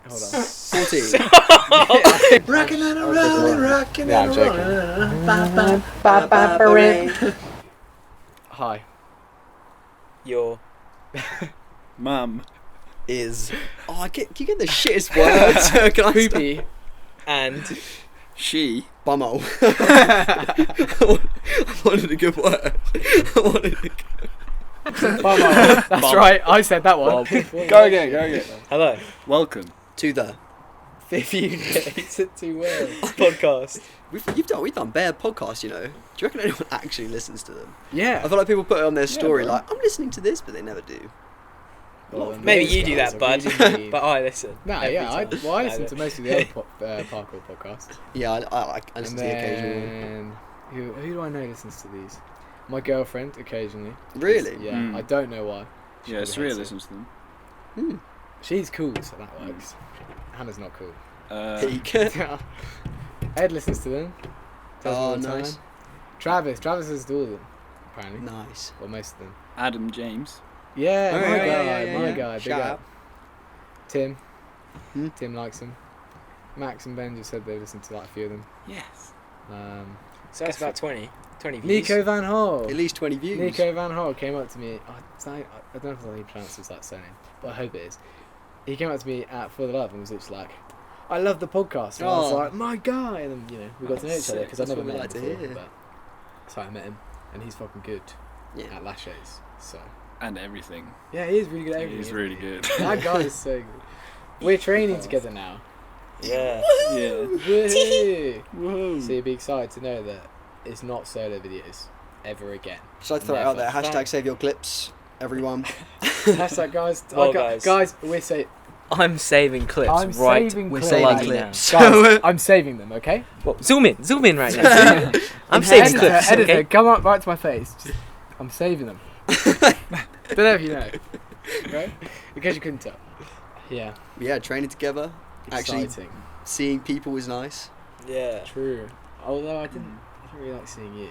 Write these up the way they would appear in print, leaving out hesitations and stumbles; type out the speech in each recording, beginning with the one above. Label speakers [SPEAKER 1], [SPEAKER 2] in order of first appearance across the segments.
[SPEAKER 1] Hold on.
[SPEAKER 2] 14.
[SPEAKER 3] Rockin' and a rollin', rockin'
[SPEAKER 1] Yeah,
[SPEAKER 3] and
[SPEAKER 1] I'm
[SPEAKER 3] a rollin'.
[SPEAKER 1] Hi.
[SPEAKER 4] Your
[SPEAKER 5] Mum.
[SPEAKER 2] Is. Oh, can you get the shittest words? Can I
[SPEAKER 1] Poopy.
[SPEAKER 4] and
[SPEAKER 5] She.
[SPEAKER 2] Bumhole. I wanted a good word.
[SPEAKER 1] Bumhole. That's right. I said that one.
[SPEAKER 5] Go again.
[SPEAKER 4] hello.
[SPEAKER 5] Welcome.
[SPEAKER 2] To the.
[SPEAKER 4] Fifth Unit. He said 2 words. Podcast.
[SPEAKER 2] We've done bare podcasts, you know. Do you reckon anyone actually listens to them?
[SPEAKER 1] Yeah.
[SPEAKER 2] I feel like people put it on their story
[SPEAKER 5] bro.
[SPEAKER 2] like, I'm listening to this, but they never do.
[SPEAKER 1] Well,
[SPEAKER 4] Maybe
[SPEAKER 1] those
[SPEAKER 4] you do
[SPEAKER 1] guys
[SPEAKER 4] that,
[SPEAKER 1] are
[SPEAKER 4] bud.
[SPEAKER 1] really-
[SPEAKER 4] But I listen.
[SPEAKER 1] No,
[SPEAKER 4] every
[SPEAKER 1] yeah. I
[SPEAKER 4] time.
[SPEAKER 1] listen to most of the other parkour podcasts.
[SPEAKER 2] Yeah, I listen to the occasional one.
[SPEAKER 1] then, who do I know listens to these? My girlfriend, occasionally.
[SPEAKER 2] Really?
[SPEAKER 1] Yeah,
[SPEAKER 5] Mm.
[SPEAKER 1] I don't know why. She
[SPEAKER 5] Yeah,
[SPEAKER 1] probably
[SPEAKER 5] Surya
[SPEAKER 1] hates it.
[SPEAKER 5] listens to them.
[SPEAKER 2] Hmm.
[SPEAKER 1] She's cool, so that works. Hannah's not cool.
[SPEAKER 2] There you go.
[SPEAKER 1] Ed listens to them. Tells me all
[SPEAKER 2] Oh,
[SPEAKER 1] the
[SPEAKER 2] nice.
[SPEAKER 1] time. Travis listens to all of them, apparently.
[SPEAKER 2] Nice.
[SPEAKER 1] Or most of them.
[SPEAKER 5] Adam James.
[SPEAKER 1] Yeah,
[SPEAKER 2] Oh,
[SPEAKER 1] my
[SPEAKER 2] yeah,
[SPEAKER 1] guy,
[SPEAKER 2] yeah,
[SPEAKER 1] my
[SPEAKER 2] yeah.
[SPEAKER 1] guy. Big
[SPEAKER 2] Shout
[SPEAKER 1] up.
[SPEAKER 2] out.
[SPEAKER 1] Tim.
[SPEAKER 2] Hmm?
[SPEAKER 1] Tim likes them. Max and Ben just said they listened to like a few of them.
[SPEAKER 5] Yes.
[SPEAKER 4] So that's about 20 views.
[SPEAKER 1] Nico Van Hol.
[SPEAKER 2] At least 20 views.
[SPEAKER 1] Nico Van Hol came up to me. I don't know if I pronounce his surname, but I hope it is. He came up to me at For the Love and was literally like, "I love the podcast." And I was
[SPEAKER 2] Oh.
[SPEAKER 1] like, "My guy," and then we got to know each other
[SPEAKER 2] Sick.
[SPEAKER 1] because I
[SPEAKER 2] That's
[SPEAKER 1] never
[SPEAKER 2] what we
[SPEAKER 1] met
[SPEAKER 2] like to
[SPEAKER 1] him before.
[SPEAKER 2] hear.
[SPEAKER 1] But so I met him, and he's fucking good
[SPEAKER 2] Yeah.
[SPEAKER 1] at lashes. So
[SPEAKER 5] And everything.
[SPEAKER 1] yeah, he is really good at everything.
[SPEAKER 5] He's
[SPEAKER 1] isn't
[SPEAKER 5] really
[SPEAKER 1] he?
[SPEAKER 5] good.
[SPEAKER 1] That guy is so good. We're training together now.
[SPEAKER 4] Yeah.
[SPEAKER 5] Yeah.
[SPEAKER 1] Woohoo!
[SPEAKER 5] Whoa.
[SPEAKER 1] So you'd be excited to know that it's not solo videos ever again.
[SPEAKER 2] Should I throw it out there?
[SPEAKER 1] Never.
[SPEAKER 2] Hashtag save your clips, everyone.
[SPEAKER 1] Hashtag guys.
[SPEAKER 4] Well,
[SPEAKER 1] guys, we're saying.
[SPEAKER 4] I'm saving clips
[SPEAKER 1] I'm
[SPEAKER 4] right
[SPEAKER 1] saving
[SPEAKER 2] We're
[SPEAKER 1] clips.
[SPEAKER 2] saving
[SPEAKER 4] bloody
[SPEAKER 2] clips.
[SPEAKER 1] Guys, I'm saving them, okay?
[SPEAKER 4] Well, zoom in right now. I'm saving
[SPEAKER 1] Editor,
[SPEAKER 4] clips,
[SPEAKER 1] editor,
[SPEAKER 4] okay?
[SPEAKER 1] come up right to my face. I'm saving them. Don't know if you know. Okay? In case you couldn't tell. Yeah.
[SPEAKER 2] Yeah, training together. Actually,
[SPEAKER 1] Exciting.
[SPEAKER 2] seeing people is nice.
[SPEAKER 4] Yeah.
[SPEAKER 1] True. Although I didn't really like seeing you.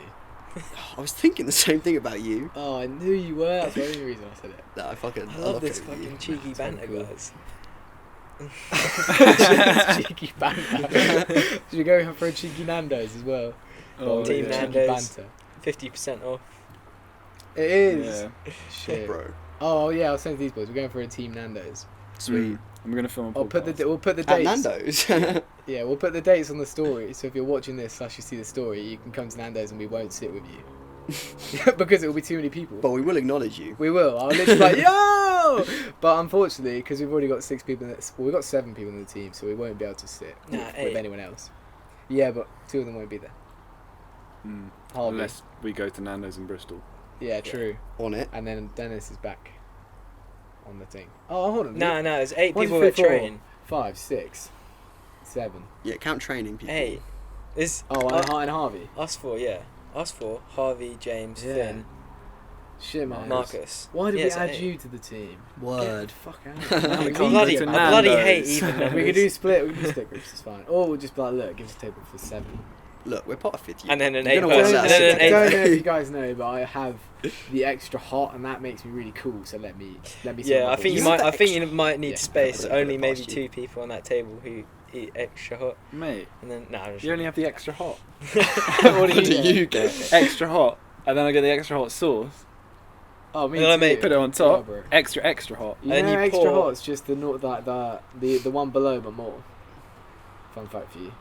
[SPEAKER 2] I was thinking the same thing about you.
[SPEAKER 1] Oh, I knew you were. That's the only reason I said it.
[SPEAKER 2] No,
[SPEAKER 4] I love this
[SPEAKER 2] training with
[SPEAKER 4] fucking
[SPEAKER 2] you.
[SPEAKER 4] cheeky
[SPEAKER 1] That's so
[SPEAKER 4] banter,
[SPEAKER 1] cool.
[SPEAKER 4] guys.
[SPEAKER 1] Cheeky banter. Should we go for a cheeky Nando's as well?
[SPEAKER 5] Oh,
[SPEAKER 4] Team
[SPEAKER 5] yeah.
[SPEAKER 1] Cheeky
[SPEAKER 4] Nando's.
[SPEAKER 1] banter.
[SPEAKER 4] 50% off.
[SPEAKER 1] It is.
[SPEAKER 5] Yeah.
[SPEAKER 1] Shit.
[SPEAKER 2] Bro.
[SPEAKER 1] Oh yeah, I'll send these boys. We're going for a team Nando's.
[SPEAKER 2] Sweet.
[SPEAKER 5] Mm. I'm gonna film a
[SPEAKER 1] We'll
[SPEAKER 5] podcast.
[SPEAKER 1] put the
[SPEAKER 2] At
[SPEAKER 1] dates.
[SPEAKER 2] Nando's.
[SPEAKER 1] Yeah, we'll put the dates on the story. So if you're watching this / you see the story, you can come to Nando's and we won't sit with you because it will be too many people.
[SPEAKER 2] But we will acknowledge you.
[SPEAKER 1] We will. I'll literally be like, yo! But unfortunately, because we've already got 6 people, we've got 7 people in the team, so we won't be able to sit
[SPEAKER 4] Nah,
[SPEAKER 1] with
[SPEAKER 4] 8.
[SPEAKER 1] anyone else. Yeah, but 2 of them won't be there.
[SPEAKER 5] Mm.
[SPEAKER 1] Harvey.
[SPEAKER 5] Unless we go to Nando's in Bristol.
[SPEAKER 1] Yeah, true.
[SPEAKER 2] On it.
[SPEAKER 1] And then Dennis is back on the thing. Oh, hold on.
[SPEAKER 4] No, there's 8
[SPEAKER 1] 1,
[SPEAKER 4] people
[SPEAKER 1] 2,
[SPEAKER 4] that
[SPEAKER 1] 3, 4,
[SPEAKER 4] train.
[SPEAKER 1] 5, 6, 7.
[SPEAKER 2] Yeah, count training people.
[SPEAKER 4] 8. There's
[SPEAKER 1] Oh, and Harvey.
[SPEAKER 4] us 4, yeah. Us 4. Harvey, James,
[SPEAKER 1] Yeah.
[SPEAKER 4] Finn,
[SPEAKER 1] Shit, man.
[SPEAKER 4] Marcus.
[SPEAKER 1] Why did
[SPEAKER 4] Yeah,
[SPEAKER 1] we
[SPEAKER 4] it's
[SPEAKER 1] add
[SPEAKER 4] 8.
[SPEAKER 1] you to the team?
[SPEAKER 2] Word.
[SPEAKER 1] Fuck out.
[SPEAKER 4] I
[SPEAKER 5] We
[SPEAKER 4] bloody,
[SPEAKER 5] to
[SPEAKER 4] I bloody hate
[SPEAKER 5] Nando's.
[SPEAKER 4] even numbers.
[SPEAKER 1] We could do split. We could do split groups. It's fine. Or we'll just be like, look, give us a table for 7.
[SPEAKER 2] Look, we're part of Fifth Unit.
[SPEAKER 4] And then an
[SPEAKER 2] You're
[SPEAKER 4] 8
[SPEAKER 2] gonna
[SPEAKER 4] person.
[SPEAKER 2] watch
[SPEAKER 4] And
[SPEAKER 2] that
[SPEAKER 4] then an
[SPEAKER 2] shit.
[SPEAKER 4] eight.
[SPEAKER 1] I don't know if you guys know, but I have the extra hot, and that makes me really cool. So let me.
[SPEAKER 4] Yeah, I think you
[SPEAKER 2] Is
[SPEAKER 4] might.
[SPEAKER 2] that
[SPEAKER 4] I think
[SPEAKER 2] extra?
[SPEAKER 4] you might need
[SPEAKER 1] Yeah,
[SPEAKER 4] space.
[SPEAKER 2] I don't
[SPEAKER 4] Only
[SPEAKER 2] know
[SPEAKER 4] maybe
[SPEAKER 2] past
[SPEAKER 4] 2
[SPEAKER 2] you.
[SPEAKER 4] people on that table who eat extra hot,
[SPEAKER 5] Mate,
[SPEAKER 4] and then
[SPEAKER 5] you only have the extra hot.
[SPEAKER 1] What do you
[SPEAKER 2] get?
[SPEAKER 5] Extra hot. And then I get the extra hot sauce.
[SPEAKER 1] Oh, me
[SPEAKER 4] And then I
[SPEAKER 1] too.
[SPEAKER 4] make-
[SPEAKER 5] Put it on top.
[SPEAKER 1] Yeah, bro.
[SPEAKER 5] Extra hot.
[SPEAKER 1] You
[SPEAKER 4] And
[SPEAKER 1] know,
[SPEAKER 4] you
[SPEAKER 1] extra
[SPEAKER 4] pour-
[SPEAKER 1] hot's just the the one below, but more. Fun fact for you.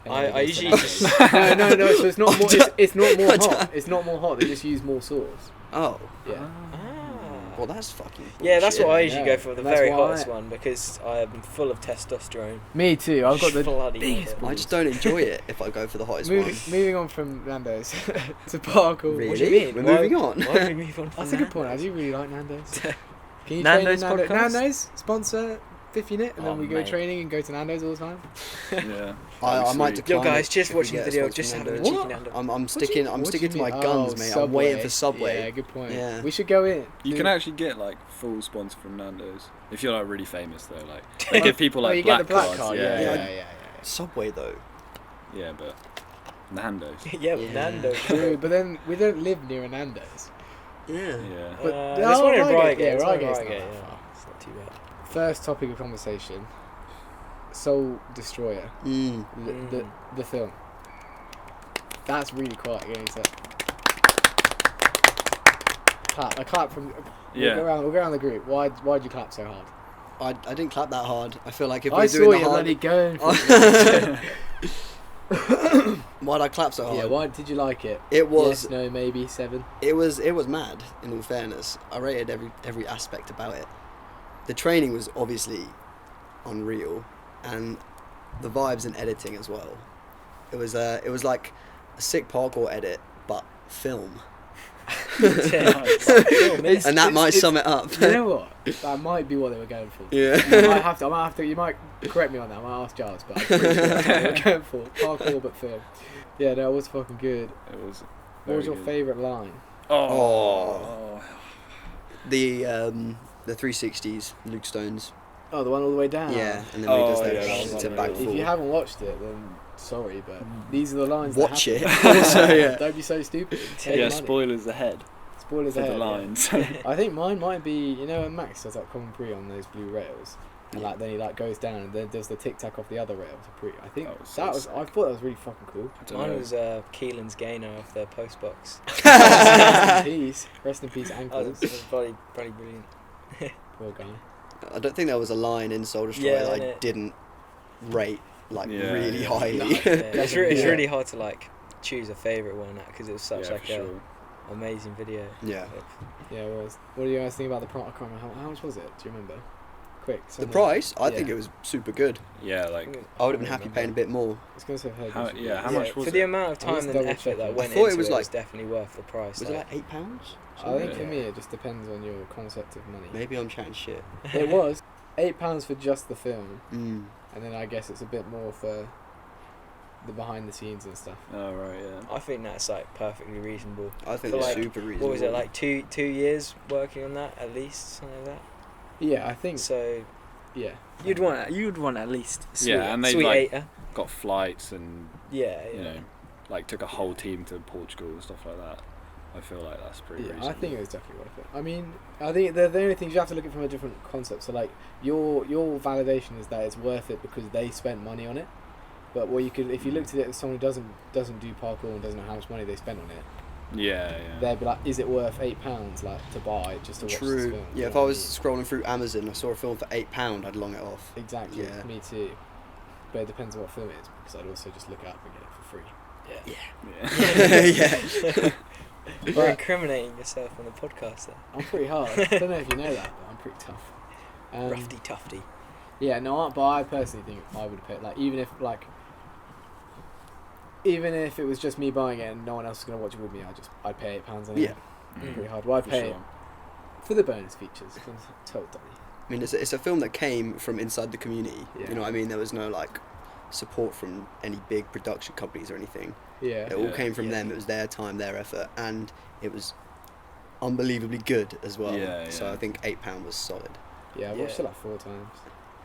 [SPEAKER 1] Anyway,
[SPEAKER 4] I
[SPEAKER 1] goes to
[SPEAKER 4] usually
[SPEAKER 1] Nando's.
[SPEAKER 4] just-
[SPEAKER 1] no. So it's not more. It's not more hot. It's not more hot. They just use more sauce.
[SPEAKER 2] Oh,
[SPEAKER 1] Yeah.
[SPEAKER 4] Ah.
[SPEAKER 2] well, that's fucking bullshit.
[SPEAKER 4] Yeah, that's what I usually
[SPEAKER 1] Yeah,
[SPEAKER 4] go for, the
[SPEAKER 1] that's
[SPEAKER 4] very
[SPEAKER 1] why
[SPEAKER 4] hottest one, because I am full of testosterone.
[SPEAKER 1] Me too. I've got the
[SPEAKER 4] Bloody
[SPEAKER 1] biggest
[SPEAKER 4] hell.
[SPEAKER 2] I just don't enjoy it if I go for the hottest one.
[SPEAKER 1] moving on from Nando's to parkour.
[SPEAKER 2] Really?
[SPEAKER 4] What do you mean?
[SPEAKER 2] We're
[SPEAKER 4] Why-
[SPEAKER 2] moving on.
[SPEAKER 4] Why do we move on from
[SPEAKER 1] That's a good point. I
[SPEAKER 4] Nando's?
[SPEAKER 1] do really like Nando's. Can you
[SPEAKER 4] Nando's
[SPEAKER 1] train in
[SPEAKER 4] podcast?
[SPEAKER 1] Nando's sponsor Fifthunit, and
[SPEAKER 4] Oh,
[SPEAKER 1] then we go
[SPEAKER 4] mate.
[SPEAKER 1] training and go to Nando's all the time.
[SPEAKER 5] Yeah.
[SPEAKER 2] I might
[SPEAKER 5] Sweet.
[SPEAKER 2] decline.
[SPEAKER 4] Yo, guys,
[SPEAKER 2] it
[SPEAKER 4] just
[SPEAKER 2] if we
[SPEAKER 4] watching
[SPEAKER 2] get
[SPEAKER 4] the
[SPEAKER 2] a
[SPEAKER 4] video,
[SPEAKER 2] sponsor
[SPEAKER 4] just
[SPEAKER 2] from
[SPEAKER 4] having a
[SPEAKER 2] Nando's.
[SPEAKER 4] cheeky
[SPEAKER 1] What?
[SPEAKER 4] Nando.
[SPEAKER 2] I'm sticking. I'm
[SPEAKER 1] What do
[SPEAKER 2] sticking
[SPEAKER 1] you
[SPEAKER 2] to my
[SPEAKER 1] mean?
[SPEAKER 2] guns,
[SPEAKER 1] Oh,
[SPEAKER 2] mate. I'm
[SPEAKER 1] Subway.
[SPEAKER 2] waiting for Subway.
[SPEAKER 1] Yeah, good point.
[SPEAKER 2] Yeah.
[SPEAKER 1] We should go in.
[SPEAKER 5] You
[SPEAKER 1] Dude.
[SPEAKER 5] can actually get like full sponsor from Nando's if you're like really famous though. Like they give people
[SPEAKER 1] Oh,
[SPEAKER 5] like
[SPEAKER 1] you
[SPEAKER 5] black,
[SPEAKER 1] get the black
[SPEAKER 5] cards.
[SPEAKER 1] card.
[SPEAKER 5] Yeah,
[SPEAKER 1] Yeah,
[SPEAKER 5] yeah,
[SPEAKER 1] yeah.
[SPEAKER 2] Subway though.
[SPEAKER 5] yeah, but Nando's.
[SPEAKER 4] Yeah, with
[SPEAKER 2] Yeah.
[SPEAKER 4] Nando.
[SPEAKER 1] True, but then we don't live near a Nando's.
[SPEAKER 2] Yeah.
[SPEAKER 5] Yeah.
[SPEAKER 1] But-
[SPEAKER 4] There's one in
[SPEAKER 1] Reigate.
[SPEAKER 4] Reigate.
[SPEAKER 1] Yeah,
[SPEAKER 4] there's one in
[SPEAKER 1] Reigate's not
[SPEAKER 4] Reigate,
[SPEAKER 1] that
[SPEAKER 4] yeah.
[SPEAKER 1] far.
[SPEAKER 4] It's not too bad.
[SPEAKER 1] First topic of conversation. Soul Destroyer,
[SPEAKER 2] Mm.
[SPEAKER 1] the film. That's really quiet. Again, so clap. I clap from.
[SPEAKER 5] Yeah.
[SPEAKER 1] We'll go around the group. Why'd you clap so hard?
[SPEAKER 2] I didn't clap that hard. I feel like if
[SPEAKER 1] I
[SPEAKER 2] we're
[SPEAKER 1] saw
[SPEAKER 2] doing
[SPEAKER 1] you
[SPEAKER 2] the hard...
[SPEAKER 1] bloody going. For
[SPEAKER 2] Why'd I clap so hard?
[SPEAKER 1] yeah. Why did you like it?
[SPEAKER 2] It was
[SPEAKER 1] Yes, no, maybe 7.
[SPEAKER 2] it was mad. In all fairness, I rated every aspect about it. The training was obviously unreal, and the vibes and editing as well. It was like a sick parkour edit, but film. And that might sum it up.
[SPEAKER 1] You know what? That might be what they were going for.
[SPEAKER 2] Yeah.
[SPEAKER 1] I might have to. You might correct me on that. I might ask Giles, but I'm pretty sure that's what they were going for. Parkour, but film. Yeah, no, it was fucking good.
[SPEAKER 5] It was.
[SPEAKER 1] What was
[SPEAKER 5] very
[SPEAKER 1] your
[SPEAKER 5] good.
[SPEAKER 1] favourite line?
[SPEAKER 5] Oh.
[SPEAKER 2] The 360s, Luke Stones.
[SPEAKER 1] Oh, the one all the way down.
[SPEAKER 2] Yeah, and then we just
[SPEAKER 5] yeah, that was
[SPEAKER 2] to
[SPEAKER 5] one
[SPEAKER 2] back
[SPEAKER 5] of those.
[SPEAKER 1] If
[SPEAKER 2] forward.
[SPEAKER 1] you haven't watched it, then sorry, but these are the lines.
[SPEAKER 2] Watch
[SPEAKER 1] that
[SPEAKER 2] it.
[SPEAKER 1] happen.
[SPEAKER 2] Also, yeah.
[SPEAKER 1] Don't be so stupid. Take
[SPEAKER 5] Yeah,
[SPEAKER 1] money.
[SPEAKER 5] spoilers ahead
[SPEAKER 1] Spoilers
[SPEAKER 5] for
[SPEAKER 1] ahead.
[SPEAKER 5] the
[SPEAKER 1] yeah.
[SPEAKER 5] lines.
[SPEAKER 1] I think mine might be, you know, when Max does that Grand Prix on those blue rails, and like then he like goes down and then does the tic tac off the other rail to Prix. I think
[SPEAKER 5] That was
[SPEAKER 1] that
[SPEAKER 5] so
[SPEAKER 1] was.
[SPEAKER 5] sick.
[SPEAKER 1] I thought that was really fucking cool.
[SPEAKER 5] I don't
[SPEAKER 4] Mine
[SPEAKER 5] know.
[SPEAKER 4] was Keelan's Gainer off the post box.
[SPEAKER 1] Rest in peace. Rest in peace,
[SPEAKER 4] Oh,
[SPEAKER 1] ankles.
[SPEAKER 4] it was bloody brilliant.
[SPEAKER 1] Poor guy.
[SPEAKER 2] I don't think there was a line in Soul Destroyer
[SPEAKER 4] Yeah,
[SPEAKER 2] that I
[SPEAKER 4] innit?
[SPEAKER 2] didn't rate
[SPEAKER 5] Yeah,
[SPEAKER 2] really
[SPEAKER 5] yeah.
[SPEAKER 2] highly.
[SPEAKER 1] No.
[SPEAKER 4] Yeah, it's
[SPEAKER 1] Yeah.
[SPEAKER 4] really hard to like choose a favourite one because it was such
[SPEAKER 5] Yeah,
[SPEAKER 4] like
[SPEAKER 5] for
[SPEAKER 4] a
[SPEAKER 5] sure.
[SPEAKER 4] amazing video.
[SPEAKER 2] Yeah.
[SPEAKER 1] Yeah, it was. What do you guys think about the price? I can't remember how much was it? Do you remember? Quick.
[SPEAKER 2] The
[SPEAKER 1] someone-
[SPEAKER 2] price, I
[SPEAKER 1] Yeah.
[SPEAKER 2] think it was super good.
[SPEAKER 5] Yeah, like
[SPEAKER 2] I would have been happy paying a bit more.
[SPEAKER 1] I was going to say I've heard
[SPEAKER 5] How-
[SPEAKER 1] this-
[SPEAKER 5] yeah, how much was
[SPEAKER 4] for the
[SPEAKER 5] it?
[SPEAKER 4] amount of
[SPEAKER 1] I was
[SPEAKER 4] time and
[SPEAKER 1] double
[SPEAKER 4] effort that
[SPEAKER 1] checking.
[SPEAKER 4] went
[SPEAKER 2] I thought it
[SPEAKER 4] into
[SPEAKER 2] was
[SPEAKER 4] it,
[SPEAKER 2] like-
[SPEAKER 4] was definitely worth the price.
[SPEAKER 2] Was it like £8?
[SPEAKER 1] I think
[SPEAKER 5] Yeah.
[SPEAKER 1] for me it just depends on your concept of money.
[SPEAKER 2] Maybe I'm chatting shit.
[SPEAKER 1] It was £8 for just the film,
[SPEAKER 2] Mm.
[SPEAKER 1] and then I guess it's a bit more for the behind the scenes and stuff.
[SPEAKER 5] Oh right, yeah.
[SPEAKER 4] I think that's like perfectly reasonable.
[SPEAKER 2] I think
[SPEAKER 4] For
[SPEAKER 2] it's
[SPEAKER 4] like-
[SPEAKER 2] super reasonable.
[SPEAKER 4] What was it like 2 years working on that at least, something like that?
[SPEAKER 1] Yeah, I think.
[SPEAKER 4] So
[SPEAKER 1] Yeah.
[SPEAKER 4] you'd want at least
[SPEAKER 5] Yeah, and they
[SPEAKER 4] sweet
[SPEAKER 5] like
[SPEAKER 4] eighter.
[SPEAKER 5] got flights and
[SPEAKER 4] Yeah,
[SPEAKER 5] you know, like took a whole team to Portugal and stuff like that. I feel like that's pretty
[SPEAKER 1] Yeah,
[SPEAKER 5] reasonable.
[SPEAKER 1] I think it was definitely worth it. I mean, I think the only things you have to look at from a different concept. So like your validation is that it's worth it because they spent money on it. But what you could, if you looked at it as someone who doesn't do parkour and doesn't know how much money they spent on it,
[SPEAKER 5] Yeah, yeah.
[SPEAKER 1] they'd be like, is it worth £8 like to buy just to watch this
[SPEAKER 2] True.
[SPEAKER 1] film?
[SPEAKER 2] Yeah,
[SPEAKER 1] You
[SPEAKER 2] if
[SPEAKER 1] know
[SPEAKER 2] I
[SPEAKER 1] what
[SPEAKER 2] was
[SPEAKER 1] mean?
[SPEAKER 2] scrolling through Amazon, I saw a film for £8, I'd long it off.
[SPEAKER 1] Exactly.
[SPEAKER 2] Yeah.
[SPEAKER 1] Me too. But it depends on what film it is because I'd also just look it up and get it for free.
[SPEAKER 5] Yeah.
[SPEAKER 2] Yeah.
[SPEAKER 4] You're
[SPEAKER 1] But-
[SPEAKER 4] incriminating yourself on the podcast there.
[SPEAKER 1] I'm pretty hard. I don't know if you know that, but I'm pretty tough.
[SPEAKER 4] Roughy tufty.
[SPEAKER 1] Yeah, no, but I personally think I would pay even if it was just me buying it and no one else was gonna watch it with me, I'd pay £8 anyway.
[SPEAKER 2] Yeah.
[SPEAKER 1] Pretty hard. Well, I'd
[SPEAKER 5] For
[SPEAKER 1] pay
[SPEAKER 5] sure.
[SPEAKER 1] for the bonus features. Totally.
[SPEAKER 2] I mean, it's a film that came from inside the community.
[SPEAKER 1] Yeah.
[SPEAKER 2] You know what I mean? There was no like support from any big production companies or anything.
[SPEAKER 1] Yeah.
[SPEAKER 2] It all
[SPEAKER 5] Yeah.
[SPEAKER 2] came from
[SPEAKER 1] Yeah.
[SPEAKER 2] them. It was their time, their effort, and it was unbelievably good as well.
[SPEAKER 5] Yeah,
[SPEAKER 2] So
[SPEAKER 5] yeah.
[SPEAKER 2] I think £8 was solid.
[SPEAKER 1] Yeah, I watched
[SPEAKER 4] Yeah.
[SPEAKER 1] it like 4 times.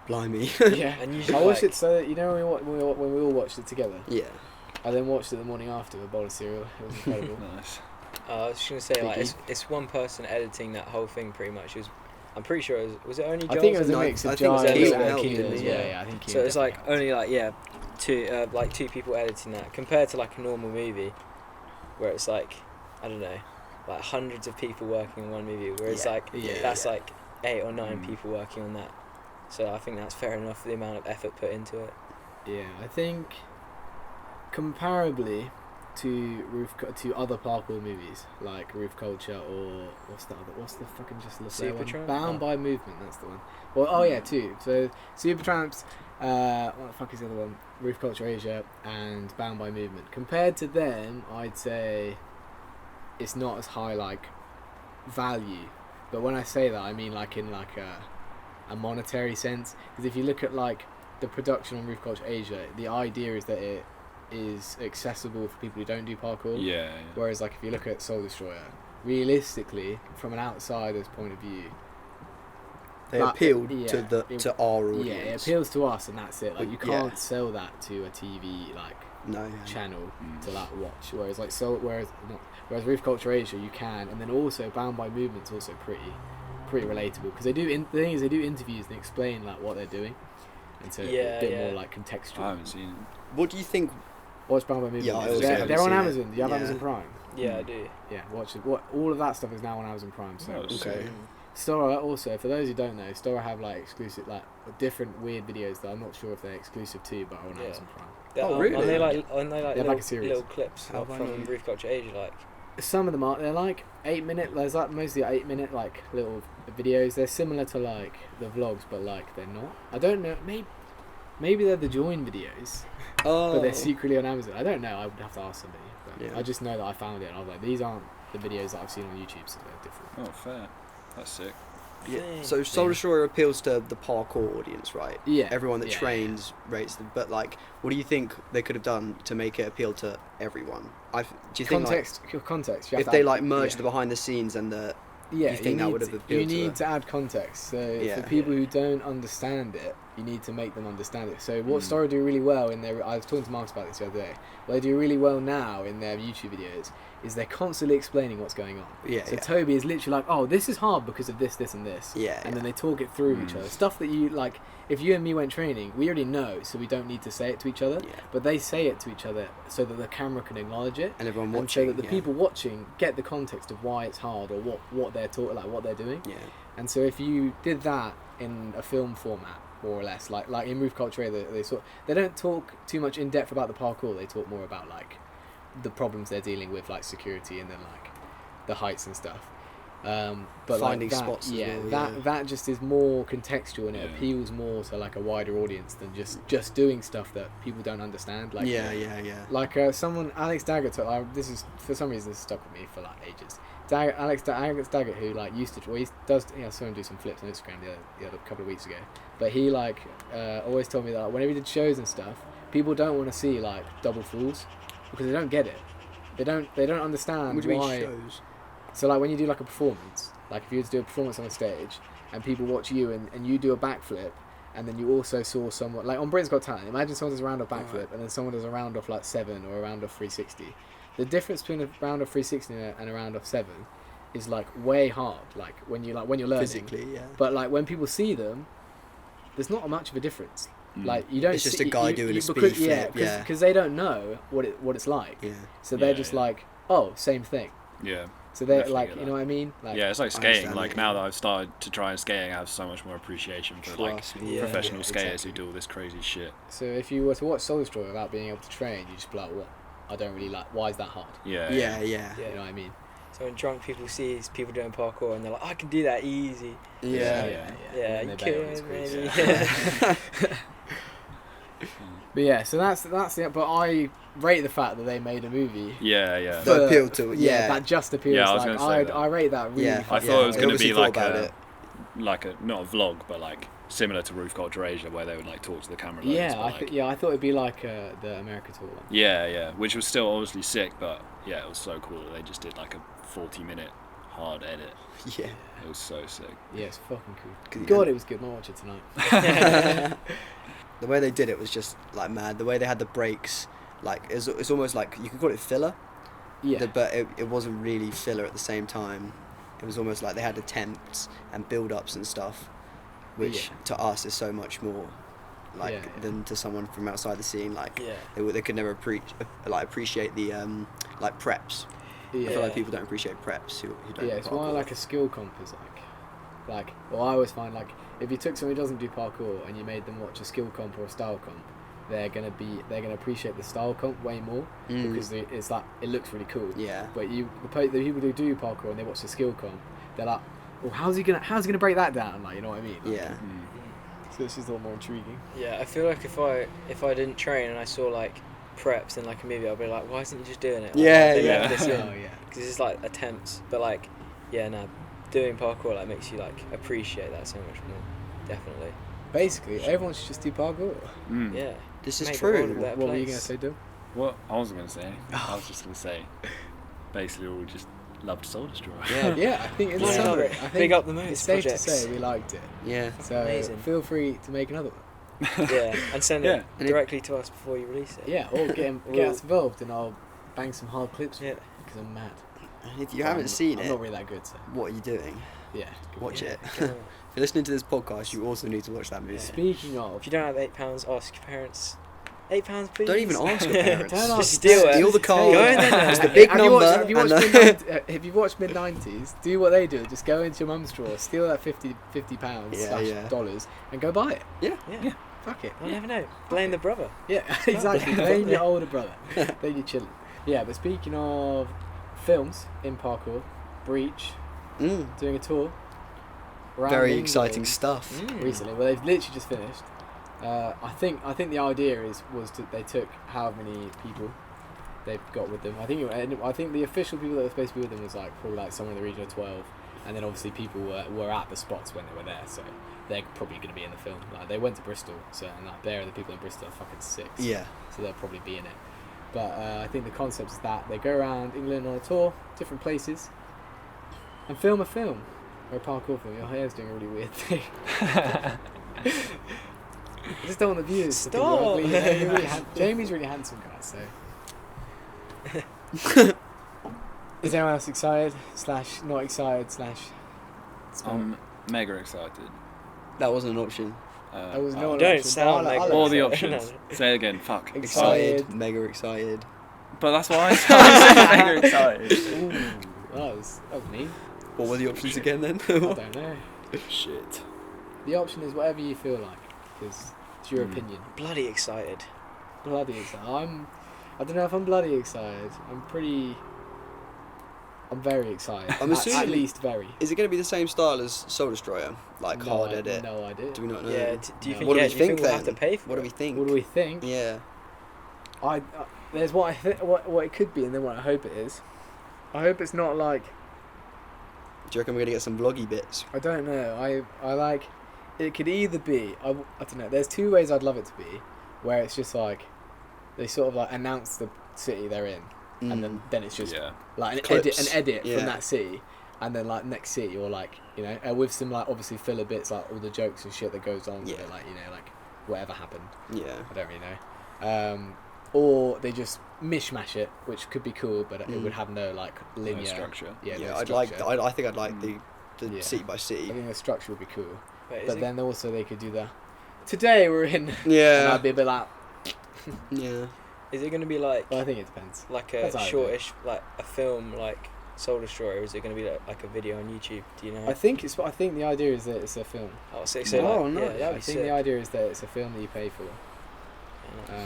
[SPEAKER 2] Blimey.
[SPEAKER 1] Yeah.
[SPEAKER 4] And
[SPEAKER 1] I
[SPEAKER 4] usually
[SPEAKER 1] watched
[SPEAKER 4] like,
[SPEAKER 1] it so that, you know when we all watched it together.
[SPEAKER 2] Yeah.
[SPEAKER 1] I then watched it the morning after with a bowl of cereal. It was incredible.
[SPEAKER 5] Nice.
[SPEAKER 4] I was just gonna say like
[SPEAKER 2] Biggie.
[SPEAKER 4] it's one person editing that whole thing pretty much. I'm pretty sure was it only
[SPEAKER 1] I
[SPEAKER 4] Giles?
[SPEAKER 1] think it was a
[SPEAKER 2] No,
[SPEAKER 1] mix
[SPEAKER 2] I
[SPEAKER 1] of
[SPEAKER 2] think it was
[SPEAKER 1] Giles
[SPEAKER 2] Keelan
[SPEAKER 1] and
[SPEAKER 2] helped
[SPEAKER 1] Keelan
[SPEAKER 2] as
[SPEAKER 1] as
[SPEAKER 2] well.
[SPEAKER 1] well. Yeah, I think Keelan
[SPEAKER 4] So it's like
[SPEAKER 1] definitely
[SPEAKER 4] only like two people editing that compared to like a normal movie where it's like I don't know like hundreds of people working on one movie where it's
[SPEAKER 2] Yeah.
[SPEAKER 4] like
[SPEAKER 1] Yeah.
[SPEAKER 4] that's like 8 or 9
[SPEAKER 5] Mm.
[SPEAKER 4] people working on that. So I think that's fair enough for the amount of effort put into it.
[SPEAKER 1] Yeah, I think comparably to other parkour movies like Roof Culture or what's the fucking just look there one?
[SPEAKER 4] Supertramp?
[SPEAKER 1] Bound
[SPEAKER 4] Oh.
[SPEAKER 1] by Movement, that's the one. Well, oh yeah, 2. So Supertramps, what the fuck is the other one? Roof Culture Asia and Bound by Movement. Compared to them, I'd say it's not as high like value. But when I say that, I mean like in like a monetary sense. Because if you look at like the production on Roof Culture Asia, the idea is that it is accessible for people who don't do parkour.
[SPEAKER 5] Yeah, yeah.
[SPEAKER 1] Whereas like if you look at Soul Destroyer, realistically, from an outsider's point of view,
[SPEAKER 2] They
[SPEAKER 1] But,
[SPEAKER 2] appealed
[SPEAKER 1] yeah,
[SPEAKER 2] to our audience.
[SPEAKER 1] yeah, it appeals to us and that's it. Like you
[SPEAKER 2] Yeah.
[SPEAKER 1] can't sell that to a TV like
[SPEAKER 2] No. Yeah.
[SPEAKER 1] channel
[SPEAKER 5] Mm.
[SPEAKER 1] to like watch. Whereas like whereas Roof Culture Asia you can, and then also Bound by Movement's also pretty relatable because they do. The thing is they do interviews and explain like what they're doing. and so
[SPEAKER 4] Yeah,
[SPEAKER 1] a bit
[SPEAKER 4] yeah.
[SPEAKER 1] more like contextual.
[SPEAKER 5] I haven't seen it.
[SPEAKER 2] What do you think?
[SPEAKER 1] Watch Bound by Movement.
[SPEAKER 2] Yeah, I also
[SPEAKER 1] they're
[SPEAKER 2] haven't
[SPEAKER 1] on
[SPEAKER 2] seen it.
[SPEAKER 1] Amazon. Do you have
[SPEAKER 2] Yeah.
[SPEAKER 1] Amazon Prime?
[SPEAKER 4] Yeah, I do.
[SPEAKER 1] Yeah, watch it. All of that stuff is now on Amazon Prime. So
[SPEAKER 5] Oh,
[SPEAKER 2] Okay.
[SPEAKER 1] Stora also, for those who don't know, Stora have like exclusive, like different weird videos that I'm not sure if they're exclusive to, but are on
[SPEAKER 4] Yeah.
[SPEAKER 1] Amazon Prime.
[SPEAKER 2] Oh, really?
[SPEAKER 4] Aren't they like
[SPEAKER 1] They have
[SPEAKER 4] little,
[SPEAKER 1] like a series.
[SPEAKER 4] little clips
[SPEAKER 2] How have I
[SPEAKER 4] from
[SPEAKER 2] known?
[SPEAKER 4] Roof Culture Asia? Like,
[SPEAKER 1] Some of them are, they're like 8-minute. There's like mostly 8-minute like little videos. They're similar to like the vlogs, but like they're not. I don't know. Maybe they're the join videos,
[SPEAKER 2] Oh,
[SPEAKER 1] but they're secretly on Amazon. I don't know. I would have to ask somebody. But
[SPEAKER 2] Yeah.
[SPEAKER 1] I just know that I found it, and I was like, these aren't the videos that I've seen on YouTube, so they're different.
[SPEAKER 5] Oh, fair. That's sick.
[SPEAKER 2] Yeah.
[SPEAKER 4] Dang.
[SPEAKER 2] So Soul Destroyer appeals to the parkour audience, right?
[SPEAKER 1] Yeah.
[SPEAKER 2] Everyone that
[SPEAKER 1] Yeah,
[SPEAKER 2] trains rates them. But like, what do you think they could have done to make it appeal to everyone? Do you think like,
[SPEAKER 1] Context. You have
[SPEAKER 2] if
[SPEAKER 1] to
[SPEAKER 2] they
[SPEAKER 1] add-
[SPEAKER 2] like merge
[SPEAKER 1] yeah.
[SPEAKER 2] the behind the scenes and the
[SPEAKER 1] Yeah,
[SPEAKER 2] you think that
[SPEAKER 1] need
[SPEAKER 2] would have
[SPEAKER 1] to-
[SPEAKER 2] appealed
[SPEAKER 1] You
[SPEAKER 2] to
[SPEAKER 1] need
[SPEAKER 2] her?
[SPEAKER 1] to add context. So
[SPEAKER 2] Yeah.
[SPEAKER 1] for people who don't understand it, you need to make them understand it. So what
[SPEAKER 2] Mm.
[SPEAKER 1] Stora do really well in their, I was talking to Marcus about this the other day. What they do really well now in their YouTube videos is they're constantly explaining what's going on.
[SPEAKER 2] Yeah,
[SPEAKER 1] So
[SPEAKER 2] yeah.
[SPEAKER 1] Toby is literally like, oh, this is hard because of this, this, and this.
[SPEAKER 2] Yeah,
[SPEAKER 1] And
[SPEAKER 2] yeah.
[SPEAKER 1] then they talk it through each
[SPEAKER 5] Mm.
[SPEAKER 1] other. Stuff that you like. If you and me went training, we already know, so we don't need to say it to each other.
[SPEAKER 2] Yeah.
[SPEAKER 1] But they say it to each other so that the camera can acknowledge it.
[SPEAKER 2] And everyone
[SPEAKER 1] And so
[SPEAKER 2] watching.
[SPEAKER 1] that the
[SPEAKER 2] yeah.
[SPEAKER 1] people watching get the context of why it's hard or what they're talking, like what they're doing.
[SPEAKER 2] Yeah.
[SPEAKER 1] And so if you did that in a film format, more or less, like in Roof Culture, they don't talk too much in depth about the parkour. They talk more about like the problems they're dealing with, like security and then like the heights and stuff. But
[SPEAKER 2] Finding
[SPEAKER 1] like that,
[SPEAKER 2] spots as
[SPEAKER 1] yeah,
[SPEAKER 2] well, yeah.
[SPEAKER 1] that just is more contextual and it
[SPEAKER 5] Yeah.
[SPEAKER 1] appeals more to like a wider audience than just doing stuff that people don't understand. Like
[SPEAKER 2] yeah.
[SPEAKER 1] like someone, Alex Daggett, this is for some reason this stuck with me for like ages. Alex Daggett, who like used to, well, I saw him do some flips on Instagram the other couple of weeks ago. But he like always told me that like, whenever he did shows and stuff, people don't want to see like double falls because they don't get it. They don't understand
[SPEAKER 2] What do you mean
[SPEAKER 1] why.
[SPEAKER 2] shows?
[SPEAKER 1] So like when you do like a performance, like if you were to do a performance on a stage and people watch you and you do a backflip. And then you also saw someone like on Britain's Got Talent. Imagine someone does a round off backflip
[SPEAKER 2] Right.
[SPEAKER 1] and then someone does a round off like 7 or a round off 360. The difference between a round off 360 and a round off 7 is like way hard. Like when you're learning.
[SPEAKER 2] Physically, yeah.
[SPEAKER 1] But like when people see them, there's not much of a difference.
[SPEAKER 5] Mm.
[SPEAKER 1] Like you don't.
[SPEAKER 2] It's just
[SPEAKER 1] see,
[SPEAKER 2] a guy
[SPEAKER 1] you,
[SPEAKER 2] doing
[SPEAKER 1] you,
[SPEAKER 2] a speed
[SPEAKER 1] because,
[SPEAKER 2] flip, yeah.
[SPEAKER 1] because they don't know what it's like.
[SPEAKER 2] Yeah.
[SPEAKER 1] So they're
[SPEAKER 5] Yeah,
[SPEAKER 1] just
[SPEAKER 5] yeah.
[SPEAKER 1] like, oh, same thing.
[SPEAKER 5] Yeah.
[SPEAKER 1] So they're
[SPEAKER 5] Definitely
[SPEAKER 1] like,
[SPEAKER 5] get
[SPEAKER 1] you
[SPEAKER 5] that.
[SPEAKER 1] know what I mean? Like,
[SPEAKER 5] Yeah, it's like
[SPEAKER 2] I
[SPEAKER 5] skating.
[SPEAKER 2] understand
[SPEAKER 5] Like
[SPEAKER 2] it,
[SPEAKER 5] now
[SPEAKER 2] yeah.
[SPEAKER 5] that I've started to try skating, I have so much more appreciation for like
[SPEAKER 2] Trust me.
[SPEAKER 4] Yeah.
[SPEAKER 5] professional
[SPEAKER 1] Yeah,
[SPEAKER 5] skaters
[SPEAKER 1] exactly.
[SPEAKER 5] who do all this crazy shit.
[SPEAKER 1] So if you were to watch Soul Destroyer without being able to train, you just be like, what? I don't really like. Why is that hard?
[SPEAKER 5] Yeah.
[SPEAKER 2] Yeah.
[SPEAKER 4] Yeah.
[SPEAKER 1] You know what I mean?
[SPEAKER 4] So when drunk people see people doing parkour and they're like, I can do that easy.
[SPEAKER 2] Yeah.
[SPEAKER 4] Yeah,
[SPEAKER 1] And
[SPEAKER 4] you
[SPEAKER 1] they bet on his
[SPEAKER 4] could
[SPEAKER 1] quiz.
[SPEAKER 4] maybe.
[SPEAKER 5] Yeah.
[SPEAKER 1] But yeah, so that's it. But I rate the fact that they made a movie.
[SPEAKER 5] Yeah, yeah.
[SPEAKER 2] The appeal to it, yeah.
[SPEAKER 1] that just appeals.
[SPEAKER 5] Yeah, I was
[SPEAKER 1] like
[SPEAKER 5] gonna say that.
[SPEAKER 1] I rate that really.
[SPEAKER 2] Yeah.
[SPEAKER 5] I
[SPEAKER 1] fucking
[SPEAKER 5] thought it was
[SPEAKER 1] high.
[SPEAKER 5] going to
[SPEAKER 2] Obviously
[SPEAKER 5] be
[SPEAKER 2] thought
[SPEAKER 5] like
[SPEAKER 2] about
[SPEAKER 5] a
[SPEAKER 2] it.
[SPEAKER 5] like a not a vlog, but like similar to Roof Culture Asia, where they would like talk to the camera. Loads,
[SPEAKER 1] Yeah,
[SPEAKER 5] but, like,
[SPEAKER 1] I thought it'd be like the America tour one.
[SPEAKER 5] Yeah, yeah, which was still obviously sick, but yeah, it was so cool that they just did like a 40-minute hard edit.
[SPEAKER 2] Yeah.
[SPEAKER 5] It was so sick.
[SPEAKER 1] Yeah, it's fucking cool.
[SPEAKER 2] Good,
[SPEAKER 1] God,
[SPEAKER 2] yeah.
[SPEAKER 1] it was good. I'll watch it tonight.
[SPEAKER 2] The way they did it was just like mad. The way they had the breaks, like it's almost like you could call it filler,
[SPEAKER 1] Yeah,
[SPEAKER 2] but it wasn't really filler at the same time. It was almost like they had attempts and build-ups and stuff, which
[SPEAKER 1] Yeah.
[SPEAKER 2] to us is so much more like
[SPEAKER 1] Yeah, yeah.
[SPEAKER 2] than to someone from outside the scene. Like
[SPEAKER 4] Yeah.
[SPEAKER 2] they could never appreciate the like preps. I
[SPEAKER 1] yeah.
[SPEAKER 2] feel like people don't appreciate preps who don't.
[SPEAKER 1] Yeah,
[SPEAKER 2] do
[SPEAKER 1] it's why
[SPEAKER 2] parkour.
[SPEAKER 1] like a skill comp is like, well, I always find like if you took someone who doesn't do parkour and you made them watch a skill comp or a style comp, they're gonna appreciate the style comp way more
[SPEAKER 2] Mm.
[SPEAKER 1] because it's like it looks really cool.
[SPEAKER 2] Yeah.
[SPEAKER 1] But the people who do parkour and they watch the skill comp, they're like, well, how's he gonna break that down? Like, you know what I mean? Like,
[SPEAKER 2] Yeah.
[SPEAKER 1] So it's just a lot more intriguing.
[SPEAKER 4] Yeah, I feel like if I didn't train and I saw like preps in like a movie, I'd be like, why isn't he just doing it? Like,
[SPEAKER 2] Yeah,
[SPEAKER 4] they
[SPEAKER 5] yeah.
[SPEAKER 4] left this in.
[SPEAKER 1] Oh yeah.
[SPEAKER 4] Because it's like attempts, but like, yeah, no, doing parkour like makes you like appreciate that so much more. Definitely.
[SPEAKER 1] Basically, everyone should just do parkour.
[SPEAKER 5] Mm.
[SPEAKER 4] Yeah.
[SPEAKER 2] This is
[SPEAKER 4] Make the world a
[SPEAKER 2] true.
[SPEAKER 4] better
[SPEAKER 1] What were you
[SPEAKER 4] place.
[SPEAKER 1] gonna say, Dom?
[SPEAKER 5] What I wasn't going to say anything. I was just going to say, basically, we just loved Soul Destroyer.
[SPEAKER 1] Yeah, I think in
[SPEAKER 4] Yeah.
[SPEAKER 1] summary, I think
[SPEAKER 4] Big up the moves
[SPEAKER 1] it's safe
[SPEAKER 4] projects.
[SPEAKER 1] to say we liked it.
[SPEAKER 2] Yeah.
[SPEAKER 1] So
[SPEAKER 4] Amazing.
[SPEAKER 1] feel free to make another one.
[SPEAKER 4] Yeah, and send
[SPEAKER 5] Yeah.
[SPEAKER 4] it directly to us before you release it.
[SPEAKER 1] Yeah, or get us involved and I'll bang some hard clips
[SPEAKER 4] Yeah.
[SPEAKER 1] because I'm mad.
[SPEAKER 2] And if you haven't seen
[SPEAKER 1] I'm
[SPEAKER 2] it,
[SPEAKER 1] not really that good, so.
[SPEAKER 2] what are you doing?
[SPEAKER 1] Yeah.
[SPEAKER 2] Watch it.
[SPEAKER 4] Go on.
[SPEAKER 2] If you're listening to this podcast, you also need to watch that movie.
[SPEAKER 1] Speaking of,
[SPEAKER 4] If you don't have £8, ask your parents. £8, please.
[SPEAKER 2] Don't even ask your parents.
[SPEAKER 1] Don't
[SPEAKER 2] Just
[SPEAKER 1] ask
[SPEAKER 4] steal it.
[SPEAKER 2] Steal the card.
[SPEAKER 4] Go in there.
[SPEAKER 2] It's the big
[SPEAKER 1] have you
[SPEAKER 2] number.
[SPEAKER 1] watched, have you watched
[SPEAKER 2] and
[SPEAKER 1] if you've watched mid-90s, do what they do. Just go into your mum's drawer, steal that £50
[SPEAKER 2] Yeah.
[SPEAKER 1] dollars, and go buy it.
[SPEAKER 4] Yeah.
[SPEAKER 1] Fuck it.
[SPEAKER 4] You never know. Blame the brother.
[SPEAKER 1] Yeah, exactly. Blame your older brother. Then you're chilling. Yeah, but speaking of films in parkour, Breach, doing a tour. around
[SPEAKER 2] Very
[SPEAKER 1] England
[SPEAKER 2] exciting stuff.
[SPEAKER 1] recently. Well, they've literally just finished. I think the idea was they took how many people they've got with them. I think the official people that were supposed to be with them was probably somewhere in the region of 12, and then obviously people were at the spots when they were there, so they're probably going to be in the film. They went to Bristol, so and there the people in Bristol are fucking sick.
[SPEAKER 2] Yeah.
[SPEAKER 1] So they'll probably be in it. But I think the concept is that they go around England on a tour, different places, and film a film. Or a parkour film. Your hair's doing a really weird thing. I just don't want the viewers to think
[SPEAKER 4] Stop.
[SPEAKER 1] you're ugly. You're really Jamie's really handsome, guys, so. Is anyone else excited, / not excited, /
[SPEAKER 5] I'm mega excited.
[SPEAKER 2] That wasn't an option.
[SPEAKER 1] That was no
[SPEAKER 4] Oh,
[SPEAKER 1] an
[SPEAKER 4] don't
[SPEAKER 1] option,
[SPEAKER 4] sound
[SPEAKER 1] but I'll
[SPEAKER 4] like-
[SPEAKER 1] let
[SPEAKER 5] All the
[SPEAKER 1] it.
[SPEAKER 5] options. Say it again. Fuck.
[SPEAKER 1] Excited.
[SPEAKER 2] Mega excited.
[SPEAKER 5] But that's why I said mega excited.
[SPEAKER 1] Ooh, that was me.
[SPEAKER 2] What were the options again then?
[SPEAKER 1] I don't know.
[SPEAKER 5] Shit.
[SPEAKER 1] The option is whatever you feel like, because it's your opinion.
[SPEAKER 4] Bloody excited.
[SPEAKER 1] Bloody excited. I don't know if I'm bloody excited. I'm very excited.
[SPEAKER 2] I'm
[SPEAKER 1] at
[SPEAKER 2] assuming-
[SPEAKER 1] least very.
[SPEAKER 2] Is it going to be the same style as Soul Destroyer? Like
[SPEAKER 1] No,
[SPEAKER 2] hard edit?
[SPEAKER 1] No idea.
[SPEAKER 2] Do we not know?
[SPEAKER 4] Yeah. Do you
[SPEAKER 1] No.
[SPEAKER 4] think?
[SPEAKER 2] What do
[SPEAKER 4] Yeah.
[SPEAKER 2] we
[SPEAKER 4] Do you
[SPEAKER 2] think
[SPEAKER 4] think we'll
[SPEAKER 2] then?
[SPEAKER 4] have to pay for
[SPEAKER 2] What do
[SPEAKER 4] it?
[SPEAKER 2] we think?
[SPEAKER 1] What do we think?
[SPEAKER 2] Yeah.
[SPEAKER 1] There's what I think. What it could be, and then what I hope it is. I hope it's not like.
[SPEAKER 2] Do you reckon we're going to get some vloggy bits?
[SPEAKER 1] I don't know. I like. It could either be. I don't know. There's two ways I'd love it to be, where it's just they sort of announce the city they're in, and then it's just
[SPEAKER 5] Yeah.
[SPEAKER 1] an
[SPEAKER 2] Clips.
[SPEAKER 1] edit
[SPEAKER 2] Yeah.
[SPEAKER 1] from that city, and then next city or with some obviously filler bits all the jokes and shit that goes on with
[SPEAKER 2] Yeah.
[SPEAKER 1] it, whatever happened.
[SPEAKER 2] Yeah.
[SPEAKER 1] I don't really know. Or they just mishmash it, which could be cool, but it would have no linear
[SPEAKER 5] No structure.
[SPEAKER 1] Yeah,
[SPEAKER 2] Yeah,
[SPEAKER 1] no
[SPEAKER 2] I'd like.
[SPEAKER 1] structure.
[SPEAKER 2] I think I'd like the
[SPEAKER 1] Yeah.
[SPEAKER 2] city by
[SPEAKER 1] I
[SPEAKER 2] city.
[SPEAKER 1] think the structure would be cool,
[SPEAKER 4] Wait, is
[SPEAKER 1] but
[SPEAKER 4] it-
[SPEAKER 1] then also they could do today we're in. And
[SPEAKER 2] Yeah.
[SPEAKER 1] I'd be a bit
[SPEAKER 2] Yeah.
[SPEAKER 4] Is it going to be like
[SPEAKER 1] well, I think it depends.
[SPEAKER 4] like
[SPEAKER 1] That's
[SPEAKER 4] a
[SPEAKER 1] how I do
[SPEAKER 4] shortish a film like Soul Destroyer? Or is it going to be like a video on YouTube? Do you know?
[SPEAKER 1] I think the idea is that it's a film.
[SPEAKER 4] Oh, so
[SPEAKER 2] Oh,
[SPEAKER 4] like,
[SPEAKER 2] nice.
[SPEAKER 4] yeah,
[SPEAKER 1] I
[SPEAKER 4] that'd be
[SPEAKER 1] think
[SPEAKER 4] sick.
[SPEAKER 1] the idea is that it's a film that you pay for.
[SPEAKER 4] Yeah,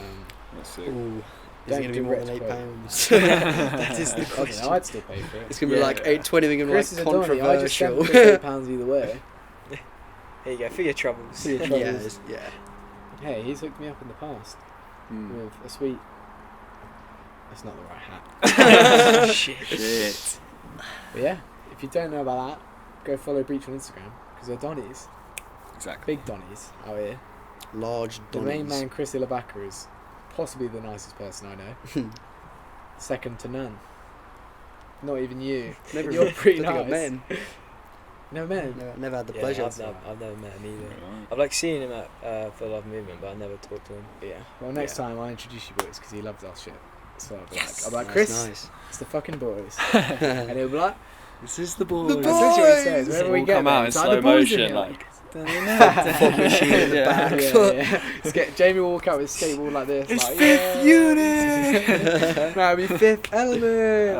[SPEAKER 5] That's it.
[SPEAKER 2] Ooh. Is
[SPEAKER 1] Don't
[SPEAKER 2] it going to be
[SPEAKER 1] do
[SPEAKER 2] more than
[SPEAKER 1] Rex
[SPEAKER 2] £8?
[SPEAKER 4] that is the
[SPEAKER 1] I don't
[SPEAKER 4] question.
[SPEAKER 1] know, I'd still pay for it.
[SPEAKER 2] It's going to be
[SPEAKER 5] Yeah.
[SPEAKER 2] like 8.20. We're going to
[SPEAKER 1] Chris
[SPEAKER 2] be
[SPEAKER 1] is
[SPEAKER 2] like
[SPEAKER 1] a Donny. I just spent
[SPEAKER 2] controversial.
[SPEAKER 1] £8 either way.
[SPEAKER 4] Here you go for your troubles.
[SPEAKER 1] For your
[SPEAKER 2] Yeah.
[SPEAKER 1] troubles.
[SPEAKER 2] Yeah.
[SPEAKER 1] Hey, he's hooked me up in the past with a sweet. That's not the right hat.
[SPEAKER 4] Shit.
[SPEAKER 5] Shit.
[SPEAKER 1] But yeah, if you don't know about that, go follow Breach on Instagram because they're Donnies,
[SPEAKER 5] Exactly.
[SPEAKER 1] big Donnies out here.
[SPEAKER 2] Large
[SPEAKER 1] The main
[SPEAKER 2] Donnies.
[SPEAKER 1] man, Chris Ilabaka, is possibly the nicest person I know. Second to none. Not even you.
[SPEAKER 2] Never,
[SPEAKER 1] You're pretty
[SPEAKER 2] don't think I've
[SPEAKER 1] nice.
[SPEAKER 2] met him.
[SPEAKER 1] Never met him.
[SPEAKER 2] Never had the
[SPEAKER 4] Yeah,
[SPEAKER 2] pleasure.
[SPEAKER 4] I've never met him either.
[SPEAKER 5] Right.
[SPEAKER 4] I've seen him at For Love Movement, but I never talked to him.
[SPEAKER 1] Yeah. Well, next
[SPEAKER 4] Yeah.
[SPEAKER 1] time I'll introduce you boys because he loves our shit. So I'll be
[SPEAKER 4] Yes.
[SPEAKER 1] I'll be like,
[SPEAKER 2] Nice,
[SPEAKER 1] Chris,
[SPEAKER 2] nice.
[SPEAKER 1] it's the fucking boys. And he'll be like,
[SPEAKER 5] This is the boy.
[SPEAKER 2] The
[SPEAKER 1] that's literally what he says.
[SPEAKER 2] boys!
[SPEAKER 1] Whenever we
[SPEAKER 5] All
[SPEAKER 1] get
[SPEAKER 5] come
[SPEAKER 1] there,
[SPEAKER 5] out in
[SPEAKER 1] it's like,
[SPEAKER 5] slow
[SPEAKER 1] the boys in
[SPEAKER 5] motion,
[SPEAKER 1] here.
[SPEAKER 5] like.
[SPEAKER 2] Fog machine at the
[SPEAKER 5] Yeah.
[SPEAKER 2] back.
[SPEAKER 1] Jamie will walk out with a skateboard like this.
[SPEAKER 2] It's
[SPEAKER 1] like,
[SPEAKER 2] Fifth
[SPEAKER 1] Unit! No, it'd be Fifth Element!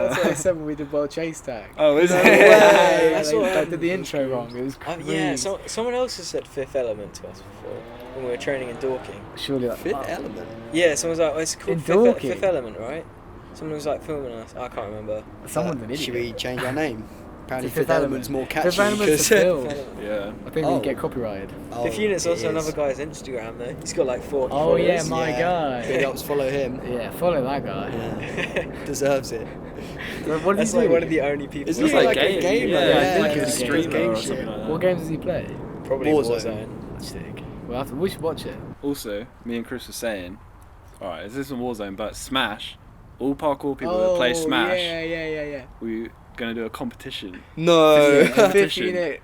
[SPEAKER 1] That's what I said when we did World Chase Tag.
[SPEAKER 5] Oh, is
[SPEAKER 1] No
[SPEAKER 5] it?
[SPEAKER 1] way!
[SPEAKER 4] I
[SPEAKER 1] I
[SPEAKER 4] saw
[SPEAKER 1] did the intro wrong. It was crazy.
[SPEAKER 4] Yeah, someone else has said Fifth Element to us before when we were training in Dorking.
[SPEAKER 1] Surely like
[SPEAKER 2] Fifth Element.
[SPEAKER 4] Yeah, someone was like, oh, it's called
[SPEAKER 1] In
[SPEAKER 4] Fifth,
[SPEAKER 1] Dorking?
[SPEAKER 4] Fifth Element, right? Someone was filming us. I can't remember.
[SPEAKER 1] Someone's an idiot.
[SPEAKER 2] Should we change our name? Apparently
[SPEAKER 1] Fifth
[SPEAKER 2] Fifth Element's more catchy.
[SPEAKER 1] Fifth Element's a
[SPEAKER 2] because-
[SPEAKER 1] film.
[SPEAKER 4] Fifth Element.
[SPEAKER 5] Yeah.
[SPEAKER 1] I think
[SPEAKER 2] Oh.
[SPEAKER 1] we get copyrighted.
[SPEAKER 2] Oh,
[SPEAKER 4] Fifth Unit's
[SPEAKER 2] it
[SPEAKER 4] also
[SPEAKER 2] is.
[SPEAKER 4] another guy's Instagram though. He's got 4
[SPEAKER 1] Oh
[SPEAKER 4] followers.
[SPEAKER 1] yeah, my guy.
[SPEAKER 2] Big ups, follow him.
[SPEAKER 1] Yeah, follow that guy.
[SPEAKER 2] Yeah. Deserves it.
[SPEAKER 1] What
[SPEAKER 4] That's
[SPEAKER 1] did he do?
[SPEAKER 4] one of the only people.
[SPEAKER 2] Isn't
[SPEAKER 5] It's
[SPEAKER 2] he
[SPEAKER 5] like
[SPEAKER 2] like a
[SPEAKER 5] game-
[SPEAKER 2] gamer?
[SPEAKER 5] yeah,
[SPEAKER 1] I think
[SPEAKER 2] like
[SPEAKER 1] he
[SPEAKER 2] a
[SPEAKER 1] was a
[SPEAKER 2] streamer
[SPEAKER 1] game
[SPEAKER 2] or
[SPEAKER 1] shit.
[SPEAKER 2] something like that.
[SPEAKER 1] What games does he play?
[SPEAKER 4] Probably
[SPEAKER 2] Warzone.
[SPEAKER 1] Sick. We should watch it.
[SPEAKER 5] Also, me and Chris were saying, alright, this isn't Warzone, but Smash, all parkour people that play Smash,
[SPEAKER 1] Yeah.
[SPEAKER 5] we're going to do a competition.
[SPEAKER 2] No.
[SPEAKER 1] Fifth
[SPEAKER 5] Competition.
[SPEAKER 1] Unit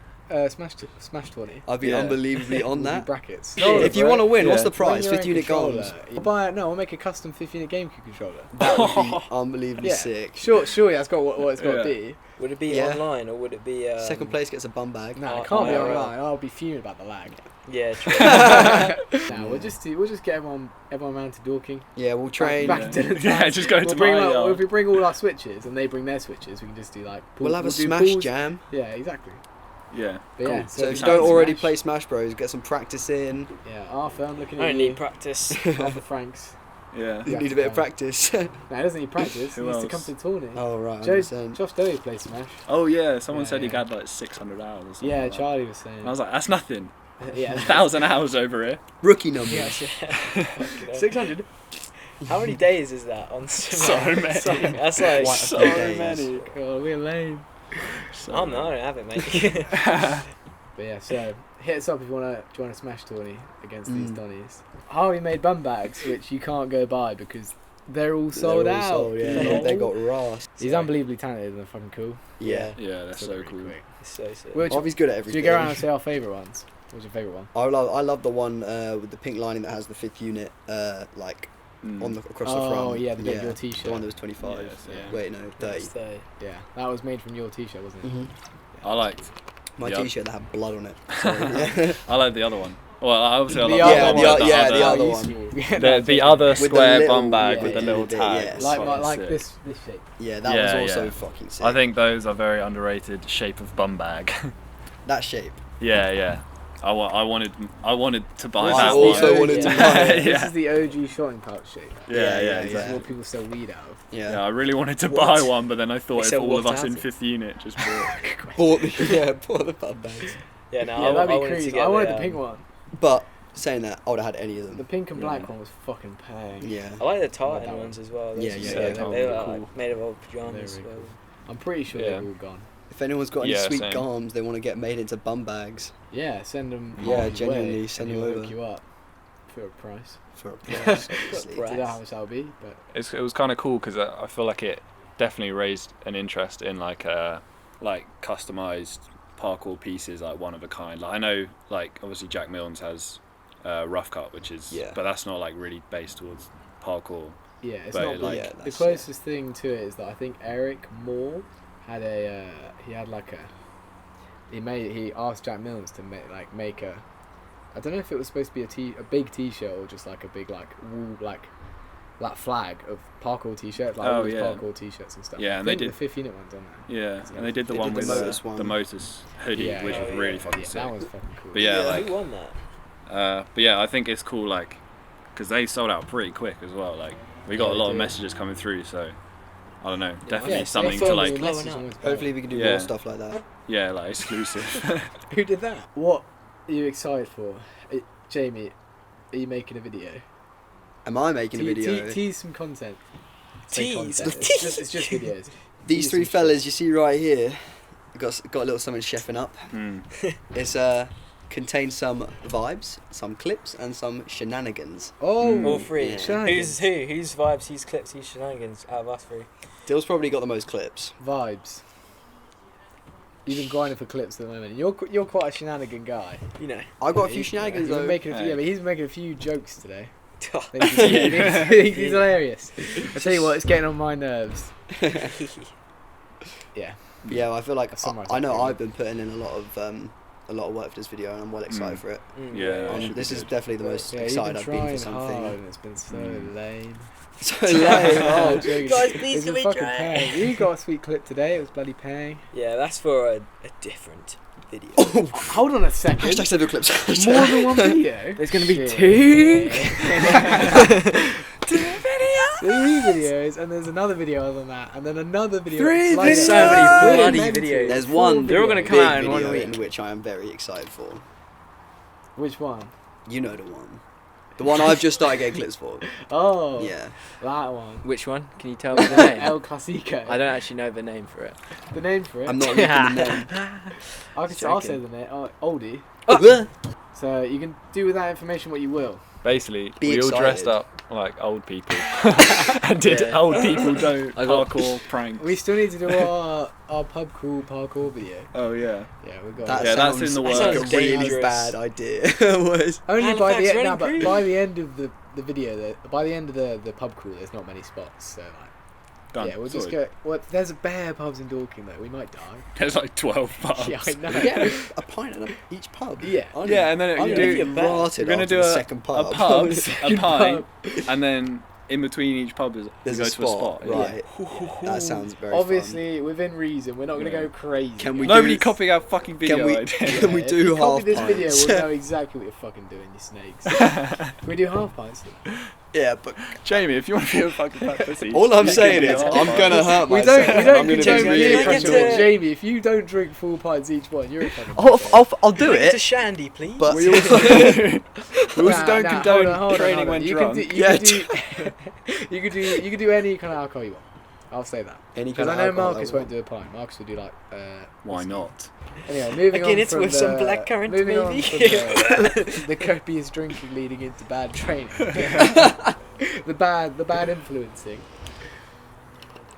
[SPEAKER 1] Smash 20.
[SPEAKER 2] I'd be
[SPEAKER 5] Yeah.
[SPEAKER 2] unbelievably on that.
[SPEAKER 1] Brackets.
[SPEAKER 2] If you want to win, what's
[SPEAKER 5] Yeah.
[SPEAKER 2] the price?
[SPEAKER 1] Bring your
[SPEAKER 2] 50
[SPEAKER 1] own
[SPEAKER 2] unit
[SPEAKER 1] controller.
[SPEAKER 2] goals.
[SPEAKER 1] I'll make a custom 50-unit GameCube controller.
[SPEAKER 2] That would be unbelievably sick.
[SPEAKER 1] Surely that's got what it's got
[SPEAKER 5] Yeah.
[SPEAKER 1] to be.
[SPEAKER 4] Would it be
[SPEAKER 2] Yeah.
[SPEAKER 4] online or would it be?
[SPEAKER 2] Second place gets a bum bag.
[SPEAKER 1] No,
[SPEAKER 4] Oh,
[SPEAKER 1] it can't be
[SPEAKER 4] IRL.
[SPEAKER 1] online. I'll be fuming about the lag.
[SPEAKER 4] Yeah, true.
[SPEAKER 1] No, we'll just get everyone around to Dorking.
[SPEAKER 2] Yeah, we'll train.
[SPEAKER 1] Back to the
[SPEAKER 5] Yeah, just go to
[SPEAKER 1] bring
[SPEAKER 5] my
[SPEAKER 1] like, if we bring all our switches and they bring their switches, we can just do like.
[SPEAKER 2] We'll have a
[SPEAKER 1] do
[SPEAKER 2] Smash
[SPEAKER 1] pools.
[SPEAKER 2] jam.
[SPEAKER 1] Yeah, exactly.
[SPEAKER 5] Yeah.
[SPEAKER 1] But yeah,
[SPEAKER 2] So if you
[SPEAKER 5] Sounds
[SPEAKER 2] don't already
[SPEAKER 1] Smash.
[SPEAKER 2] play Smash Bros, get some practice in.
[SPEAKER 1] Yeah, Arthur, I'm looking
[SPEAKER 4] I
[SPEAKER 1] at
[SPEAKER 4] don't
[SPEAKER 1] you.
[SPEAKER 4] need practice.
[SPEAKER 1] Arthur Franks.
[SPEAKER 5] Yeah.
[SPEAKER 2] You
[SPEAKER 1] Yeah.
[SPEAKER 2] need a bit of practice.
[SPEAKER 1] No, he doesn't need practice. He
[SPEAKER 5] Who
[SPEAKER 1] needs to
[SPEAKER 5] else?
[SPEAKER 1] come to the tournament.
[SPEAKER 2] Oh, right,
[SPEAKER 1] Joe,
[SPEAKER 2] 100%.
[SPEAKER 1] Josh Dowie plays Smash.
[SPEAKER 5] Oh yeah, someone
[SPEAKER 1] Yeah,
[SPEAKER 5] said he
[SPEAKER 1] yeah.
[SPEAKER 5] had like 600 hours. Or something
[SPEAKER 1] Yeah,
[SPEAKER 5] like that.
[SPEAKER 1] Charlie was saying.
[SPEAKER 5] And I was like, that's nothing.
[SPEAKER 1] Yeah.
[SPEAKER 5] 1,000 hours over here.
[SPEAKER 2] Rookie numbers.
[SPEAKER 4] Yeah, Fucking hell.
[SPEAKER 1] 600.
[SPEAKER 4] How many days is that on Smash?
[SPEAKER 5] So many.
[SPEAKER 4] That's like.
[SPEAKER 2] Quite a
[SPEAKER 5] So
[SPEAKER 2] few days.
[SPEAKER 5] many.
[SPEAKER 1] God, we're lame.
[SPEAKER 4] Oh no, I don't have it, mate.
[SPEAKER 1] But yeah, so hit us up if you want to join a Smash tourney against these
[SPEAKER 2] Mm.
[SPEAKER 1] Donnies. Harvey made bum bags, which you can't go buy because they're all sold
[SPEAKER 2] They're all
[SPEAKER 1] out.
[SPEAKER 2] sold, yeah. They got Ross.
[SPEAKER 1] He's unbelievably talented and they're fucking cool.
[SPEAKER 2] Yeah.
[SPEAKER 5] Yeah, that's so
[SPEAKER 1] Very
[SPEAKER 5] cool.
[SPEAKER 1] quick.
[SPEAKER 4] It's so sick.
[SPEAKER 1] Which,
[SPEAKER 2] Harvey's good at
[SPEAKER 1] should
[SPEAKER 2] everything.
[SPEAKER 1] we go around and say our favourite ones? What's your favourite one?
[SPEAKER 2] I love the one with the pink lining that has the 5th unit like
[SPEAKER 5] Mm.
[SPEAKER 2] on the across the front.
[SPEAKER 1] Oh, yeah, the bit of your t-shirt.
[SPEAKER 2] The one that was 25.
[SPEAKER 5] Yeah,
[SPEAKER 1] yeah.
[SPEAKER 2] Wait, no, 30.
[SPEAKER 4] It's 30.
[SPEAKER 1] Yeah, that was made from your t-shirt, wasn't it?
[SPEAKER 2] Mhm.
[SPEAKER 5] I liked.
[SPEAKER 2] My
[SPEAKER 5] Yeah.
[SPEAKER 2] t-shirt that had blood on it. Sorry. Yeah.
[SPEAKER 5] I like the other one. Well, obviously I
[SPEAKER 1] The
[SPEAKER 5] like
[SPEAKER 1] other
[SPEAKER 5] the
[SPEAKER 1] one.
[SPEAKER 5] one.
[SPEAKER 2] Yeah, the
[SPEAKER 1] Oh,
[SPEAKER 2] other
[SPEAKER 1] useful.
[SPEAKER 2] one.
[SPEAKER 1] Yeah,
[SPEAKER 5] The other
[SPEAKER 2] With the
[SPEAKER 5] square
[SPEAKER 2] little-
[SPEAKER 5] bum bag
[SPEAKER 1] yeah,
[SPEAKER 5] with the
[SPEAKER 2] yeah,
[SPEAKER 5] little
[SPEAKER 2] yeah,
[SPEAKER 5] tag.
[SPEAKER 2] yeah.
[SPEAKER 5] is
[SPEAKER 1] like
[SPEAKER 5] fucking
[SPEAKER 1] like
[SPEAKER 5] sick.
[SPEAKER 1] this shape.
[SPEAKER 2] Yeah, that
[SPEAKER 5] Yeah,
[SPEAKER 2] was also
[SPEAKER 5] yeah.
[SPEAKER 2] fucking sick.
[SPEAKER 5] I think those are very underrated shape of bum bag.
[SPEAKER 2] that shape.
[SPEAKER 5] yeah. I wanted to buy
[SPEAKER 2] This
[SPEAKER 5] that
[SPEAKER 2] is
[SPEAKER 5] one.
[SPEAKER 2] also wanted to buy it.
[SPEAKER 1] This
[SPEAKER 5] Yeah.
[SPEAKER 1] is the OG shotting pouch shape.
[SPEAKER 5] Yeah,
[SPEAKER 2] Yeah,
[SPEAKER 1] This is
[SPEAKER 5] exactly.
[SPEAKER 1] what people sell weed out of.
[SPEAKER 2] Yeah.
[SPEAKER 5] Yeah, I really wanted to
[SPEAKER 4] What?
[SPEAKER 5] buy one, but then I thought
[SPEAKER 4] They
[SPEAKER 5] if
[SPEAKER 4] sell
[SPEAKER 5] all of
[SPEAKER 4] what
[SPEAKER 5] us in
[SPEAKER 4] out?
[SPEAKER 5] 5th unit just bought.
[SPEAKER 2] Bought the bum bags.
[SPEAKER 4] Yeah, no,
[SPEAKER 1] Yeah,
[SPEAKER 4] I
[SPEAKER 1] that'd be
[SPEAKER 4] wanted to
[SPEAKER 1] crazy.
[SPEAKER 4] get
[SPEAKER 1] I wanted
[SPEAKER 4] the,
[SPEAKER 1] the pink one.
[SPEAKER 2] But saying that, I would have had any of
[SPEAKER 1] The
[SPEAKER 2] them.
[SPEAKER 1] pink and black
[SPEAKER 5] Yeah.
[SPEAKER 1] one was fucking pang.
[SPEAKER 2] Yeah.
[SPEAKER 4] I like the
[SPEAKER 1] Like
[SPEAKER 4] tartan
[SPEAKER 1] that one.
[SPEAKER 4] ones as well.
[SPEAKER 2] Yeah,
[SPEAKER 4] Those
[SPEAKER 2] yeah,
[SPEAKER 4] are
[SPEAKER 2] yeah,
[SPEAKER 4] sick.
[SPEAKER 5] that
[SPEAKER 4] They
[SPEAKER 5] one
[SPEAKER 4] were
[SPEAKER 5] was
[SPEAKER 4] like
[SPEAKER 5] cool.
[SPEAKER 4] made of old pajamas.
[SPEAKER 1] Very
[SPEAKER 4] as well.
[SPEAKER 1] cool. I'm pretty sure
[SPEAKER 5] Yeah.
[SPEAKER 1] they're all gone.
[SPEAKER 2] If anyone's got any
[SPEAKER 5] Yeah,
[SPEAKER 2] sweet
[SPEAKER 5] same.
[SPEAKER 2] garms they want to get made into bum bags
[SPEAKER 1] Yeah, send them.
[SPEAKER 2] Yeah,
[SPEAKER 1] Harvey's
[SPEAKER 2] genuinely,
[SPEAKER 1] way,
[SPEAKER 2] send
[SPEAKER 1] and
[SPEAKER 2] them
[SPEAKER 1] he'll
[SPEAKER 2] over.
[SPEAKER 1] hook you up for a price.
[SPEAKER 2] for a price.
[SPEAKER 4] Price.
[SPEAKER 2] obviously.
[SPEAKER 1] I don't know how much that'll be, but
[SPEAKER 5] It was kind of cool because I feel like it definitely raised an interest in like customized parkour pieces, like one of a kind. Like I know, like obviously Jack Milnes has Rough Cut, which is,
[SPEAKER 2] Yeah.
[SPEAKER 5] but that's not like really based towards parkour.
[SPEAKER 1] yeah, it's
[SPEAKER 5] But
[SPEAKER 1] not.
[SPEAKER 5] like-
[SPEAKER 2] Yeah,
[SPEAKER 1] the
[SPEAKER 2] that's-
[SPEAKER 1] closest thing to it is that I think Eric Moore had he asked Jack Milnes to make a. I don't know if it was supposed to be a big T-shirt or just like a big like wool like flag of parkour T-shirts, like
[SPEAKER 5] Oh,
[SPEAKER 1] all these
[SPEAKER 5] yeah.
[SPEAKER 1] parkour T-shirts and stuff.
[SPEAKER 5] Yeah,
[SPEAKER 1] I
[SPEAKER 5] and they
[SPEAKER 1] think
[SPEAKER 5] did-
[SPEAKER 1] the 5th unit one's on there.
[SPEAKER 5] Yeah, and they did the
[SPEAKER 2] They
[SPEAKER 5] one
[SPEAKER 2] did the
[SPEAKER 5] with
[SPEAKER 2] Motus one.
[SPEAKER 5] the Motus hoodie,
[SPEAKER 1] Yeah,
[SPEAKER 5] which
[SPEAKER 1] yeah,
[SPEAKER 5] was
[SPEAKER 1] yeah,
[SPEAKER 5] really
[SPEAKER 1] yeah,
[SPEAKER 5] fucking
[SPEAKER 1] that
[SPEAKER 5] sick.
[SPEAKER 1] one's fucking cool.
[SPEAKER 5] But yeah, like
[SPEAKER 4] who won that?
[SPEAKER 5] but yeah, I think it's cool, like, because they sold out pretty quick as well. Like, we got
[SPEAKER 1] Yeah,
[SPEAKER 5] a
[SPEAKER 1] they
[SPEAKER 5] lot of
[SPEAKER 1] did.
[SPEAKER 5] messages coming through, so I don't know, definitely
[SPEAKER 1] Yeah,
[SPEAKER 5] something
[SPEAKER 1] they're
[SPEAKER 5] to like,
[SPEAKER 1] filming
[SPEAKER 4] Blowing
[SPEAKER 1] messages
[SPEAKER 4] up.
[SPEAKER 1] on his belt.
[SPEAKER 2] Hopefully we can do
[SPEAKER 5] Yeah.
[SPEAKER 2] more stuff like that.
[SPEAKER 5] yeah, like exclusive.
[SPEAKER 1] Who did that? What are you excited for? Jamie, are you making a video?
[SPEAKER 2] Am I making a video?
[SPEAKER 1] Tease some content. Say
[SPEAKER 4] Tease?
[SPEAKER 1] content. It's just videos.
[SPEAKER 2] These
[SPEAKER 1] Tease
[SPEAKER 2] three
[SPEAKER 1] some
[SPEAKER 2] fellas you see right here got a little something chefing up.
[SPEAKER 5] Hmm.
[SPEAKER 2] It's contains some vibes, some clips, and some shenanigans.
[SPEAKER 1] Oh,
[SPEAKER 4] All three.
[SPEAKER 2] Yeah.
[SPEAKER 1] Shenanigans.
[SPEAKER 4] Who's vibes, who's clips, who's shenanigans out of us three?
[SPEAKER 2] Dill's probably got the most clips.
[SPEAKER 1] Vibes. You've been grinding for clips at the moment. You're quite a shenanigan guy.
[SPEAKER 4] You know.
[SPEAKER 2] I got a few
[SPEAKER 1] He's
[SPEAKER 2] shenanigans
[SPEAKER 1] been
[SPEAKER 2] though.
[SPEAKER 1] making a few,
[SPEAKER 5] Hey.
[SPEAKER 1] yeah, but he's making a few jokes today.
[SPEAKER 4] Oh,
[SPEAKER 1] He's hilarious. I tell you what, it's getting on my nerves. Yeah.
[SPEAKER 2] Yeah, I feel like
[SPEAKER 1] That's summarised
[SPEAKER 2] I know
[SPEAKER 1] pretty
[SPEAKER 2] I've been putting in a lot of work for this video, and I'm well excited for it.
[SPEAKER 5] Yeah, it should be
[SPEAKER 2] This is
[SPEAKER 5] good.
[SPEAKER 2] definitely the most
[SPEAKER 1] Yeah, you've
[SPEAKER 2] excited
[SPEAKER 1] been
[SPEAKER 2] I've been for
[SPEAKER 1] trying
[SPEAKER 2] something.
[SPEAKER 1] hard and it's been so lame.
[SPEAKER 2] So lame.
[SPEAKER 1] Oh,
[SPEAKER 2] Oh,
[SPEAKER 1] joking.
[SPEAKER 4] Guys,
[SPEAKER 1] It's
[SPEAKER 4] please
[SPEAKER 1] been
[SPEAKER 4] can we
[SPEAKER 1] fucking
[SPEAKER 4] try?
[SPEAKER 1] paying. You got a sweet clip today. It was bloody paying.
[SPEAKER 4] Yeah, that's for a different video.
[SPEAKER 1] Hold on a second.
[SPEAKER 2] hashtag save your clips.
[SPEAKER 1] More than one video.
[SPEAKER 4] There's gonna be
[SPEAKER 1] Shit.
[SPEAKER 4] two videos.
[SPEAKER 1] 2 videos, and there's another video other than that, and then another video.
[SPEAKER 4] 3
[SPEAKER 1] like
[SPEAKER 4] videos.
[SPEAKER 1] that.
[SPEAKER 4] So many bloody
[SPEAKER 1] Mental.
[SPEAKER 4] videos.
[SPEAKER 2] There's
[SPEAKER 1] 4
[SPEAKER 2] one
[SPEAKER 4] They're all gonna
[SPEAKER 1] videos.
[SPEAKER 4] come
[SPEAKER 2] big
[SPEAKER 4] out in one
[SPEAKER 2] video
[SPEAKER 4] week.
[SPEAKER 2] in which I am very excited for.
[SPEAKER 1] Which one?
[SPEAKER 2] You know the one. The one I've just started getting clips for.
[SPEAKER 1] Oh,
[SPEAKER 2] Yeah.
[SPEAKER 1] that one.
[SPEAKER 4] Which one? Can you tell me the name?
[SPEAKER 1] El Clasico.
[SPEAKER 4] I don't actually know the name for it.
[SPEAKER 1] The name for it.
[SPEAKER 2] I'm not looking the name.
[SPEAKER 1] I'll say the name. Oldie.
[SPEAKER 2] Oh.
[SPEAKER 1] So you can do with that information what you will.
[SPEAKER 5] Basically,
[SPEAKER 2] Be
[SPEAKER 5] we all
[SPEAKER 2] excited.
[SPEAKER 5] dressed up like old people and did
[SPEAKER 4] Yeah.
[SPEAKER 5] old people don't
[SPEAKER 2] I got-
[SPEAKER 5] parkour pranks.
[SPEAKER 1] We still need to do our pub crawl parkour video.
[SPEAKER 5] Oh yeah.
[SPEAKER 1] Yeah, we got
[SPEAKER 2] That
[SPEAKER 5] Yeah, that's
[SPEAKER 2] sounds
[SPEAKER 5] in the
[SPEAKER 2] like
[SPEAKER 4] works.
[SPEAKER 2] a really
[SPEAKER 4] Dangerous.
[SPEAKER 2] bad idea. Was
[SPEAKER 1] only by
[SPEAKER 4] Halifax
[SPEAKER 1] the end.
[SPEAKER 4] running
[SPEAKER 1] No, but
[SPEAKER 4] crew.
[SPEAKER 1] by the end of the video, by the end of the pub crawl, there's not many spots. So like,
[SPEAKER 5] Done.
[SPEAKER 1] yeah, we'll just
[SPEAKER 5] Sorted.
[SPEAKER 1] go. Well, there's bare pubs in Dorking though. We might die.
[SPEAKER 5] There's like 12 pubs.
[SPEAKER 1] Yeah, I know.
[SPEAKER 2] we get a pint at each pub.
[SPEAKER 1] Yeah.
[SPEAKER 5] Yeah, and then
[SPEAKER 2] I'm
[SPEAKER 5] you
[SPEAKER 2] gonna
[SPEAKER 5] do-
[SPEAKER 2] be
[SPEAKER 4] You're
[SPEAKER 2] rotted
[SPEAKER 5] We're gonna
[SPEAKER 2] after
[SPEAKER 5] do
[SPEAKER 2] the
[SPEAKER 5] a
[SPEAKER 2] second pub.
[SPEAKER 5] a pub, a
[SPEAKER 1] Second
[SPEAKER 5] pint, and then in between each pub is
[SPEAKER 2] There's
[SPEAKER 5] we go
[SPEAKER 2] a
[SPEAKER 5] to a spot.
[SPEAKER 2] spot, right? That sounds very
[SPEAKER 1] Obviously, within reason, we're not going to
[SPEAKER 5] Yeah.
[SPEAKER 1] go crazy.
[SPEAKER 2] Can we
[SPEAKER 5] Nobody
[SPEAKER 2] do-
[SPEAKER 5] copying our fucking video
[SPEAKER 2] Can we?
[SPEAKER 5] idea.
[SPEAKER 2] Can we
[SPEAKER 1] If
[SPEAKER 2] do
[SPEAKER 1] you
[SPEAKER 2] half
[SPEAKER 1] copy this video,
[SPEAKER 2] pints?
[SPEAKER 1] we'll know exactly what you're fucking doing, you snakes. Can we do half pints?
[SPEAKER 2] Yeah, but
[SPEAKER 5] Jamie, if you want to be a fucking fat pussy,
[SPEAKER 2] all I'm
[SPEAKER 5] you
[SPEAKER 2] saying
[SPEAKER 5] can
[SPEAKER 2] is
[SPEAKER 5] be a
[SPEAKER 2] I'm
[SPEAKER 5] half
[SPEAKER 2] gonna
[SPEAKER 5] pint.
[SPEAKER 2] hurt
[SPEAKER 1] We
[SPEAKER 2] myself.
[SPEAKER 1] don't
[SPEAKER 2] I'm
[SPEAKER 1] do
[SPEAKER 2] gonna
[SPEAKER 1] Jamie
[SPEAKER 2] be
[SPEAKER 1] peer
[SPEAKER 2] really
[SPEAKER 1] pressure.
[SPEAKER 4] to-
[SPEAKER 1] Jamie, if you don't drink full pints each one, you're a fucking.
[SPEAKER 2] I'll do
[SPEAKER 4] It's a
[SPEAKER 2] it.
[SPEAKER 4] shandy, please.
[SPEAKER 2] But
[SPEAKER 5] We also don't
[SPEAKER 1] Nah,
[SPEAKER 5] condone
[SPEAKER 1] hold on,
[SPEAKER 5] training
[SPEAKER 1] hold on.
[SPEAKER 5] when
[SPEAKER 1] You
[SPEAKER 5] drunk.
[SPEAKER 1] Can do,
[SPEAKER 2] Yeah.
[SPEAKER 1] you could do any kind of alcohol you want. I'll say that.
[SPEAKER 2] Any
[SPEAKER 1] Because
[SPEAKER 2] kind
[SPEAKER 1] I
[SPEAKER 2] of
[SPEAKER 1] know
[SPEAKER 2] alcohol
[SPEAKER 1] Marcus
[SPEAKER 2] I
[SPEAKER 1] won't
[SPEAKER 2] want.
[SPEAKER 1] do a pint. Marcus will do like.
[SPEAKER 5] Why
[SPEAKER 1] whiskey.
[SPEAKER 5] not?
[SPEAKER 1] Anyway, moving on.
[SPEAKER 4] Again, it's
[SPEAKER 1] from
[SPEAKER 4] with some blackcurrant,
[SPEAKER 1] moving on
[SPEAKER 4] maybe.
[SPEAKER 1] from the copious drinking leading into bad training. the bad influencing.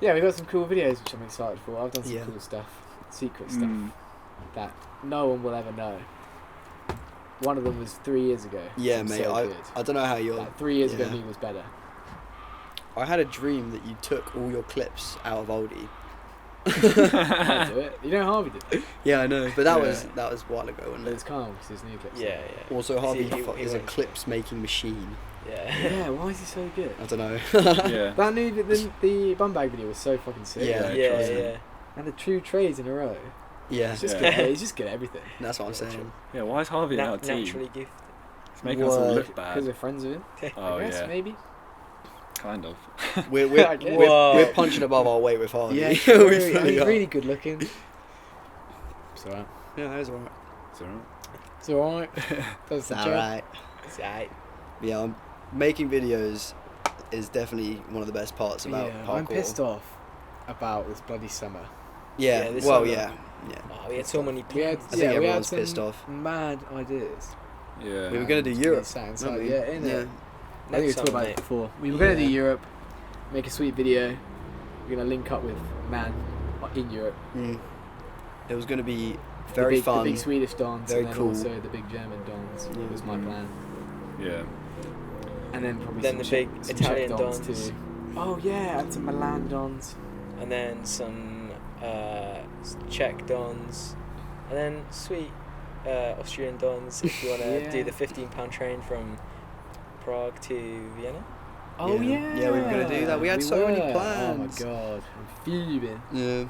[SPEAKER 1] Yeah, we got some cool videos which I'm excited for. I've done some
[SPEAKER 2] Yeah.
[SPEAKER 1] cool stuff, secret stuff
[SPEAKER 5] Mm.
[SPEAKER 1] that no one will ever know. One of them was 3 years ago.
[SPEAKER 2] Yeah,
[SPEAKER 1] It was
[SPEAKER 2] mate.
[SPEAKER 1] so
[SPEAKER 2] I
[SPEAKER 1] good.
[SPEAKER 2] don't know how you're.
[SPEAKER 1] Like 3 years ago,
[SPEAKER 2] yeah.
[SPEAKER 1] me was better.
[SPEAKER 2] I had a dream that you took all your clips out of Oldie.
[SPEAKER 1] I do it. You know Harvey did that.
[SPEAKER 2] Yeah, I know, but that
[SPEAKER 5] Yeah.
[SPEAKER 2] was a while ago, wasn't
[SPEAKER 1] But
[SPEAKER 2] it?
[SPEAKER 1] it's calm because there's new clips.
[SPEAKER 4] Yeah, yeah.
[SPEAKER 2] Also, Harvey
[SPEAKER 4] He
[SPEAKER 2] is a
[SPEAKER 4] went-
[SPEAKER 2] clips making machine.
[SPEAKER 4] Yeah.
[SPEAKER 1] Yeah, why is he so good?
[SPEAKER 2] I don't know.
[SPEAKER 5] Yeah.
[SPEAKER 1] That new the bum bag video was so fucking sick.
[SPEAKER 2] Yeah,
[SPEAKER 4] Yeah,
[SPEAKER 5] trust me.
[SPEAKER 4] yeah.
[SPEAKER 1] And the 2 trays in a row.
[SPEAKER 2] Yeah,
[SPEAKER 1] He's just
[SPEAKER 5] Yeah.
[SPEAKER 1] good. Yeah, he's just good at everything.
[SPEAKER 2] that's what I'm saying.
[SPEAKER 5] Yeah, why is Harvey in our team?
[SPEAKER 4] Naturally gifted.
[SPEAKER 5] It's making us all
[SPEAKER 2] Whoa.
[SPEAKER 5] look
[SPEAKER 1] Because
[SPEAKER 5] bad.
[SPEAKER 1] we're friends with him.
[SPEAKER 5] Oh
[SPEAKER 1] I guess,
[SPEAKER 5] yeah,
[SPEAKER 1] maybe.
[SPEAKER 5] kind of.
[SPEAKER 2] We're
[SPEAKER 1] I guess.
[SPEAKER 2] we're punching above our weight with Harvey.
[SPEAKER 1] Yeah,
[SPEAKER 2] we
[SPEAKER 1] he's really,
[SPEAKER 2] really
[SPEAKER 1] he's
[SPEAKER 2] are.
[SPEAKER 1] really good looking. It's alright.
[SPEAKER 2] Yeah, that was alright.
[SPEAKER 5] It's alright.
[SPEAKER 1] It's alright. Does the
[SPEAKER 2] It's
[SPEAKER 1] job.
[SPEAKER 2] alright.
[SPEAKER 4] It's alright.
[SPEAKER 2] Yeah, making videos is definitely one of the best parts about
[SPEAKER 1] Yeah,
[SPEAKER 2] parkour.
[SPEAKER 1] I'm pissed off about this bloody summer.
[SPEAKER 2] Yeah,
[SPEAKER 4] Yeah, this
[SPEAKER 2] well,
[SPEAKER 4] summer.
[SPEAKER 2] yeah.
[SPEAKER 4] Oh, we had so many
[SPEAKER 1] We had,
[SPEAKER 4] plans.
[SPEAKER 2] I think
[SPEAKER 1] yeah, we had
[SPEAKER 2] everyone's
[SPEAKER 1] some
[SPEAKER 2] pissed off.
[SPEAKER 1] mad ideas.
[SPEAKER 5] Yeah.
[SPEAKER 2] We were gonna do
[SPEAKER 1] And
[SPEAKER 2] Europe,
[SPEAKER 1] it's sounds
[SPEAKER 2] weren't
[SPEAKER 1] like,
[SPEAKER 2] we?
[SPEAKER 1] yeah, innit?
[SPEAKER 2] Yeah.
[SPEAKER 1] I think we
[SPEAKER 4] Next
[SPEAKER 1] talked
[SPEAKER 4] summer,
[SPEAKER 1] about it
[SPEAKER 4] mate.
[SPEAKER 1] before. We were going to
[SPEAKER 2] Yeah.
[SPEAKER 1] do Europe, make a sweet video. We're going to link up with man in Europe.
[SPEAKER 2] Mm. It was going to be very
[SPEAKER 1] the big,
[SPEAKER 2] fun.
[SPEAKER 1] The big Swedish dons,
[SPEAKER 2] very
[SPEAKER 1] and then
[SPEAKER 2] cool.
[SPEAKER 1] also the big German dons.
[SPEAKER 2] Yeah.
[SPEAKER 1] Was my plan.
[SPEAKER 5] Yeah.
[SPEAKER 1] And then probably
[SPEAKER 4] Then
[SPEAKER 1] some
[SPEAKER 4] the
[SPEAKER 1] Czech,
[SPEAKER 4] big
[SPEAKER 1] some
[SPEAKER 4] Italian
[SPEAKER 1] Czech dons
[SPEAKER 4] dons.
[SPEAKER 1] too. Oh yeah, and some Milan dons.
[SPEAKER 4] And then some Czech dons. And then sweet Austrian dons if you want to
[SPEAKER 1] Yeah.
[SPEAKER 4] do the £15 train from Prague to Vienna.
[SPEAKER 1] Oh yeah.
[SPEAKER 2] Yeah, we were gonna do that. We had so many plans.
[SPEAKER 1] Oh my god, I'm fuming.
[SPEAKER 2] Yeah.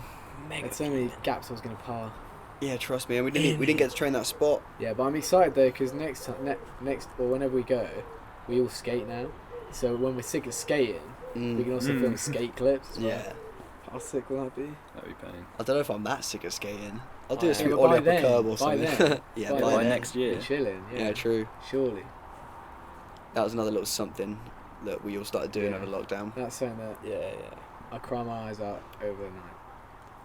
[SPEAKER 4] Mega
[SPEAKER 1] There's so many gaps I was gonna par.
[SPEAKER 2] Yeah, trust me. And we didn't get to train that spot.
[SPEAKER 1] Yeah, but I'm excited though because next time, next or whenever we go, we all skate now. So when we're sick of skating, we can also film skate clips. As well.
[SPEAKER 2] Yeah.
[SPEAKER 1] How sick will that be?
[SPEAKER 5] That'd be pain.
[SPEAKER 2] I don't know if I'm that sick of skating. I'll do
[SPEAKER 4] Yeah,
[SPEAKER 2] a sweet
[SPEAKER 1] but
[SPEAKER 2] ollie
[SPEAKER 1] by
[SPEAKER 2] up a
[SPEAKER 1] then-
[SPEAKER 2] curb or
[SPEAKER 1] by
[SPEAKER 2] something.
[SPEAKER 1] then-
[SPEAKER 2] yeah,
[SPEAKER 1] by
[SPEAKER 2] by
[SPEAKER 5] By
[SPEAKER 2] then.
[SPEAKER 5] next year.
[SPEAKER 1] Be chilling. Yeah.
[SPEAKER 2] Yeah, true.
[SPEAKER 1] Surely.
[SPEAKER 2] That was another little something that we all started doing
[SPEAKER 1] Yeah.
[SPEAKER 2] over lockdown.
[SPEAKER 1] That's something that
[SPEAKER 4] Yeah, yeah.
[SPEAKER 1] I cry my eyes out over the night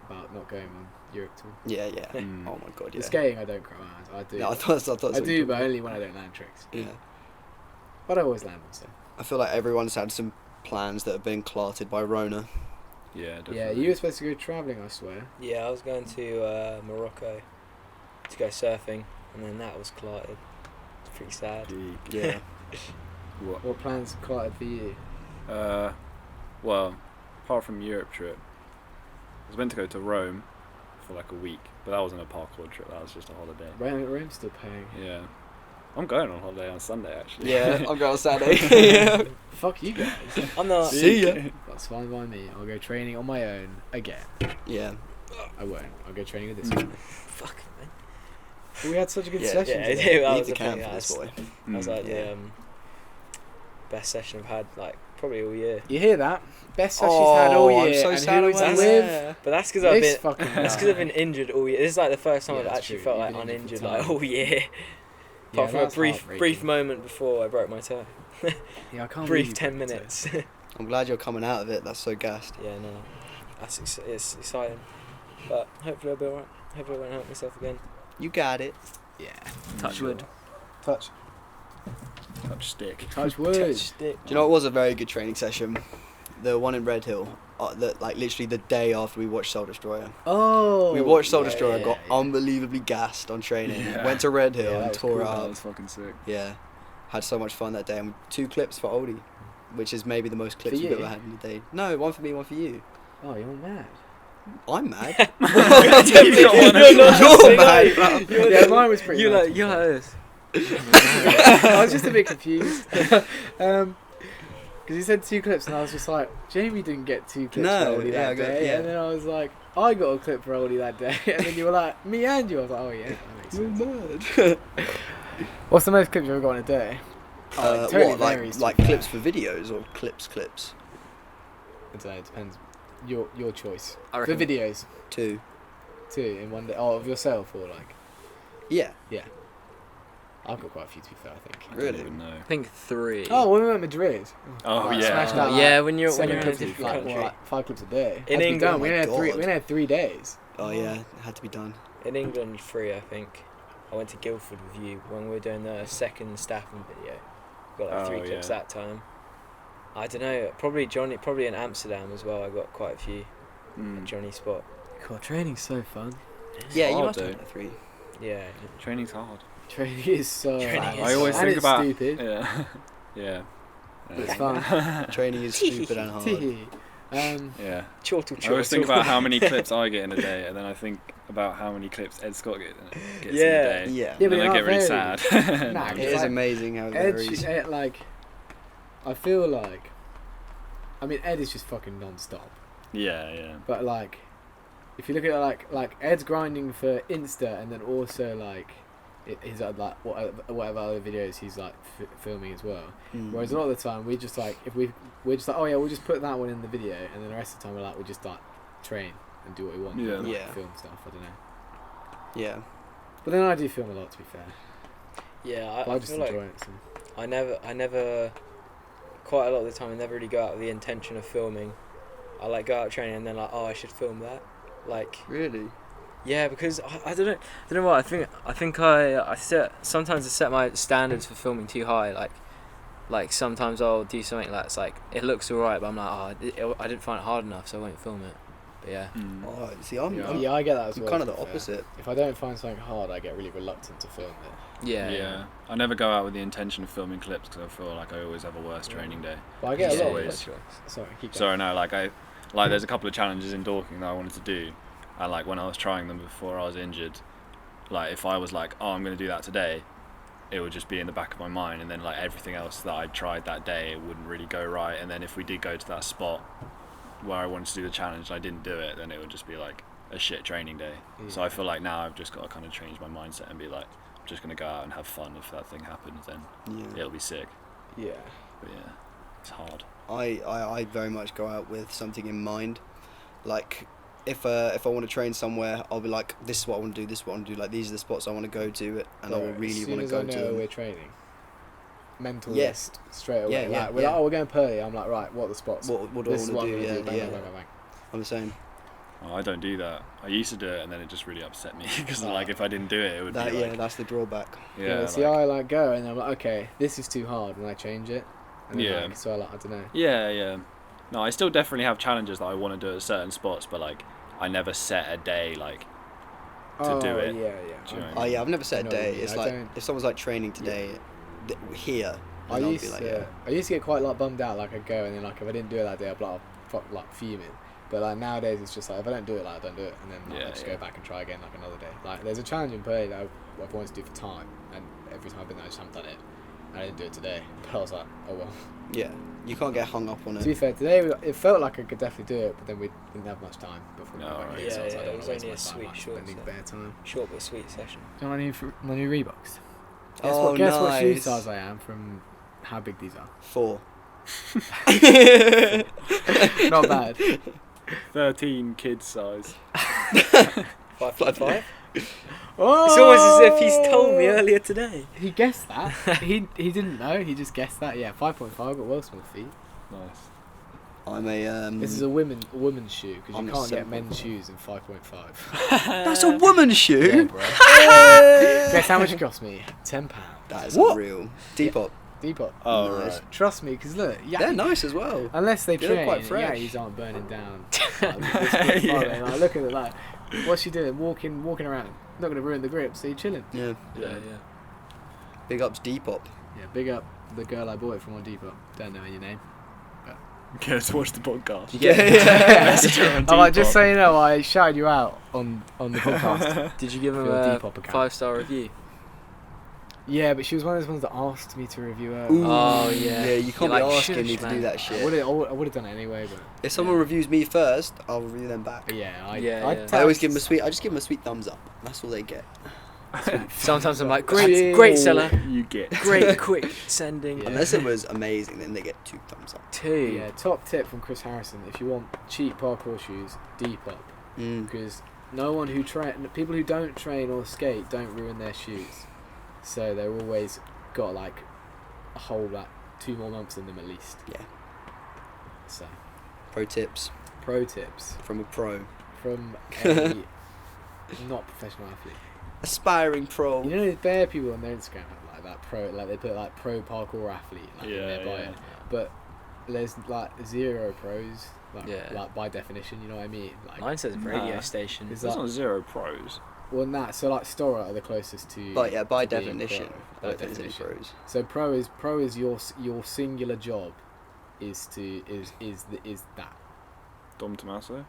[SPEAKER 1] about not going on Europe tour.
[SPEAKER 2] Yeah, yeah.
[SPEAKER 5] Mm.
[SPEAKER 2] Oh my god, yeah.
[SPEAKER 1] The skating, I don't cry my eyes. I do.
[SPEAKER 2] No, I thought
[SPEAKER 1] I do, but only when I don't land tricks.
[SPEAKER 2] Yeah.
[SPEAKER 1] But I always land them. So.
[SPEAKER 2] I feel like everyone's had some plans that have been clotted by Rona.
[SPEAKER 5] Yeah, definitely.
[SPEAKER 1] Yeah, you were supposed to go travelling, I swear.
[SPEAKER 4] Yeah, I was going to Morocco to go surfing, and then that was clotted. It's pretty sad.
[SPEAKER 5] Deep.
[SPEAKER 2] Yeah.
[SPEAKER 5] What?
[SPEAKER 1] What plans clotted for you?
[SPEAKER 5] Well, apart from Europe trip, I was meant to go to Rome for like a week, but that wasn't a parkour trip. That was just a holiday.
[SPEAKER 1] Rome's still paying.
[SPEAKER 5] Yeah. I'm going on holiday on Sunday actually.
[SPEAKER 2] Yeah, I'm going on Saturday.
[SPEAKER 1] Fuck you guys.
[SPEAKER 4] I'm not.
[SPEAKER 2] See ya.
[SPEAKER 1] That's fine by me. I'll go training on my own again.
[SPEAKER 2] Yeah.
[SPEAKER 1] I won't. I'll go training with this one.
[SPEAKER 4] Fuck, man.
[SPEAKER 1] But we had such a good
[SPEAKER 2] Yeah,
[SPEAKER 1] session.
[SPEAKER 4] Yeah,
[SPEAKER 1] today.
[SPEAKER 4] that
[SPEAKER 2] Leave
[SPEAKER 4] was
[SPEAKER 2] the
[SPEAKER 4] the
[SPEAKER 2] camp
[SPEAKER 4] thing.
[SPEAKER 2] for
[SPEAKER 4] That
[SPEAKER 2] this
[SPEAKER 4] was,
[SPEAKER 2] boy.
[SPEAKER 4] that was like
[SPEAKER 2] Yeah.
[SPEAKER 4] the best session I've had, like, probably all year.
[SPEAKER 1] You hear that? Best session she's had all
[SPEAKER 2] I'm
[SPEAKER 1] year.
[SPEAKER 2] so
[SPEAKER 1] and
[SPEAKER 2] sad
[SPEAKER 1] who
[SPEAKER 2] I
[SPEAKER 1] is
[SPEAKER 2] went.
[SPEAKER 1] with?
[SPEAKER 4] But that's because I've
[SPEAKER 1] This
[SPEAKER 4] been.
[SPEAKER 1] fucking
[SPEAKER 4] That's because I've been injured all year. This is like the first time
[SPEAKER 1] Yeah,
[SPEAKER 4] I've
[SPEAKER 1] that's
[SPEAKER 4] actually
[SPEAKER 1] true.
[SPEAKER 4] felt
[SPEAKER 1] You've
[SPEAKER 4] like
[SPEAKER 1] been injured
[SPEAKER 4] uninjured
[SPEAKER 1] for
[SPEAKER 4] like
[SPEAKER 1] time.
[SPEAKER 4] all year.
[SPEAKER 1] Yeah,
[SPEAKER 4] Apart from a
[SPEAKER 1] that's
[SPEAKER 4] brief
[SPEAKER 1] heartbreaking.
[SPEAKER 4] moment before I broke my toe.
[SPEAKER 1] Yeah, I can't
[SPEAKER 4] Brief
[SPEAKER 1] believe
[SPEAKER 4] 10
[SPEAKER 1] it.
[SPEAKER 4] minutes.
[SPEAKER 2] I'm glad you're coming out of it. That's so gassed.
[SPEAKER 4] Yeah, no, it's exciting, but hopefully I'll be alright. Hopefully I won't hurt myself again.
[SPEAKER 2] You got it.
[SPEAKER 1] Yeah.
[SPEAKER 5] Touch wood.
[SPEAKER 1] Touch.
[SPEAKER 5] Touch stick.
[SPEAKER 1] Touch wood.
[SPEAKER 4] Touch stick.
[SPEAKER 2] Do you know what was a very good training session? The one in Red Hill. Like literally the day after we watched Soul Destroyer.
[SPEAKER 1] Oh.
[SPEAKER 2] We watched Soul Destroyer,
[SPEAKER 1] yeah,
[SPEAKER 2] got
[SPEAKER 1] yeah.
[SPEAKER 2] unbelievably gassed on training.
[SPEAKER 5] Yeah.
[SPEAKER 2] Went to Red Hill
[SPEAKER 1] Yeah, that
[SPEAKER 2] and
[SPEAKER 1] was
[SPEAKER 2] tore
[SPEAKER 1] cool.
[SPEAKER 2] it
[SPEAKER 5] That
[SPEAKER 2] up.
[SPEAKER 5] was fucking sick.
[SPEAKER 2] Yeah, had so much fun that day. And 2 clips for Oldie, which is maybe the most clips
[SPEAKER 1] For
[SPEAKER 2] we've
[SPEAKER 1] you?
[SPEAKER 2] ever had in a day. No, 1 for me, 1 for you.
[SPEAKER 1] Oh, you're mad.
[SPEAKER 2] I'm mad.
[SPEAKER 4] You're
[SPEAKER 2] mad.
[SPEAKER 1] Yeah, mine was pretty.
[SPEAKER 4] You're
[SPEAKER 1] mad,
[SPEAKER 4] like
[SPEAKER 1] to be
[SPEAKER 4] you're
[SPEAKER 1] fair.
[SPEAKER 4] like this.
[SPEAKER 1] I was just a bit confused. Because he said 2 clips, and I was just like, Jamie didn't get 2 clips
[SPEAKER 2] No,
[SPEAKER 1] for Oldie
[SPEAKER 2] yeah, I
[SPEAKER 1] that
[SPEAKER 2] got-
[SPEAKER 1] day.
[SPEAKER 2] yeah.
[SPEAKER 1] And then I was like, I got a clip for Oldie that day. And then you were like, me and you. I was like, oh yeah, that makes
[SPEAKER 2] You're
[SPEAKER 1] sense.
[SPEAKER 2] mad.
[SPEAKER 1] What's the most clips you've ever got in a day? Oh, it totally
[SPEAKER 2] What,
[SPEAKER 1] varies, to
[SPEAKER 2] like
[SPEAKER 1] be fair.
[SPEAKER 2] clips for videos or clips?
[SPEAKER 1] I don't know, it depends. Your choice.
[SPEAKER 4] I
[SPEAKER 1] For
[SPEAKER 4] reckon
[SPEAKER 1] videos,
[SPEAKER 2] 2.
[SPEAKER 1] 2 in one day. Oh, of yourself or like?
[SPEAKER 2] Yeah.
[SPEAKER 1] I've got quite a few to be fair, I think.
[SPEAKER 5] I
[SPEAKER 2] Really?
[SPEAKER 5] don't even know.
[SPEAKER 4] I think 3.
[SPEAKER 1] Oh, when we went to Madrid.
[SPEAKER 5] Oh
[SPEAKER 1] Like,
[SPEAKER 5] yeah.
[SPEAKER 1] smashed out,
[SPEAKER 4] Yeah,
[SPEAKER 1] like,
[SPEAKER 4] when you're
[SPEAKER 1] 7
[SPEAKER 4] in a
[SPEAKER 1] clips
[SPEAKER 4] different
[SPEAKER 1] like,
[SPEAKER 4] country.
[SPEAKER 1] what, like 5 clips a day.
[SPEAKER 4] In
[SPEAKER 1] Had to be
[SPEAKER 4] England-
[SPEAKER 1] done.
[SPEAKER 2] Oh
[SPEAKER 1] we
[SPEAKER 2] my
[SPEAKER 1] only had 3.
[SPEAKER 2] God.
[SPEAKER 1] We only had 3 days.
[SPEAKER 2] Oh yeah, it had to be done.
[SPEAKER 4] In England, 3, I think. I went to Guildford with you when we were doing the second Stafford video. Got like 3
[SPEAKER 5] Oh,
[SPEAKER 4] clips
[SPEAKER 5] yeah.
[SPEAKER 4] that time. I don't know. Probably in Amsterdam as well. I got quite a few.
[SPEAKER 5] Mm.
[SPEAKER 4] Johnny spot.
[SPEAKER 1] God, training's so fun.
[SPEAKER 2] Yeah, you
[SPEAKER 5] hard,
[SPEAKER 2] must
[SPEAKER 5] though.
[SPEAKER 2] have had 3.
[SPEAKER 4] Yeah.
[SPEAKER 5] Training's hard.
[SPEAKER 1] Training is so
[SPEAKER 4] Training
[SPEAKER 1] hard.
[SPEAKER 4] is
[SPEAKER 5] I always
[SPEAKER 1] and
[SPEAKER 5] think
[SPEAKER 1] it's
[SPEAKER 5] about
[SPEAKER 1] stupid.
[SPEAKER 5] Yeah. Yeah.
[SPEAKER 1] But it's fun.
[SPEAKER 2] Training is stupid and hard.
[SPEAKER 5] Yeah.
[SPEAKER 4] Chortle.
[SPEAKER 5] I always think about how many clips I get in a day, and then I think about how many clips Ed Scott gets in a
[SPEAKER 4] Yeah.
[SPEAKER 5] day.
[SPEAKER 2] Yeah.
[SPEAKER 1] Yeah,
[SPEAKER 5] And then
[SPEAKER 1] but
[SPEAKER 5] I
[SPEAKER 1] it
[SPEAKER 5] get really
[SPEAKER 1] varies.
[SPEAKER 5] sad.
[SPEAKER 1] Nah,
[SPEAKER 2] It
[SPEAKER 1] it's
[SPEAKER 2] is
[SPEAKER 1] like-
[SPEAKER 2] amazing how it
[SPEAKER 1] Ed,
[SPEAKER 2] varies.
[SPEAKER 1] like, I feel like, I mean, Ed is just fucking non-stop.
[SPEAKER 5] Yeah, yeah.
[SPEAKER 1] But like, if you look at it like Ed's grinding for Insta, and then also like, he's like whatever other videos he's like filming as well.
[SPEAKER 2] Mm.
[SPEAKER 1] Whereas a lot of the time we just like we're just like, oh yeah, we'll just put that one in the video, and then the rest of the time we're like, we just like train and do what we want.
[SPEAKER 5] Yeah.
[SPEAKER 1] and, like,
[SPEAKER 2] Yeah.
[SPEAKER 1] film stuff. I don't know.
[SPEAKER 2] Yeah.
[SPEAKER 1] But then I do film a lot, to be fair.
[SPEAKER 4] Yeah,
[SPEAKER 1] But I
[SPEAKER 4] I
[SPEAKER 1] just
[SPEAKER 4] feel like
[SPEAKER 1] enjoy it. So.
[SPEAKER 4] I never, quite a lot of the time, I never really go out with the intention of filming. I like go out training and then like, oh, I should film that. Like,
[SPEAKER 2] Really?
[SPEAKER 4] yeah, because I don't know what I think I sometimes I set my standards for filming too high. Like sometimes I'll do something that's like it looks alright, but I'm like, I didn't find it hard enough, so I won't film it. But yeah.
[SPEAKER 5] Mm.
[SPEAKER 2] Oh, see, I'm
[SPEAKER 1] Yeah, I get that as
[SPEAKER 2] I'm
[SPEAKER 1] well.
[SPEAKER 2] kind of
[SPEAKER 1] to
[SPEAKER 2] the
[SPEAKER 1] be fair.
[SPEAKER 2] opposite.
[SPEAKER 1] If I don't find something hard, I get really reluctant to film it.
[SPEAKER 4] Yeah.
[SPEAKER 5] I never go out with the intention of filming clips because I feel like I always have a worse training day.
[SPEAKER 1] But I get
[SPEAKER 5] It's
[SPEAKER 1] a lot
[SPEAKER 5] always-
[SPEAKER 1] of Sorry, keep going.
[SPEAKER 5] Sorry, no, like there's a couple of challenges in Dorking that I wanted to do, and like when I was trying them before I was injured, like if I was like, oh, I'm going to do that today, it would just be in the back of my mind, and then like everything else that I tried that day, it wouldn't really go right, and then if we did go to that spot where I wanted to do the challenge and I didn't do it, then it would just be like a shit training day. So I feel like now I've just got to kind of change my mindset and be like, I'm just going to go out and have fun. If that thing happens, then
[SPEAKER 2] Yeah.
[SPEAKER 5] it'll be sick.
[SPEAKER 1] Yeah.
[SPEAKER 5] But yeah, it's hard.
[SPEAKER 2] I very much go out with something in mind. Like, if I want to train somewhere, I'll be like, this is what I want to do, this is what I want to do. Like, these are the spots I want to go to, and I will really want to go
[SPEAKER 1] as
[SPEAKER 2] to
[SPEAKER 1] soon as I know
[SPEAKER 2] them.
[SPEAKER 1] we're training, mental
[SPEAKER 2] Yeah.
[SPEAKER 1] list straight away.
[SPEAKER 2] Yeah,
[SPEAKER 1] like,
[SPEAKER 2] yeah,
[SPEAKER 1] we're
[SPEAKER 2] yeah.
[SPEAKER 1] like, oh, we're going Purley. I'm like, right, what are the spots?
[SPEAKER 2] What do I
[SPEAKER 1] This is
[SPEAKER 2] want
[SPEAKER 1] what
[SPEAKER 2] to
[SPEAKER 1] I'm
[SPEAKER 2] do?
[SPEAKER 1] gonna
[SPEAKER 2] Yeah,
[SPEAKER 1] Bang,
[SPEAKER 2] yeah.
[SPEAKER 1] bang, bang, bang, bang.
[SPEAKER 2] I'm the same.
[SPEAKER 5] Oh, I don't do that. I used to do it, and then it just really upset me because
[SPEAKER 1] Oh.
[SPEAKER 5] like if I didn't do it, it would be like
[SPEAKER 2] That's the drawback.
[SPEAKER 5] yeah,
[SPEAKER 1] See,
[SPEAKER 5] like-
[SPEAKER 1] I like go and I'm like, okay, this is too hard, and I change it. And then,
[SPEAKER 5] Yeah.
[SPEAKER 1] Like, so I don't know.
[SPEAKER 5] yeah. No, I still definitely have challenges that I want to do at certain spots, but like I never set a day like to do it.
[SPEAKER 1] Yeah,
[SPEAKER 5] Do you know what I
[SPEAKER 2] Oh
[SPEAKER 5] mean?
[SPEAKER 2] yeah, I've never set a
[SPEAKER 1] I know what you
[SPEAKER 2] day.
[SPEAKER 1] mean.
[SPEAKER 2] It's
[SPEAKER 1] I
[SPEAKER 2] like
[SPEAKER 1] don't-
[SPEAKER 2] if someone's like training today, here,
[SPEAKER 1] I
[SPEAKER 2] then I'll
[SPEAKER 1] used
[SPEAKER 2] be like,
[SPEAKER 1] to,
[SPEAKER 2] yeah.
[SPEAKER 1] I used to get quite like bummed out. Like I'd go and then like if I didn't do it that day, I'd be like fuming. But like nowadays, it's just like if I don't do it, like I don't do it, and then like,
[SPEAKER 5] Yeah,
[SPEAKER 1] I just
[SPEAKER 5] yeah.
[SPEAKER 1] go back and try again like another day. Like there's a challenge in Purley that I've wanted to do for time, and every time I've been there, I just haven't done it. And I didn't do it today, but I was like, oh well.
[SPEAKER 2] Yeah, you can't get hung up on
[SPEAKER 1] To be
[SPEAKER 2] it.
[SPEAKER 1] fair, today it felt like I could definitely do it, but then we didn't have much time before we
[SPEAKER 5] No,
[SPEAKER 1] got back
[SPEAKER 5] right.
[SPEAKER 1] here, so I was
[SPEAKER 4] Yeah,
[SPEAKER 1] like, I
[SPEAKER 4] it
[SPEAKER 1] don't
[SPEAKER 4] was
[SPEAKER 1] want to
[SPEAKER 4] only
[SPEAKER 1] waste
[SPEAKER 4] a
[SPEAKER 1] my time
[SPEAKER 4] sweet,
[SPEAKER 1] like,
[SPEAKER 4] short
[SPEAKER 1] spending
[SPEAKER 4] set.
[SPEAKER 1] bare time.
[SPEAKER 4] Short but sweet session.
[SPEAKER 1] Do you want my new Reeboks?
[SPEAKER 2] Oh,
[SPEAKER 1] Guess what shoe
[SPEAKER 2] nice.
[SPEAKER 1] size I am from how big these are.
[SPEAKER 2] 4.
[SPEAKER 1] Not bad.
[SPEAKER 5] 13 kids size.
[SPEAKER 4] 5.5.
[SPEAKER 1] Oh!
[SPEAKER 4] It's almost as if he's told me earlier today.
[SPEAKER 1] He guessed that. he didn't know. He just guessed that. Yeah, 5.5, but well small feet.
[SPEAKER 5] Nice.
[SPEAKER 2] I'm a
[SPEAKER 1] This is a woman's shoe because
[SPEAKER 2] I'm
[SPEAKER 1] you
[SPEAKER 2] a
[SPEAKER 1] can't get
[SPEAKER 2] simple.
[SPEAKER 1] men's shoes in 5.5.
[SPEAKER 2] That's a woman's
[SPEAKER 1] Yeah,
[SPEAKER 2] shoe.
[SPEAKER 1] bro. Guess how much it cost me? £10.
[SPEAKER 2] That is
[SPEAKER 1] What?
[SPEAKER 2] unreal. Depop.
[SPEAKER 1] Depop.
[SPEAKER 5] Oh,
[SPEAKER 2] Nice.
[SPEAKER 5] right.
[SPEAKER 1] Trust me, because look,
[SPEAKER 2] They're nice as well.
[SPEAKER 1] unless they
[SPEAKER 2] They look
[SPEAKER 1] train,
[SPEAKER 2] quite fresh.
[SPEAKER 1] Yatties aren't burning down. Like,
[SPEAKER 5] Yeah.
[SPEAKER 1] like, look at it, like, what's she doing? Walking around. Not going to ruin the grip, so you're chilling.
[SPEAKER 2] Yeah.
[SPEAKER 4] Yeah.
[SPEAKER 2] Big ups Depop.
[SPEAKER 1] Yeah, big up the girl I bought it from on Depop. Don't know your name.
[SPEAKER 5] Okay, let's watch the podcast.
[SPEAKER 2] Yeah.
[SPEAKER 1] Oh, like, just so you know, I shouted you out on the podcast.
[SPEAKER 4] Did you give him
[SPEAKER 1] For
[SPEAKER 4] a
[SPEAKER 1] Depop account.
[SPEAKER 4] 5-star review?
[SPEAKER 1] Yeah, but she was one of those ones that asked me to review her.
[SPEAKER 2] Ooh.
[SPEAKER 4] Oh, yeah.
[SPEAKER 2] Yeah, you can't
[SPEAKER 4] You're
[SPEAKER 2] be
[SPEAKER 4] like,
[SPEAKER 2] asking me
[SPEAKER 4] shush,
[SPEAKER 2] to
[SPEAKER 4] man.
[SPEAKER 2] do that
[SPEAKER 1] I
[SPEAKER 2] shit.
[SPEAKER 1] would have done it anyway, but
[SPEAKER 2] If someone reviews me first, I'll review them back.
[SPEAKER 1] yeah,
[SPEAKER 4] Yeah, yeah.
[SPEAKER 2] I always give them I just give them a sweet thumbs up. That's all they get.
[SPEAKER 4] Sometimes I'm like,
[SPEAKER 1] Cheers.
[SPEAKER 4] great seller,
[SPEAKER 5] You get.
[SPEAKER 4] great quick sending.
[SPEAKER 1] Yeah.
[SPEAKER 2] Unless it was amazing, then they get 2 thumbs up.
[SPEAKER 4] 2.
[SPEAKER 1] Yeah, top tip from Chris Harrison: if you want cheap parkour shoes, Depop, because no one who people who don't train or skate don't ruin their shoes, so they're always got like a whole 2 more months in them at least.
[SPEAKER 2] Yeah.
[SPEAKER 1] So,
[SPEAKER 2] Pro tips
[SPEAKER 1] pro tips
[SPEAKER 2] from a pro.
[SPEAKER 1] from a not professional athlete.
[SPEAKER 2] Aspiring pro.
[SPEAKER 1] You know, there's bare people on their Instagram have like that pro, like they put like pro parkour athlete like in their bio, but there's like 0 pros, like by definition. You know what I mean? Like,
[SPEAKER 4] Mine says radio
[SPEAKER 5] Nah.
[SPEAKER 4] station.
[SPEAKER 1] Is
[SPEAKER 5] There's
[SPEAKER 1] that-
[SPEAKER 5] not 0 pros.
[SPEAKER 1] well, so like Stora are the closest to.
[SPEAKER 2] But yeah, by
[SPEAKER 1] to being
[SPEAKER 2] definition,
[SPEAKER 1] pro,
[SPEAKER 2] both is pros.
[SPEAKER 1] So pro is your singular job, is that.
[SPEAKER 5] Dom Tomaso.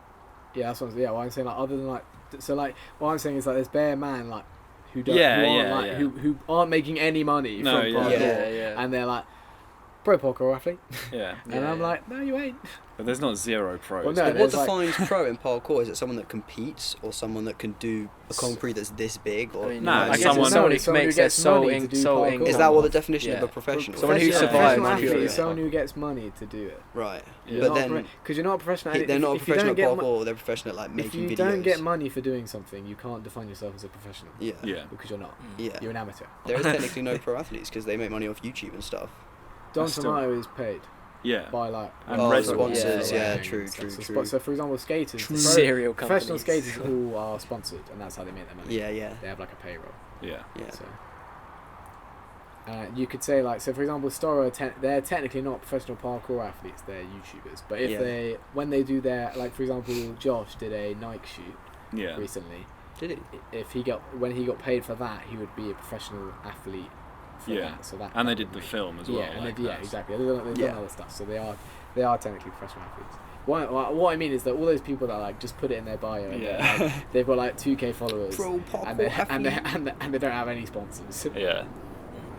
[SPEAKER 1] Yeah, that's what I'm, what I'm saying. Like, other than like, so like, what I'm saying is like, there's bare man like who don't,
[SPEAKER 5] Yeah,
[SPEAKER 1] who aren't,
[SPEAKER 5] yeah,
[SPEAKER 1] like,
[SPEAKER 5] yeah.
[SPEAKER 1] Who aren't making any money
[SPEAKER 5] No,
[SPEAKER 1] from
[SPEAKER 5] yeah.
[SPEAKER 1] parkour,
[SPEAKER 4] Yeah.
[SPEAKER 1] and they're like pro parkour athlete,
[SPEAKER 5] Yeah.
[SPEAKER 1] and I'm like, no, you ain't.
[SPEAKER 5] But there's not 0 pros.
[SPEAKER 1] Well, no,
[SPEAKER 2] What
[SPEAKER 1] there's, like-
[SPEAKER 2] defines pro in parkour? Is it someone that competes or someone that can do a concrete that's this big? Or
[SPEAKER 4] I mean,
[SPEAKER 5] Nah,
[SPEAKER 4] I
[SPEAKER 5] it's
[SPEAKER 4] guess
[SPEAKER 5] someone-
[SPEAKER 4] it's someone who
[SPEAKER 1] someone who
[SPEAKER 4] makes their
[SPEAKER 1] gets
[SPEAKER 4] soul
[SPEAKER 1] money to do parkour.
[SPEAKER 4] income.
[SPEAKER 2] is that what the definition of
[SPEAKER 4] Yeah.
[SPEAKER 2] a professional?
[SPEAKER 4] Someone who
[SPEAKER 1] Professional
[SPEAKER 4] survives
[SPEAKER 1] athlete
[SPEAKER 4] purely.
[SPEAKER 1] is someone who gets money to do it.
[SPEAKER 2] Right.
[SPEAKER 5] Yeah.
[SPEAKER 2] But then
[SPEAKER 1] because you're not a professional.
[SPEAKER 2] they're not a
[SPEAKER 1] if you
[SPEAKER 2] professional
[SPEAKER 1] don't
[SPEAKER 2] at
[SPEAKER 1] get
[SPEAKER 2] parkour. They're professional at like
[SPEAKER 1] if
[SPEAKER 2] making
[SPEAKER 1] you
[SPEAKER 2] videos.
[SPEAKER 1] don't get money for doing something, you can't define yourself as a professional.
[SPEAKER 2] Yeah.
[SPEAKER 5] Yeah.
[SPEAKER 1] Because you're not.
[SPEAKER 2] Yeah.
[SPEAKER 1] You're an amateur.
[SPEAKER 2] There is technically no pro athletes because they make money off YouTube and stuff.
[SPEAKER 1] Don
[SPEAKER 5] That's still-
[SPEAKER 1] Tomato is paid
[SPEAKER 5] Yeah.
[SPEAKER 1] by like
[SPEAKER 5] And Red Bull.
[SPEAKER 2] sponsors.
[SPEAKER 4] Yeah,
[SPEAKER 2] Yeah,
[SPEAKER 1] and
[SPEAKER 2] true,
[SPEAKER 1] stuff.
[SPEAKER 2] true,
[SPEAKER 1] So,
[SPEAKER 2] true.
[SPEAKER 1] so for example, skaters,
[SPEAKER 4] Serial
[SPEAKER 1] professional
[SPEAKER 4] companies.
[SPEAKER 1] skaters all are sponsored, and that's how they make their money.
[SPEAKER 2] Yeah.
[SPEAKER 1] They have like a payroll.
[SPEAKER 5] Yeah.
[SPEAKER 2] Yeah.
[SPEAKER 1] So, you could say like, so for example, Stora, they're technically not professional parkour athletes; they're YouTubers. But if
[SPEAKER 2] Yeah.
[SPEAKER 1] when they do their, like for example, Josh did a Nike shoot
[SPEAKER 5] Yeah.
[SPEAKER 1] recently.
[SPEAKER 2] Did he?
[SPEAKER 1] If when he got paid for that, he would be a professional athlete. For
[SPEAKER 5] Yeah.
[SPEAKER 1] that. So that.
[SPEAKER 5] And they
[SPEAKER 1] that
[SPEAKER 5] did
[SPEAKER 1] would
[SPEAKER 5] the
[SPEAKER 1] be-
[SPEAKER 5] film as well.
[SPEAKER 1] Yeah, and
[SPEAKER 5] like
[SPEAKER 1] they, yeah,
[SPEAKER 5] that's-
[SPEAKER 1] exactly. They've done
[SPEAKER 2] Yeah.
[SPEAKER 1] other stuff, so they are technically professional athletes. What I mean is that all those people that like just put it in their bio, and
[SPEAKER 5] Yeah.
[SPEAKER 1] like, they've got like 2K followers,
[SPEAKER 2] Pro parkour
[SPEAKER 1] and they
[SPEAKER 2] athlete.
[SPEAKER 1] and they don't have any sponsors.
[SPEAKER 5] Yeah.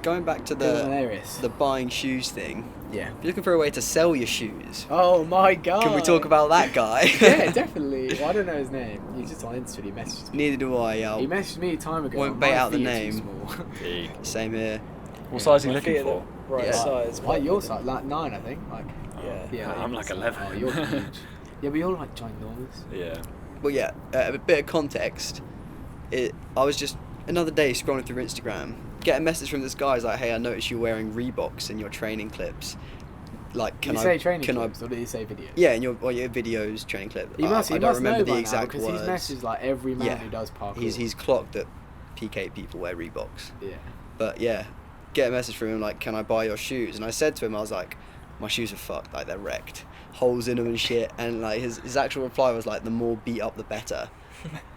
[SPEAKER 2] Going back to
[SPEAKER 1] They're
[SPEAKER 2] the
[SPEAKER 1] hilarious.
[SPEAKER 2] buying shoes thing.
[SPEAKER 1] Yeah.
[SPEAKER 2] If you're looking for a way to sell your shoes,
[SPEAKER 1] Oh my god.
[SPEAKER 2] can we talk about that guy?
[SPEAKER 1] Yeah, definitely. Well, I don't know his name. He's just on Instagram. He messaged me.
[SPEAKER 2] Neither do I.
[SPEAKER 1] He
[SPEAKER 2] Yeah.
[SPEAKER 1] messaged me a time ago.
[SPEAKER 2] Won't
[SPEAKER 1] and
[SPEAKER 2] bait
[SPEAKER 1] my
[SPEAKER 2] out the
[SPEAKER 1] feet are too
[SPEAKER 2] name.
[SPEAKER 1] small.
[SPEAKER 5] Big.
[SPEAKER 2] Same here.
[SPEAKER 5] What size are you
[SPEAKER 4] My feet
[SPEAKER 5] looking
[SPEAKER 4] are
[SPEAKER 5] for?
[SPEAKER 4] the right
[SPEAKER 2] Yeah.
[SPEAKER 4] size.
[SPEAKER 1] Like your size, like 9, I think. Like.
[SPEAKER 4] Yeah.
[SPEAKER 5] I'm like 11.
[SPEAKER 1] Oh, you're huge. Yeah, but you're like ginormous.
[SPEAKER 5] Yeah.
[SPEAKER 2] Well, yeah. A bit of context. I was just another day scrolling through Instagram, get a message from this guy. He's like, "Hey, I noticed you're wearing Reeboks in your training clips. Like,
[SPEAKER 1] Did he say training clips, or did he say videos?
[SPEAKER 2] Yeah, in your videos, training clip.
[SPEAKER 1] He must.
[SPEAKER 2] I
[SPEAKER 1] He
[SPEAKER 2] don't
[SPEAKER 1] must
[SPEAKER 2] remember
[SPEAKER 1] know
[SPEAKER 2] the
[SPEAKER 1] by
[SPEAKER 2] exact
[SPEAKER 1] now, because
[SPEAKER 2] words.
[SPEAKER 1] he's messaged like every man
[SPEAKER 2] Yeah.
[SPEAKER 1] who does parkour.
[SPEAKER 2] He's clocked that PK people wear Reeboks.
[SPEAKER 1] Yeah.
[SPEAKER 2] But yeah, get a message from him like, "Can I buy your shoes?" And I said to him, I was like, "My shoes are fucked. Like they're wrecked, holes in them and shit." And like his actual reply was like, "The more beat up, the better."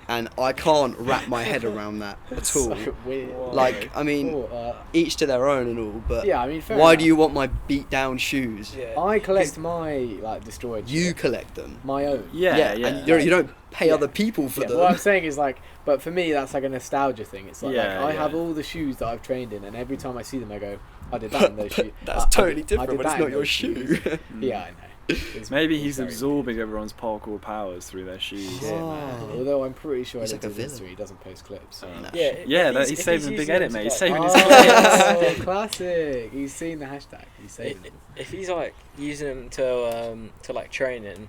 [SPEAKER 2] And I can't wrap my head around that at all.
[SPEAKER 1] So weird.
[SPEAKER 2] Like, I mean,
[SPEAKER 1] Cool,
[SPEAKER 2] each to their own and all, but
[SPEAKER 1] yeah, I mean, fair
[SPEAKER 2] why
[SPEAKER 1] enough.
[SPEAKER 2] do you want my beat down shoes?
[SPEAKER 4] Yeah.
[SPEAKER 1] I collect my like destroyed.
[SPEAKER 2] You
[SPEAKER 1] shit.
[SPEAKER 2] collect them.
[SPEAKER 1] My own.
[SPEAKER 5] Yeah.
[SPEAKER 2] And you don't pay
[SPEAKER 1] Yeah.
[SPEAKER 2] other people for
[SPEAKER 1] Yeah,
[SPEAKER 2] them.
[SPEAKER 1] what I'm saying is like, but for me that's like a nostalgia thing. It's like,
[SPEAKER 5] Yeah,
[SPEAKER 1] I
[SPEAKER 5] yeah.
[SPEAKER 1] have all the shoes that I've trained in, and every time I see them, I go, I did that in those shoes.
[SPEAKER 2] That's
[SPEAKER 1] I
[SPEAKER 2] totally
[SPEAKER 1] did
[SPEAKER 2] different, but
[SPEAKER 1] that
[SPEAKER 2] it's
[SPEAKER 1] in
[SPEAKER 2] not your
[SPEAKER 1] those shoes.
[SPEAKER 2] shoe.
[SPEAKER 1] Yeah, I know. It's-
[SPEAKER 5] Maybe
[SPEAKER 1] it's
[SPEAKER 5] he's
[SPEAKER 1] very
[SPEAKER 5] absorbing everyone's parkour powers through their shoes.
[SPEAKER 1] weird. Yeah, man. Although I'm pretty sure
[SPEAKER 2] He's
[SPEAKER 1] I
[SPEAKER 2] like
[SPEAKER 1] looked
[SPEAKER 2] a
[SPEAKER 1] at his
[SPEAKER 2] villain.
[SPEAKER 1] Instagram, he doesn't post clips. So.
[SPEAKER 2] Nah.
[SPEAKER 4] Yeah,
[SPEAKER 5] Yeah,
[SPEAKER 4] if
[SPEAKER 5] he's saving a big
[SPEAKER 4] using
[SPEAKER 5] edit,
[SPEAKER 4] them
[SPEAKER 5] mate.
[SPEAKER 4] to,
[SPEAKER 5] He's
[SPEAKER 4] like-
[SPEAKER 5] saving his
[SPEAKER 1] Oh, classic! He's seen the hashtag. He's saving it.
[SPEAKER 4] If he's like using them to like training,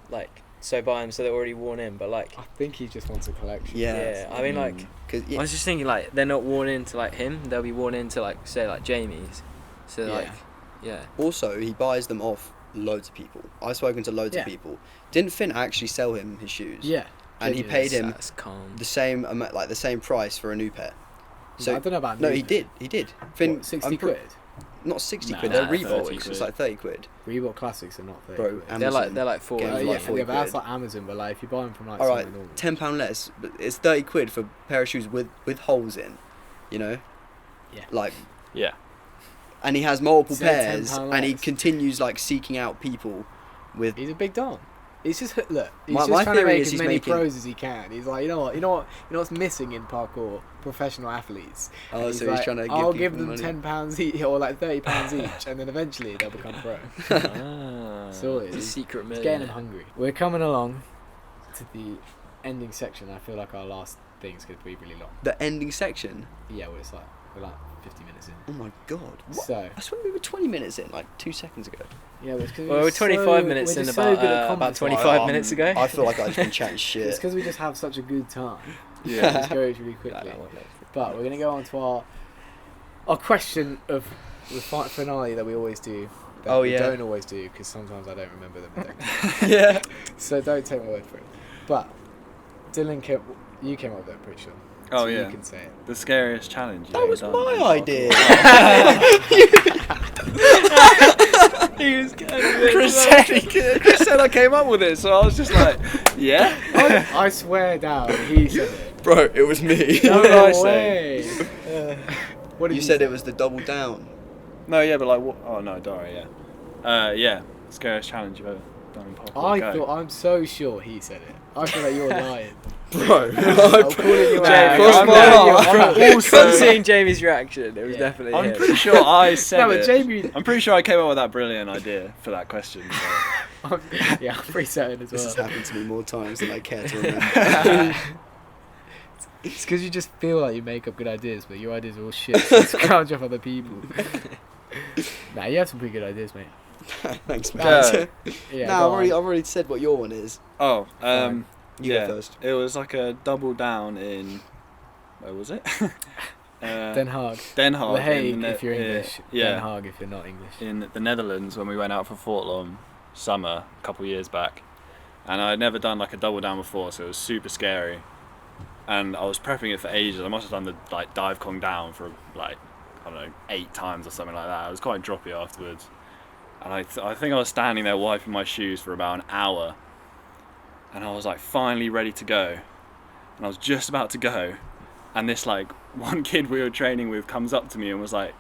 [SPEAKER 4] like so buy them so they're already worn in, but like
[SPEAKER 1] I think he just wants a collection.
[SPEAKER 2] Yeah.
[SPEAKER 4] I mean like
[SPEAKER 2] Cause,
[SPEAKER 4] I was just thinking like they're not worn into like him, they'll be worn into like say like Jamie's, so
[SPEAKER 1] Yeah.
[SPEAKER 4] like yeah.
[SPEAKER 2] also, he buys them off loads of people. I've spoken to loads
[SPEAKER 1] Yeah.
[SPEAKER 2] of people. Didn't Finn actually sell him his shoes?
[SPEAKER 1] Yeah.
[SPEAKER 2] And he
[SPEAKER 1] Genuinely.
[SPEAKER 2] paid him
[SPEAKER 4] That's calm.
[SPEAKER 2] the same amount, like the same price for a new pair.
[SPEAKER 1] I don't know about
[SPEAKER 2] no,
[SPEAKER 1] new
[SPEAKER 2] he
[SPEAKER 1] pair.
[SPEAKER 2] did. He did. Finn,
[SPEAKER 1] What, 60
[SPEAKER 2] I'm pre-
[SPEAKER 1] quid?
[SPEAKER 2] not 60
[SPEAKER 5] Nah,
[SPEAKER 2] quid. They're
[SPEAKER 5] 30
[SPEAKER 2] Reeboks.
[SPEAKER 5] quid.
[SPEAKER 2] It's like 30 quid.
[SPEAKER 1] Reebok Classics are not 30
[SPEAKER 2] Bro,
[SPEAKER 1] quid.
[SPEAKER 2] Amazon.
[SPEAKER 4] They're like 40.
[SPEAKER 2] Get them for
[SPEAKER 1] Yeah,
[SPEAKER 2] like 40
[SPEAKER 1] but that's
[SPEAKER 2] quid.
[SPEAKER 1] like Amazon, but like if you buy them from like
[SPEAKER 2] All right,
[SPEAKER 1] somewhere normal.
[SPEAKER 2] £10 less, but it's 30 quid for a pair of shoes with holes in, you know?
[SPEAKER 1] Yeah.
[SPEAKER 2] Like,
[SPEAKER 5] Yeah.
[SPEAKER 2] and he has multiple
[SPEAKER 1] Say
[SPEAKER 2] pairs,
[SPEAKER 1] £10
[SPEAKER 2] and he
[SPEAKER 1] less.
[SPEAKER 2] continues like seeking out people with.
[SPEAKER 1] He's a big don. He's just look. He's
[SPEAKER 2] My
[SPEAKER 1] just trying to
[SPEAKER 2] theory
[SPEAKER 1] make
[SPEAKER 2] is
[SPEAKER 1] as
[SPEAKER 2] he's
[SPEAKER 1] many
[SPEAKER 2] making-
[SPEAKER 1] pros as he can. He's like, you know what's missing in parkour? Professional athletes.
[SPEAKER 2] Oh,
[SPEAKER 1] And
[SPEAKER 2] so he's trying to give
[SPEAKER 1] I'll
[SPEAKER 2] people
[SPEAKER 1] give them
[SPEAKER 2] money.
[SPEAKER 1] £10 each, or like £30 each, and then eventually they'll become pro.
[SPEAKER 5] Ah.
[SPEAKER 1] So
[SPEAKER 4] It's a
[SPEAKER 1] it's
[SPEAKER 4] secret
[SPEAKER 1] getting
[SPEAKER 4] million.
[SPEAKER 1] them hungry. We're coming along to the ending section. I feel like our last thing's gonna be really long.
[SPEAKER 2] The ending section.
[SPEAKER 1] Yeah, well, we're like 50 minutes in.
[SPEAKER 2] Oh my god. What?
[SPEAKER 1] So
[SPEAKER 2] I swear we were 20 minutes in, like 2 seconds ago.
[SPEAKER 1] yeah, but it's 'cause
[SPEAKER 4] Well, we're 25 minutes in about 25 minutes ago.
[SPEAKER 2] I feel like I've just been chatting
[SPEAKER 1] It's
[SPEAKER 2] shit.
[SPEAKER 1] because we just have such a good time.
[SPEAKER 5] Yeah.
[SPEAKER 1] It just goes really quickly. But we're gonna go on to our question of the finale that we always do. That
[SPEAKER 2] Oh,
[SPEAKER 1] we
[SPEAKER 2] yeah.
[SPEAKER 1] don't always do because sometimes I don't remember them. And don't.
[SPEAKER 2] Yeah.
[SPEAKER 1] So don't take my word for it. But Dylan, you came up with it, I'm pretty sure.
[SPEAKER 5] Oh,
[SPEAKER 1] So
[SPEAKER 5] yeah.
[SPEAKER 1] You can say it.
[SPEAKER 5] The scariest challenge.
[SPEAKER 2] That was my idea.
[SPEAKER 4] He was
[SPEAKER 5] Chris said I came up with it, so I was just like, yeah.
[SPEAKER 1] I swear down, he said it.
[SPEAKER 2] Bro, it was me.
[SPEAKER 5] What did I say?
[SPEAKER 1] What did
[SPEAKER 2] You said it was the double down.
[SPEAKER 5] No, yeah, but like, what? Oh no, Dara, yeah. Yeah, scariest challenge you've ever done in parkour.
[SPEAKER 1] I
[SPEAKER 5] Go.
[SPEAKER 1] thought, I'm so sure he said it. I feel like you're lying.
[SPEAKER 2] Bro.
[SPEAKER 1] I'm calling you
[SPEAKER 5] Jamie,
[SPEAKER 1] out.
[SPEAKER 2] cross
[SPEAKER 1] I'm
[SPEAKER 2] my
[SPEAKER 1] calling you
[SPEAKER 2] heart.
[SPEAKER 1] out.
[SPEAKER 4] From
[SPEAKER 5] Also,
[SPEAKER 4] seeing Jamie's reaction, it was
[SPEAKER 1] Yeah.
[SPEAKER 4] definitely
[SPEAKER 5] I'm
[SPEAKER 4] him.
[SPEAKER 5] pretty sure I said
[SPEAKER 1] No, but
[SPEAKER 5] it.
[SPEAKER 1] Jamie.
[SPEAKER 5] I'm pretty sure I came up with that brilliant idea for that question. So.
[SPEAKER 1] Yeah, I'm pretty certain as
[SPEAKER 2] This has
[SPEAKER 1] well.
[SPEAKER 2] happened to me more times than I care to remember.
[SPEAKER 1] It's because you just feel like you make up good ideas, but your ideas are all shit. So you scrounge off other people. Nah, you have some pretty good ideas, mate.
[SPEAKER 2] Thanks,
[SPEAKER 5] Go.
[SPEAKER 2] man.
[SPEAKER 1] Yeah,
[SPEAKER 2] No,
[SPEAKER 1] go
[SPEAKER 2] I've
[SPEAKER 1] on.
[SPEAKER 2] already said what your one is.
[SPEAKER 5] Oh,
[SPEAKER 2] You
[SPEAKER 5] yeah.
[SPEAKER 2] go first.
[SPEAKER 5] It was like a double down in. Where was it?
[SPEAKER 1] Den Haag.
[SPEAKER 5] Den Haag.
[SPEAKER 1] The Hague
[SPEAKER 5] in the
[SPEAKER 1] if you're English.
[SPEAKER 5] Yeah.
[SPEAKER 1] Den Haag if you're not English.
[SPEAKER 5] In the Netherlands when we went out for Fort Lom summer a couple of years back, and I'd never done like a double down before, so it was super scary. And I was prepping it for ages. I must have done the like dive Kong down for like I don't know 8 times or something like that. I was quite droppy afterwards, and I think I was standing there wiping my shoes for about an hour, and I was like finally ready to go, and I was just about to go, and this like one kid we were training with comes up to me and was like,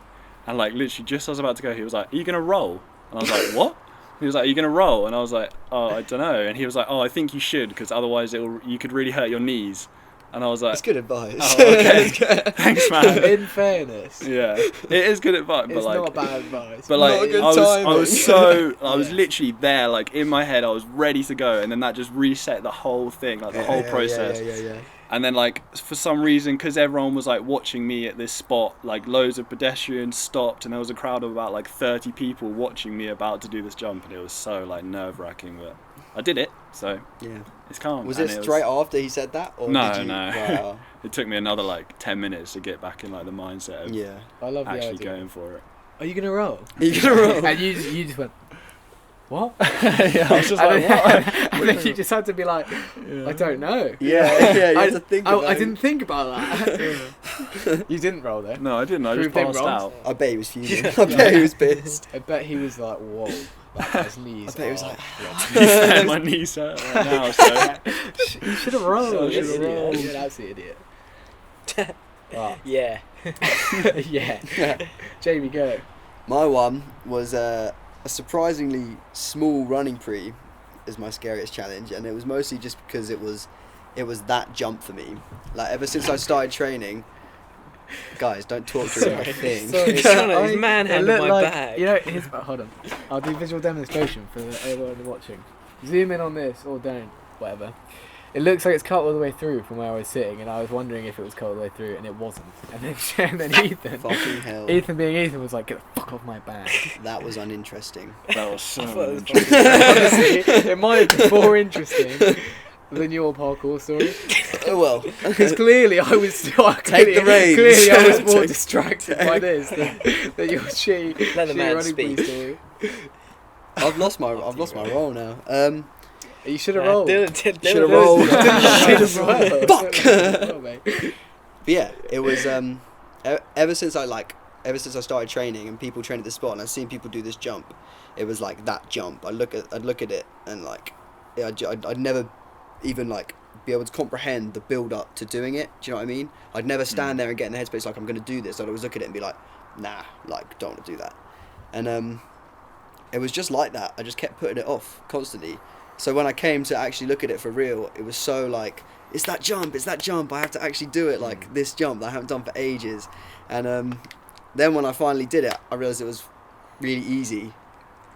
[SPEAKER 5] and like literally just as I was about to go, he was like, "Are you gonna roll?" And I was like, "What?" He was like, "Are you gonna roll?" And I was like, "Oh, I don't know." And he was like, "Oh, I think you should, because otherwise you could really hurt your knees." And I was like,
[SPEAKER 2] That's good advice.
[SPEAKER 5] "Oh, okay, thanks, man."
[SPEAKER 1] In fairness,
[SPEAKER 5] Yeah, it is good advice, but
[SPEAKER 1] it's
[SPEAKER 5] like,
[SPEAKER 1] not bad advice.
[SPEAKER 5] but like,
[SPEAKER 2] Not a good
[SPEAKER 5] I
[SPEAKER 2] timing.
[SPEAKER 5] was so, I was
[SPEAKER 1] Yeah.
[SPEAKER 5] literally there, like in my head, I was ready to go, and then that just reset the whole thing, like the whole process.
[SPEAKER 2] Yeah.
[SPEAKER 5] And then like for some reason, because everyone was like watching me at this spot, like loads of pedestrians stopped, and there was a crowd of about like 30 people watching me about to do this jump, and it was so like nerve wracking, but I did it, so
[SPEAKER 2] Yeah.
[SPEAKER 5] it's calm.
[SPEAKER 2] Was
[SPEAKER 5] and
[SPEAKER 2] it straight after he said that? Or
[SPEAKER 5] No,
[SPEAKER 2] did you,
[SPEAKER 5] no.
[SPEAKER 2] Wow.
[SPEAKER 5] It took me another like 10 minutes to get back in like the mindset of
[SPEAKER 2] Yeah.
[SPEAKER 1] I love the
[SPEAKER 5] actually
[SPEAKER 1] idea.
[SPEAKER 5] going for it.
[SPEAKER 1] Are you gonna roll?
[SPEAKER 2] Are you gonna roll?
[SPEAKER 1] And you just went, what?
[SPEAKER 5] Yeah, I was just
[SPEAKER 1] and
[SPEAKER 5] like,
[SPEAKER 1] then,
[SPEAKER 5] what?
[SPEAKER 1] and then you just had to be like, I don't know.
[SPEAKER 2] Yeah, you have to think about
[SPEAKER 1] I
[SPEAKER 2] it.
[SPEAKER 1] didn't think about that. You didn't roll there.
[SPEAKER 5] No, I didn't. I just
[SPEAKER 1] Proved him
[SPEAKER 5] passed
[SPEAKER 1] wrong.
[SPEAKER 5] out.
[SPEAKER 2] I bet he was fuming. I bet he was pissed.
[SPEAKER 1] I bet he was like, whoa, that guy's knees.
[SPEAKER 2] I bet he was
[SPEAKER 1] are
[SPEAKER 2] like,
[SPEAKER 1] blocked."
[SPEAKER 5] My knees hurt right now, so.
[SPEAKER 1] You should have rolled.
[SPEAKER 5] So I
[SPEAKER 1] You're
[SPEAKER 5] should've
[SPEAKER 1] an idiot.
[SPEAKER 5] rolled.
[SPEAKER 1] You're an absolute idiot. Wow.
[SPEAKER 4] Yeah.
[SPEAKER 1] Yeah. Jamie, go.
[SPEAKER 2] My one was a surprisingly small running pre is my scariest challenge, and it was mostly just because it was that jump for me. Like ever since I started training, guys, don't talk during my thing.
[SPEAKER 1] Sorry.
[SPEAKER 4] He's trying to- he's
[SPEAKER 1] It
[SPEAKER 4] manhandled
[SPEAKER 1] looked
[SPEAKER 4] my
[SPEAKER 1] like,
[SPEAKER 4] bag.
[SPEAKER 1] You know, hold on. I'll do visual demonstration for everyone watching. Zoom in on this, or don't, whatever. It looks like it's cut all the way through from where I was sitting, and I was wondering if it was cut all the way through, and it wasn't. And then Ethan,
[SPEAKER 2] Fucking hell.
[SPEAKER 1] Ethan being Ethan, was like, "Get the fuck off my bag."
[SPEAKER 2] That was uninteresting.
[SPEAKER 5] That was so.
[SPEAKER 1] Honestly, it might have been more interesting than your parkour story.
[SPEAKER 2] Oh well.
[SPEAKER 1] Because clearly I was
[SPEAKER 2] Take the reins.
[SPEAKER 1] Clearly I was more
[SPEAKER 2] Take-
[SPEAKER 1] distracted by this than your shitty
[SPEAKER 4] Let the man
[SPEAKER 1] running
[SPEAKER 4] speak.
[SPEAKER 1] police story.
[SPEAKER 2] I've lost my role now.
[SPEAKER 1] You should have rolled.
[SPEAKER 2] Should've rolled.
[SPEAKER 1] Should've rolled.
[SPEAKER 2] Fuck.
[SPEAKER 1] Oh, mate.
[SPEAKER 2] But yeah, it was ever since I like ever since I started training and people train at the spot and I've seen people do this jump, it was like that jump. I'd look at it and like, I'd never even like be able to comprehend the build up to doing it. Do you know what I mean? I'd never stand there and get in the headspace like I'm gonna do this. I'd always look at it and be like, nah, like don't want to do that. And it was just like that. I just kept putting it off constantly. So when I came to actually look at it for real, it was so like, it's that jump, I have to actually do it, like this jump that I haven't done for ages. And then when I finally did it, I realised it was really easy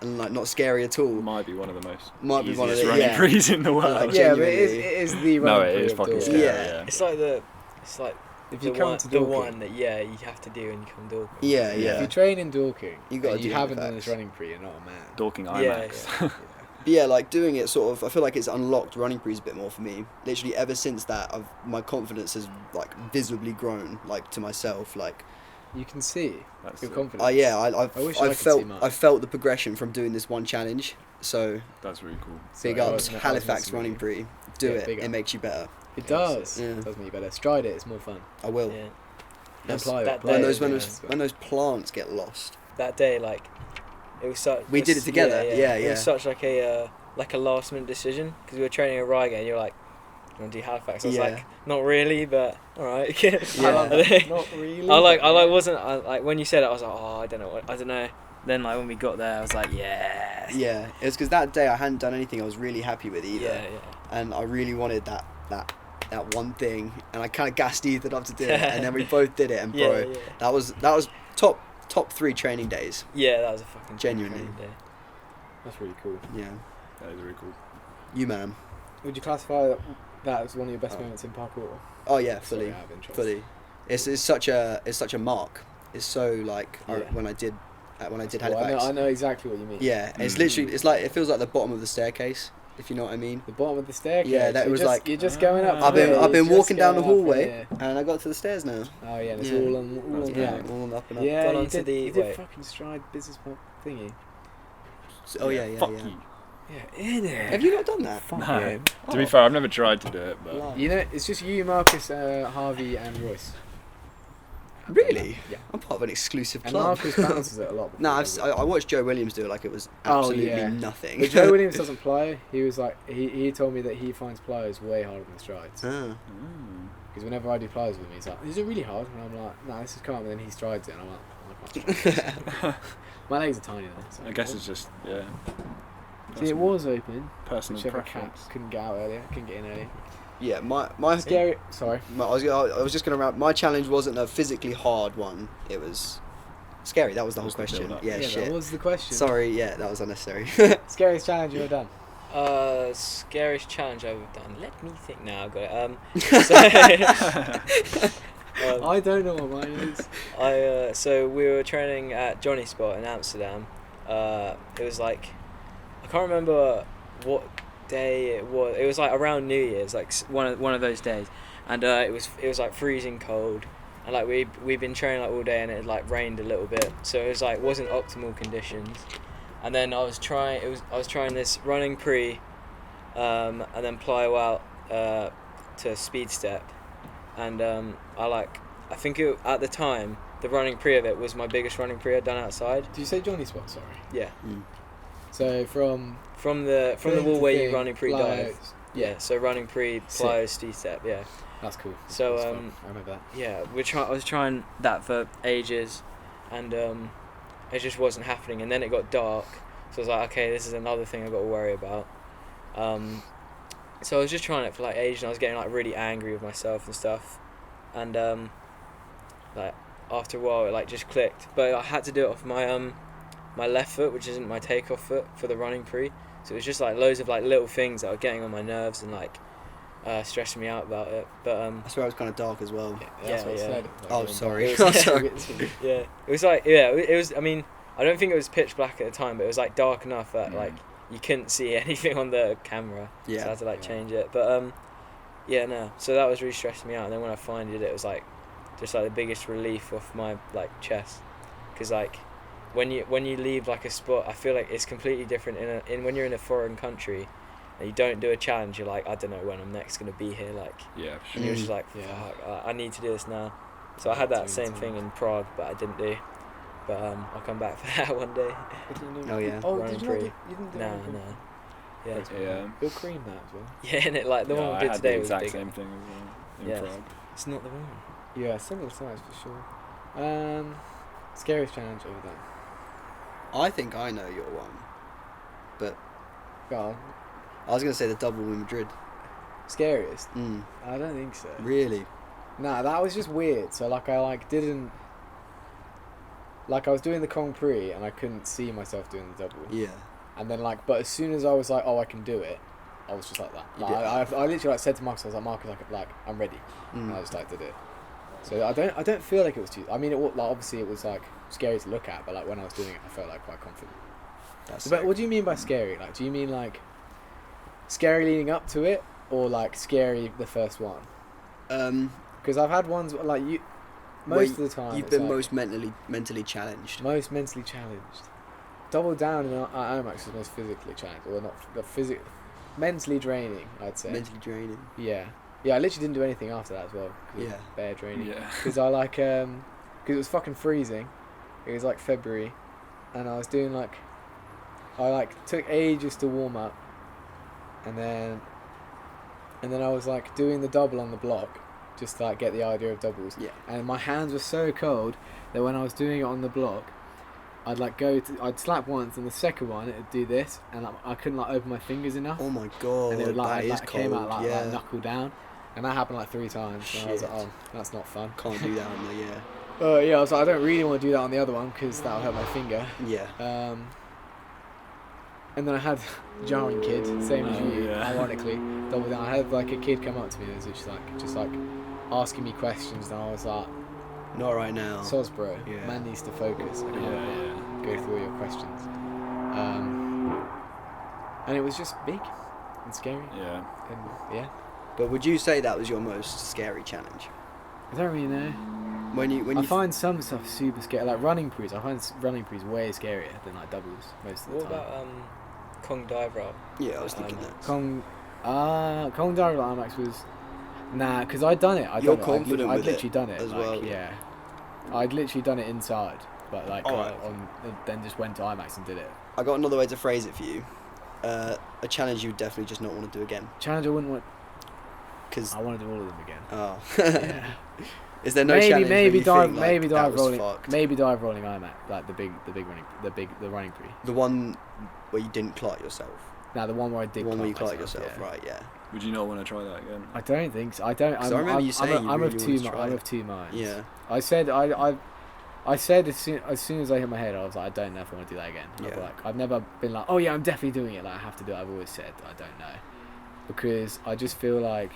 [SPEAKER 2] and like not scary at all.
[SPEAKER 5] Might be one of the most
[SPEAKER 2] Might be one of
[SPEAKER 5] easiest
[SPEAKER 2] the-
[SPEAKER 5] running
[SPEAKER 2] yeah.
[SPEAKER 5] prees in the world.
[SPEAKER 2] Like,
[SPEAKER 1] Yeah, but it
[SPEAKER 2] genuinely.
[SPEAKER 1] is the
[SPEAKER 5] No,
[SPEAKER 1] running
[SPEAKER 5] it
[SPEAKER 1] pre
[SPEAKER 5] is
[SPEAKER 1] of
[SPEAKER 5] fucking
[SPEAKER 1] Dorking.
[SPEAKER 5] scary.
[SPEAKER 2] Yeah.
[SPEAKER 4] It's like
[SPEAKER 1] If you
[SPEAKER 4] the
[SPEAKER 1] come
[SPEAKER 4] one,
[SPEAKER 1] to
[SPEAKER 4] the
[SPEAKER 1] Dorking,
[SPEAKER 4] one that you have to do when you come Dorking.
[SPEAKER 2] Yeah,
[SPEAKER 5] Yeah.
[SPEAKER 1] if you train in Dorking,
[SPEAKER 2] You gotta
[SPEAKER 1] and you
[SPEAKER 2] do
[SPEAKER 1] haven't
[SPEAKER 2] the
[SPEAKER 1] done this
[SPEAKER 2] facts.
[SPEAKER 1] running pre, you're not a man.
[SPEAKER 5] Dorking
[SPEAKER 4] Yeah,
[SPEAKER 5] IMAX.
[SPEAKER 4] yeah.
[SPEAKER 2] But yeah, like doing it sort of, I feel like it's unlocked running prees a bit more for me. Literally ever since that, my confidence has like visibly grown, like to myself, like.
[SPEAKER 1] You can see
[SPEAKER 5] That's
[SPEAKER 1] your
[SPEAKER 5] it.
[SPEAKER 1] confidence.
[SPEAKER 2] I
[SPEAKER 1] wish I could see mine.
[SPEAKER 2] I felt the progression from doing this one challenge. So
[SPEAKER 5] That's really cool.
[SPEAKER 2] big
[SPEAKER 1] Sorry, I
[SPEAKER 2] ups,
[SPEAKER 1] was
[SPEAKER 2] Halifax
[SPEAKER 1] missing
[SPEAKER 2] running
[SPEAKER 1] you.
[SPEAKER 2] pre. Do
[SPEAKER 1] Yeah,
[SPEAKER 2] it.
[SPEAKER 1] big
[SPEAKER 2] It
[SPEAKER 1] up.
[SPEAKER 2] makes you better.
[SPEAKER 1] It does.
[SPEAKER 2] Yeah.
[SPEAKER 1] It does make you better. Stride it. It's more fun.
[SPEAKER 2] I will.
[SPEAKER 4] Yeah.
[SPEAKER 1] And apply
[SPEAKER 4] that
[SPEAKER 1] it.
[SPEAKER 4] day-
[SPEAKER 2] When
[SPEAKER 1] Apply
[SPEAKER 2] those
[SPEAKER 1] it.
[SPEAKER 2] when those plants get lost.
[SPEAKER 4] That day, like, it was such.
[SPEAKER 2] We did it together. Yeah,
[SPEAKER 4] It
[SPEAKER 2] yeah.
[SPEAKER 4] was such like a last minute decision because we were training at Reigate and you're like, you want to do Halifax? I was
[SPEAKER 2] Yeah.
[SPEAKER 4] like, not really, but all right.
[SPEAKER 2] Yeah.
[SPEAKER 1] Not really.
[SPEAKER 4] I like when you said it, I was like, oh, I don't know. Then like when we got there, I was like, yes.
[SPEAKER 2] Yeah. It was because that day I hadn't done anything I was really happy with either.
[SPEAKER 4] Yeah,
[SPEAKER 2] And I really wanted that one thing, and I kind of gassed Ethan up to do it, and then we both did it, and
[SPEAKER 4] yeah.
[SPEAKER 2] bro,
[SPEAKER 4] Yeah.
[SPEAKER 2] that was top 3 training days.
[SPEAKER 4] Yeah, that was a fucking
[SPEAKER 2] Genuinely.
[SPEAKER 4] training day.
[SPEAKER 1] That's really cool.
[SPEAKER 2] Yeah,
[SPEAKER 5] That is really cool.
[SPEAKER 2] you man.
[SPEAKER 1] Would you classify that as one of your best moments in parkour?
[SPEAKER 2] Oh yeah,
[SPEAKER 1] Sorry,
[SPEAKER 2] fully,
[SPEAKER 1] out of interest.
[SPEAKER 2] fully. It's such a mark. It's so like
[SPEAKER 1] Yeah.
[SPEAKER 2] when I did
[SPEAKER 1] Well,
[SPEAKER 2] Halifax.
[SPEAKER 1] I know exactly what you mean.
[SPEAKER 2] Yeah, it's literally it feels like the bottom of the staircase, if you know what I mean.
[SPEAKER 1] The bottom of the staircase.
[SPEAKER 2] Yeah, that
[SPEAKER 1] You're
[SPEAKER 2] was
[SPEAKER 1] just,
[SPEAKER 2] like-
[SPEAKER 1] you're just going up.
[SPEAKER 5] I've
[SPEAKER 2] been-
[SPEAKER 1] yeah,
[SPEAKER 2] I've been
[SPEAKER 1] you're
[SPEAKER 2] walking
[SPEAKER 1] just
[SPEAKER 2] down the
[SPEAKER 1] going up,
[SPEAKER 2] hallway.
[SPEAKER 1] yeah.
[SPEAKER 2] And I got to the stairs now.
[SPEAKER 1] Oh yeah, and it's
[SPEAKER 2] Yeah.
[SPEAKER 1] all on
[SPEAKER 5] That's
[SPEAKER 1] yeah.
[SPEAKER 5] brilliant.
[SPEAKER 2] All up and up.
[SPEAKER 1] Yeah,
[SPEAKER 4] Gone
[SPEAKER 1] you
[SPEAKER 4] on to
[SPEAKER 1] did,
[SPEAKER 4] the-
[SPEAKER 1] you did
[SPEAKER 4] wait.
[SPEAKER 1] fucking stride business pop thingy.
[SPEAKER 2] Oh yeah, yeah,
[SPEAKER 5] Fuck
[SPEAKER 2] yeah.
[SPEAKER 5] you.
[SPEAKER 1] Yeah, in it.
[SPEAKER 2] Have you not done that?
[SPEAKER 1] Fuck
[SPEAKER 5] No.
[SPEAKER 1] him.
[SPEAKER 5] To be fair, I've never tried to do it, but
[SPEAKER 2] Wow.
[SPEAKER 1] You know, it's just you, Marcus, Harvey, and Royce.
[SPEAKER 2] Really?
[SPEAKER 1] Yeah.
[SPEAKER 2] I'm part of an exclusive
[SPEAKER 1] And
[SPEAKER 2] club.
[SPEAKER 1] Marcus bounces it a lot.
[SPEAKER 2] No,
[SPEAKER 1] before,
[SPEAKER 2] I watched Joe Williams do it like it was
[SPEAKER 1] Oh,
[SPEAKER 2] absolutely
[SPEAKER 1] yeah.
[SPEAKER 2] nothing.
[SPEAKER 1] But Joe Williams doesn't play. He was like, he told me that he finds pliers way harder than strides.
[SPEAKER 2] Ah.
[SPEAKER 1] Because whenever I do pliers with him, he's like, is it really hard? And I'm like, no, this is calm. And then he strides it, and I'm like, oh, I can't stride. My legs are tiny though. So
[SPEAKER 5] I guess it's just
[SPEAKER 1] See, it was open.
[SPEAKER 5] personal
[SPEAKER 1] Whichever
[SPEAKER 5] preference.
[SPEAKER 1] cat couldn't get out earlier, couldn't get in earlier.
[SPEAKER 2] Yeah, my
[SPEAKER 1] Scary. Sorry.
[SPEAKER 2] I was just gonna. My challenge wasn't a physically hard one. It was scary. That was the whole
[SPEAKER 5] Just the
[SPEAKER 2] question.
[SPEAKER 5] build-up.
[SPEAKER 2] Yeah,
[SPEAKER 1] That
[SPEAKER 2] shit.
[SPEAKER 1] was the question.
[SPEAKER 2] Sorry. Yeah, that was unnecessary.
[SPEAKER 1] Scariest challenge you've ever done.
[SPEAKER 4] Scariest challenge I've ever done. Let me think now. I've got it.
[SPEAKER 1] I don't know what mine is.
[SPEAKER 4] So we were training at Johnny's spot in Amsterdam. It was like, I can't remember what day it was. It was like around New Year's, like one of those days, and it was like freezing cold, and like we'd been training like all day, and it had like rained a little bit, so it was like wasn't optimal conditions. And then I was trying this running pre, and then plyo out to speed step, and I think at the time the running pre of it was my biggest running pre I'd done outside.
[SPEAKER 1] Did you say Johnny spot? Sorry.
[SPEAKER 4] Yeah.
[SPEAKER 1] So from
[SPEAKER 4] The wall where you
[SPEAKER 1] thing,
[SPEAKER 4] running pre dive.
[SPEAKER 1] flyouts.
[SPEAKER 4] Yeah, so running pre
[SPEAKER 1] Sick.
[SPEAKER 4] plyo steep step, yeah.
[SPEAKER 1] That's cool.
[SPEAKER 4] So,
[SPEAKER 1] That's fun. I remember that.
[SPEAKER 4] Yeah, I was trying that for ages, and it just wasn't happening. And then it got dark, so I was like, okay, this is another thing I've got to worry about. So I was just trying it for like ages, and I was getting like really angry with myself and stuff. And like after a while, it like just clicked. But I had to do it off my my left foot, which isn't my takeoff foot for the running pre. So it was just like loads of like little things that were getting on my nerves and like stressing me out about it. But
[SPEAKER 2] I swear it was kind of dark as well.
[SPEAKER 1] That's what I
[SPEAKER 4] yeah.
[SPEAKER 1] said.
[SPEAKER 2] Oh,
[SPEAKER 1] Like,
[SPEAKER 2] sorry.
[SPEAKER 1] it was-
[SPEAKER 2] Sorry.
[SPEAKER 4] yeah, it was like it was. I mean, I don't think it was pitch black at the time, but it was like dark enough that like you couldn't see anything on the camera. So I
[SPEAKER 2] Yeah.
[SPEAKER 4] had to like
[SPEAKER 1] Yeah.
[SPEAKER 4] change it. But yeah, no. So that was really stressing me out. And then when I finally did it, it was like just like the biggest relief off my like chest, because like when you leave like a spot, I feel like it's completely different in when you're in a foreign country and you don't do a challenge. You're like, I don't know when I'm next gonna be here. Like,
[SPEAKER 5] Yeah, for
[SPEAKER 4] and
[SPEAKER 5] sure.
[SPEAKER 4] you're just like,
[SPEAKER 1] Yeah.
[SPEAKER 4] fuck, I need to do this now. So I had that same thing in Prague, but I didn't do. But I'll come back for that one day.
[SPEAKER 2] Oh, yeah.
[SPEAKER 1] Oh,
[SPEAKER 4] Running
[SPEAKER 1] did you not
[SPEAKER 4] free.
[SPEAKER 1] do, you didn't do
[SPEAKER 4] No,
[SPEAKER 1] running
[SPEAKER 4] no.
[SPEAKER 1] free?
[SPEAKER 4] Yeah.
[SPEAKER 1] That's
[SPEAKER 5] Yeah.
[SPEAKER 1] Bill Cream that as well.
[SPEAKER 4] Yeah, and like the
[SPEAKER 5] Yeah,
[SPEAKER 4] one we
[SPEAKER 5] I
[SPEAKER 4] did
[SPEAKER 5] had
[SPEAKER 4] today
[SPEAKER 5] the
[SPEAKER 4] was
[SPEAKER 5] exact
[SPEAKER 4] bigger.
[SPEAKER 5] same thing as well in
[SPEAKER 4] Yeah.
[SPEAKER 5] Prague.
[SPEAKER 4] It's not the one.
[SPEAKER 1] Yeah, similar size for sure. Scariest challenge over there.
[SPEAKER 2] I think I know your one.
[SPEAKER 1] Go on.
[SPEAKER 2] I was going to say the double in Madrid.
[SPEAKER 1] Scariest?
[SPEAKER 2] Mm.
[SPEAKER 1] I don't think so.
[SPEAKER 2] Really?
[SPEAKER 1] Nah, that was just weird. So I didn't. Like I was doing the Grand Prix and I couldn't see myself doing the double.
[SPEAKER 2] Yeah.
[SPEAKER 1] And then but as soon as I was like, oh, I can do it, I was just like that.
[SPEAKER 2] You
[SPEAKER 1] Like,
[SPEAKER 2] did.
[SPEAKER 1] I literally said to Marcus, I was like, Marcus, like I'm ready. And I
[SPEAKER 2] Mm.
[SPEAKER 1] just did it. So I don't feel like it was too. I mean, obviously it was scary to look at, but when I was doing it, I felt quite confident.
[SPEAKER 2] That's
[SPEAKER 1] But
[SPEAKER 2] sick.
[SPEAKER 1] what do you mean by scary? Do you mean scary leading up to it, or scary the first one? Because I've had ones most of the time.
[SPEAKER 2] You've
[SPEAKER 1] it's
[SPEAKER 2] been most mentally challenged.
[SPEAKER 1] most mentally challenged. Double down in IMAX was most physically challenged, or not mentally draining. I'd say.
[SPEAKER 2] Mentally draining.
[SPEAKER 1] Yeah. Yeah, I literally didn't do anything after that as well. 'Cause it was
[SPEAKER 2] Yeah.
[SPEAKER 1] bare draining.
[SPEAKER 5] Yeah.
[SPEAKER 1] Because because it was fucking freezing. It was February, and I was doing I took ages to warm up, and then I was doing the double on the block, just to get the idea of doubles.
[SPEAKER 2] Yeah.
[SPEAKER 1] And my hands were so cold that when I was doing it on the block, I'd slap once, and the second one it'd do this, and I couldn't open my fingers enough.
[SPEAKER 2] Oh my god,
[SPEAKER 1] And it would
[SPEAKER 2] that is
[SPEAKER 1] it came
[SPEAKER 2] cold.
[SPEAKER 1] out
[SPEAKER 2] yeah.
[SPEAKER 1] knuckle down, and that happened 3 times. And I was like,
[SPEAKER 2] Shit.
[SPEAKER 1] oh, that's not fun.
[SPEAKER 2] Can't do that on the
[SPEAKER 1] Yeah, I was like, I don't really want to do that on the other one because that'll hurt my finger.
[SPEAKER 2] yeah.
[SPEAKER 1] And then I had Jarring Kid, same as
[SPEAKER 5] Oh,
[SPEAKER 1] you,
[SPEAKER 5] yeah.
[SPEAKER 1] ironically, double down. I had a kid come up to me and was just asking me questions, and I was like,
[SPEAKER 2] Not right now.
[SPEAKER 1] "Soz, bro,
[SPEAKER 2] Yeah.
[SPEAKER 1] man needs to focus. I can't
[SPEAKER 5] Yeah.
[SPEAKER 1] go through all your questions." And it was just big and scary,
[SPEAKER 5] Yeah.
[SPEAKER 1] and yeah,
[SPEAKER 2] But would you say that was your most scary challenge?
[SPEAKER 1] I don't really know.
[SPEAKER 2] When you
[SPEAKER 1] I find some stuff super scary, running prees. I find running prees way scarier than doubles most of the
[SPEAKER 4] What
[SPEAKER 1] time.
[SPEAKER 4] about Kong dive roll?
[SPEAKER 2] yeah, I was thinking that.
[SPEAKER 1] Kong Diary IMAX was because I'd done it.
[SPEAKER 2] You're confident
[SPEAKER 1] I'd
[SPEAKER 2] with it
[SPEAKER 1] literally done it
[SPEAKER 2] as well.
[SPEAKER 1] Yeah, I'd literally done it inside, but
[SPEAKER 2] Alright.
[SPEAKER 1] then just went to IMAX and did it.
[SPEAKER 2] I got another way to phrase it for you. A challenge you would definitely just not want to do again.
[SPEAKER 1] Challenge I wouldn't want.
[SPEAKER 2] Because
[SPEAKER 1] I want to do all of them again.
[SPEAKER 2] oh,
[SPEAKER 1] Yeah.
[SPEAKER 2] is there no challenge? where you
[SPEAKER 1] dive
[SPEAKER 2] think, that
[SPEAKER 1] dive
[SPEAKER 2] was
[SPEAKER 1] rolling
[SPEAKER 2] fucked?
[SPEAKER 1] maybe dive rolling IMAX the running pre.
[SPEAKER 2] The one where you didn't clot yourself.
[SPEAKER 1] Now the one where I did.
[SPEAKER 2] The one where you
[SPEAKER 1] clot
[SPEAKER 2] clot
[SPEAKER 1] myself,
[SPEAKER 2] yourself,
[SPEAKER 1] yeah.
[SPEAKER 2] right? Yeah.
[SPEAKER 5] Would you not want to try that again?
[SPEAKER 1] I don't think so. I don't.
[SPEAKER 2] 'Cause I remember you saying you
[SPEAKER 1] I'm
[SPEAKER 2] really
[SPEAKER 1] of
[SPEAKER 2] wanted
[SPEAKER 1] two.
[SPEAKER 2] to try
[SPEAKER 1] I'm
[SPEAKER 2] it.
[SPEAKER 1] of two minds.
[SPEAKER 2] Yeah.
[SPEAKER 1] I said as soon as I hit my head, I was like, I don't know if I want to do that again.
[SPEAKER 2] Yeah.
[SPEAKER 1] I've never been like, oh yeah, I'm definitely doing it. I have to do it. I've always said I don't know, because I just feel like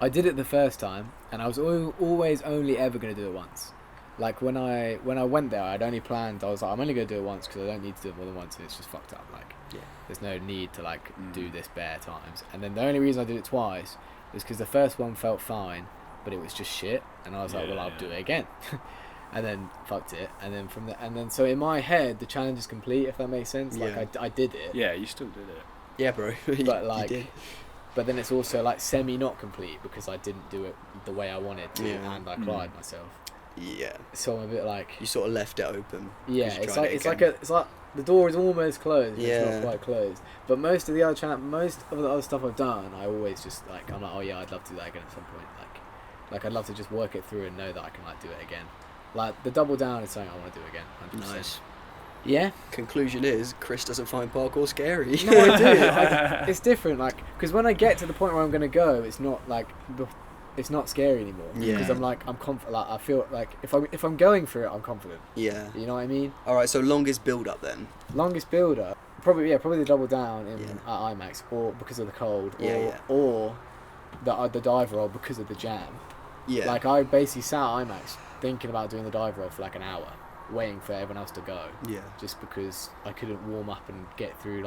[SPEAKER 1] I did it the first time, and I was always only ever going to do it once. When I went there, I'd only planned. I was like, I'm only going to do it once because I don't need to do it more than once, and it's just fucked up.
[SPEAKER 2] Yeah.
[SPEAKER 1] There's no need to do this bare times. And then the only reason I did it twice was because the first one felt fine, but it was just shit, and I was like, well, I'll do it again. And then fucked it, and then so in my head the challenge is complete, if that makes sense.
[SPEAKER 2] Yeah.
[SPEAKER 1] I did it,
[SPEAKER 5] Yeah, you still did it.
[SPEAKER 2] Yeah, bro.
[SPEAKER 1] but
[SPEAKER 2] you did.
[SPEAKER 1] but then it's also semi not complete because I didn't do it the way I wanted to,
[SPEAKER 2] Yeah.
[SPEAKER 1] and I cried myself.
[SPEAKER 2] Yeah.
[SPEAKER 1] So I'm a bit
[SPEAKER 2] You sort of left it open.
[SPEAKER 1] yeah,
[SPEAKER 2] 'cause you
[SPEAKER 1] it's
[SPEAKER 2] tried it again.
[SPEAKER 1] it's like the door is almost closed, but it's
[SPEAKER 2] Yeah.
[SPEAKER 1] not quite closed. But most of the other stuff I've done, I always just I'm like, oh yeah, I'd love to do that again at some point. I'd love to just work it through and know that I can do it again. The double down is something I want to do again. 100%.
[SPEAKER 2] Nice.
[SPEAKER 1] Yeah.
[SPEAKER 2] Conclusion is, Chris doesn't find parkour scary.
[SPEAKER 1] No, I do. It's different, because when I get to the point where I'm gonna go, it's not it's not scary anymore.
[SPEAKER 2] Yeah.
[SPEAKER 1] Because I'm confident. I feel if I'm going for it, I'm confident.
[SPEAKER 2] Yeah.
[SPEAKER 1] You know what I mean?
[SPEAKER 2] All right. So longest build up then.
[SPEAKER 1] Longest builder, probably the double down
[SPEAKER 2] Yeah.
[SPEAKER 1] at IMAX, or because of the cold,
[SPEAKER 2] Yeah,
[SPEAKER 1] or the dive roll because of the jam.
[SPEAKER 2] Yeah.
[SPEAKER 1] I basically sat at IMAX thinking about doing the dive roll for an hour, waiting for everyone else to go.
[SPEAKER 2] Yeah.
[SPEAKER 1] Just because I couldn't warm up and get through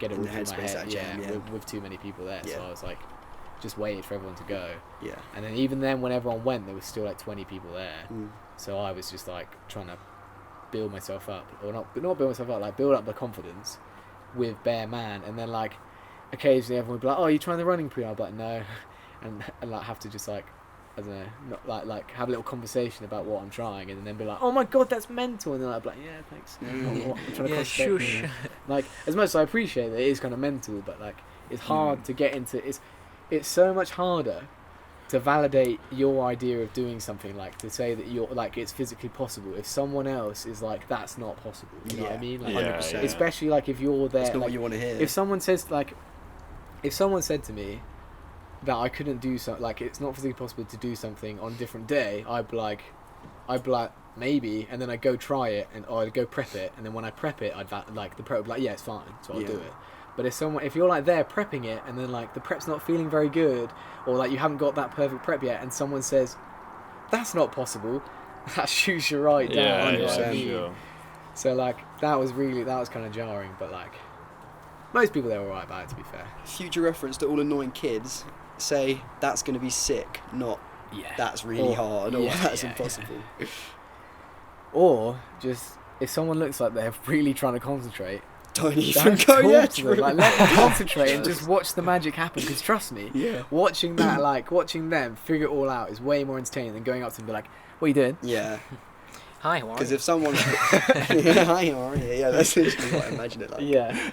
[SPEAKER 1] get it
[SPEAKER 2] In
[SPEAKER 1] all
[SPEAKER 2] the
[SPEAKER 1] through my
[SPEAKER 2] headspace
[SPEAKER 1] head.
[SPEAKER 2] that jam, yeah.
[SPEAKER 1] With too many people there,
[SPEAKER 2] Yeah.
[SPEAKER 1] so I was just waiting for everyone to go.
[SPEAKER 2] Yeah.
[SPEAKER 1] And then even then, when everyone went, there was still 20 people there.
[SPEAKER 2] Mm.
[SPEAKER 1] So I was just trying to build myself up, or not build myself up, build up the confidence with bare man, and then occasionally everyone would be like, "Oh, you trying the running pre?" I'd be like, "No," and have to just I don't know, not like have a little conversation about what I'm trying, and then be like, oh my god, that's mental, and then I'd be like, yeah, thanks. I'm trying to concentrate. Like, as much as I appreciate that it is kind of mental, but like it's hard to get into. It's so much harder to validate your idea of doing something, like to say that you're like it's physically possible if someone else is like that's not possible. You know what I mean? Like,
[SPEAKER 2] 100%.
[SPEAKER 1] especially like if you're there.
[SPEAKER 2] It's not
[SPEAKER 1] like,
[SPEAKER 2] what you want to hear.
[SPEAKER 1] if someone says like, if someone said to me that I couldn't do something, like it's not physically possible to do something on a different day, I'd be like maybe, and then I'd go try it, or I'd go prep it, and then when I prep it, like the prep would be like, yeah, it's fine, so I'll do it. But if you're like there prepping it, and then like the prep's not feeling very good, or like you haven't got that perfect prep yet, and someone says that's not possible, that shoots you right down.
[SPEAKER 5] Yeah,
[SPEAKER 1] you know what I mean?
[SPEAKER 5] sure.
[SPEAKER 1] So like that was kind of jarring, but like most people they were alright about it, to be fair.
[SPEAKER 2] Future reference to all annoying kids, say that's going to be sick, not that's really hard, or that's impossible.
[SPEAKER 1] Or just if someone looks like they're really trying to concentrate,
[SPEAKER 2] Don't even
[SPEAKER 1] don't
[SPEAKER 2] go
[SPEAKER 1] talk
[SPEAKER 2] yet.
[SPEAKER 1] to them. Like, let them concentrate and just watch the magic happen. Because trust me, watching them figure it all out is way more entertaining than going up to them and be like, "What are you doing?"
[SPEAKER 2] Yeah,
[SPEAKER 4] Hi, how are
[SPEAKER 2] because
[SPEAKER 4] you?
[SPEAKER 2] if someone, hi, how are you? Yeah, that's literally what I imagine it like.
[SPEAKER 1] Yeah.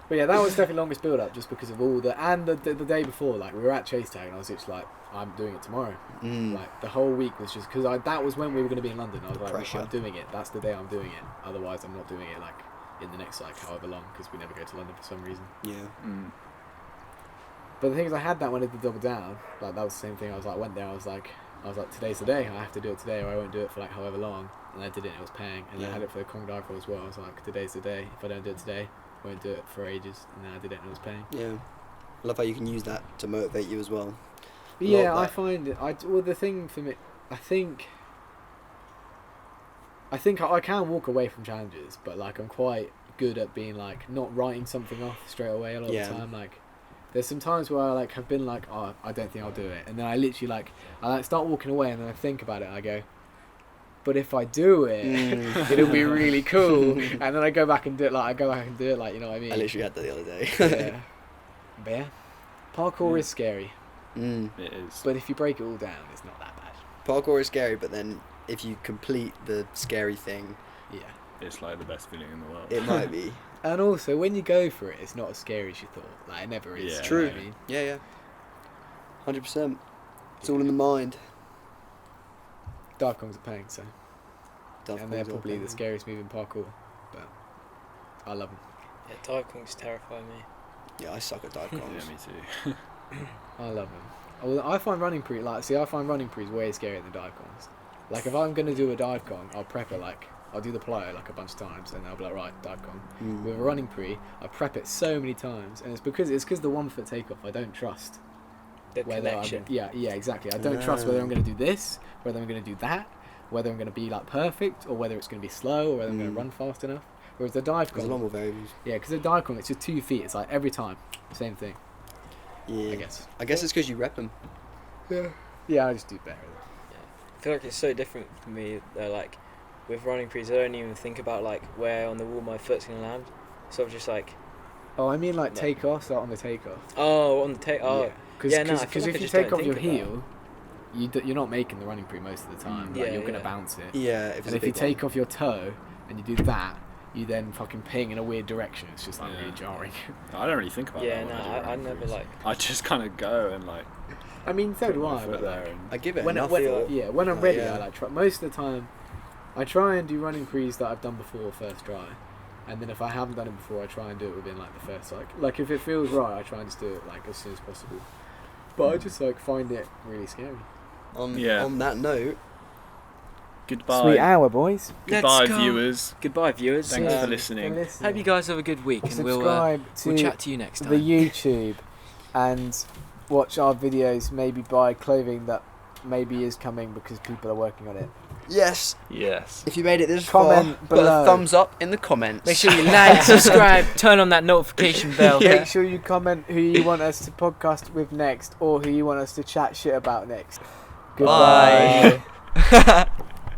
[SPEAKER 1] But yeah, that was definitely longest build up, just because of all the day before, like we were at Chase Tag and I was just like, I'm doing it tomorrow. Like the whole week was just because that was when we were going to be in London. I was like,
[SPEAKER 2] Pressure.
[SPEAKER 1] I'm doing it. That's the day I'm doing it. Otherwise, I'm not doing it like in the next like however long, because we never go to London for some reason.
[SPEAKER 2] Yeah.
[SPEAKER 1] But the thing is, I had that when I did Double Down. Like that was the same thing. I was like, went there. I was like, today's the day. I have to do it today, or I won't do it for like however long. And I did it. And it was paying. And then I had it for the Kong Dive as well. I was like, today's the day. If I don't do it today, I won't do it for ages. And then I did it, and it was paying.
[SPEAKER 2] Yeah. I love how you can use that to motivate you as well.
[SPEAKER 1] But yeah,
[SPEAKER 2] Love
[SPEAKER 1] I
[SPEAKER 2] that.
[SPEAKER 1] find it. Well, the thing for me, I think I can walk away from challenges, but like I'm quite good at being like not writing something off straight away a lot of the time. Like there's some times where I like have been like, oh, I don't think I'll do it, and then I literally like start walking away, and then I think about it, and I go, but if I do it, it'll be really cool, and then I go back and do it. Like you know what I mean?
[SPEAKER 2] I literally had that the other day.
[SPEAKER 1] Yeah. But yeah, parkour is scary,
[SPEAKER 5] It is.
[SPEAKER 1] but if you break it all down, it's not that bad.
[SPEAKER 2] Parkour is scary, but then if you complete the scary thing,
[SPEAKER 1] Yeah.
[SPEAKER 5] It's like the best feeling in the world.
[SPEAKER 2] it might be.
[SPEAKER 1] And also, when you go for it, it's not as scary as you thought. Like, it never is.
[SPEAKER 5] Yeah.
[SPEAKER 1] you know
[SPEAKER 2] True.
[SPEAKER 1] what I mean?
[SPEAKER 2] Yeah. 100%. It's all in the mind.
[SPEAKER 1] Dive Kongs are paying, so.
[SPEAKER 2] Dive
[SPEAKER 1] and they're
[SPEAKER 2] Kongs are
[SPEAKER 1] probably
[SPEAKER 2] paying.
[SPEAKER 1] the scariest move in parkour. But I love them.
[SPEAKER 4] Yeah, dive kongs terrify me.
[SPEAKER 2] Yeah, I suck at dive
[SPEAKER 5] Yeah,
[SPEAKER 2] kongs.
[SPEAKER 5] me too.
[SPEAKER 1] I love them. I find running pre way scarier than dive kongs. Like, if I'm going to do a dive kong, I'll prep it like, I'll do the plyo like a bunch of times, and I'll be like, right, dive kong. With a running pre, I prep it so many times, and it's because the 1 foot takeoff I don't trust.
[SPEAKER 4] The
[SPEAKER 1] Whether
[SPEAKER 4] connection.
[SPEAKER 1] yeah, exactly. I don't trust whether I'm going to do this, whether I'm going to do that, whether I'm going to be like perfect, or whether it's going to be slow, or whether I'm going to run fast enough. Whereas the dive
[SPEAKER 2] There's a lot
[SPEAKER 1] kong,
[SPEAKER 2] more variables.
[SPEAKER 1] yeah, because the dive kong, it's just 2 feet. It's like every time, same thing.
[SPEAKER 2] Yeah.
[SPEAKER 1] I guess.
[SPEAKER 2] I guess it's because you rep them.
[SPEAKER 1] Yeah, I just do better.
[SPEAKER 4] I feel like it's so different for me. Like with running pre's, I don't even think about like where on the wall my foot's gonna land. So I'm just like,
[SPEAKER 1] Oh, I mean like
[SPEAKER 4] No.
[SPEAKER 1] takeoff, start on the takeoff.
[SPEAKER 4] oh, on the take. Oh,
[SPEAKER 1] Yeah. Cause,
[SPEAKER 4] Yeah, no, I feel
[SPEAKER 1] because
[SPEAKER 4] like
[SPEAKER 1] if
[SPEAKER 4] I
[SPEAKER 1] you
[SPEAKER 4] just
[SPEAKER 1] take
[SPEAKER 4] don't
[SPEAKER 1] off your
[SPEAKER 4] think about
[SPEAKER 1] heel, you're not making the running pre most of the time. Like,
[SPEAKER 4] Yeah,
[SPEAKER 1] you're gonna
[SPEAKER 4] yeah.
[SPEAKER 1] bounce it.
[SPEAKER 2] Yeah. If it's
[SPEAKER 1] And
[SPEAKER 2] a
[SPEAKER 1] if you
[SPEAKER 2] big
[SPEAKER 1] take
[SPEAKER 2] one.
[SPEAKER 1] off your toe and you do that, you then fucking ping in a weird direction. It's just like
[SPEAKER 5] Yeah.
[SPEAKER 1] really jarring.
[SPEAKER 5] I don't really think about
[SPEAKER 4] yeah,
[SPEAKER 5] that.
[SPEAKER 4] no,
[SPEAKER 5] when do
[SPEAKER 4] I
[SPEAKER 5] running
[SPEAKER 4] never
[SPEAKER 5] crews.
[SPEAKER 4] like.
[SPEAKER 5] I just kind of go and like.
[SPEAKER 1] I mean, so
[SPEAKER 5] put
[SPEAKER 1] do
[SPEAKER 5] my
[SPEAKER 1] I.
[SPEAKER 5] foot
[SPEAKER 1] But
[SPEAKER 5] there
[SPEAKER 1] like,
[SPEAKER 5] and-
[SPEAKER 2] I give it
[SPEAKER 1] when
[SPEAKER 2] enough.
[SPEAKER 1] when I'm ready,
[SPEAKER 2] yeah.
[SPEAKER 1] I like try. Most of the time, I try and do running pre's that I've done before first try, and then if I haven't done it before, I try and do it within like the first like if it feels right, I try and just do it like as soon as possible. But I just like find it really scary.
[SPEAKER 2] On that note,
[SPEAKER 5] Goodbye.
[SPEAKER 1] hour, boys.
[SPEAKER 5] Goodbye,
[SPEAKER 4] Let's go.
[SPEAKER 5] viewers.
[SPEAKER 4] Goodbye, viewers.
[SPEAKER 5] Thanks for listening.
[SPEAKER 4] Hope you guys have a good week, and
[SPEAKER 1] Subscribe
[SPEAKER 4] we'll
[SPEAKER 1] to
[SPEAKER 4] chat to you next time.
[SPEAKER 1] the YouTube and watch our videos. Maybe buy clothing that maybe is coming because people are working on it.
[SPEAKER 2] yes.
[SPEAKER 5] Yes.
[SPEAKER 2] If you made it this
[SPEAKER 1] Comment
[SPEAKER 2] far,
[SPEAKER 1] below.
[SPEAKER 2] put a thumbs up in the comments.
[SPEAKER 4] Make sure you like, subscribe, turn on that notification bell.
[SPEAKER 1] Make sure you comment who you want us to podcast with next, or who you want us to chat shit about next. Goodbye.
[SPEAKER 2] Bye.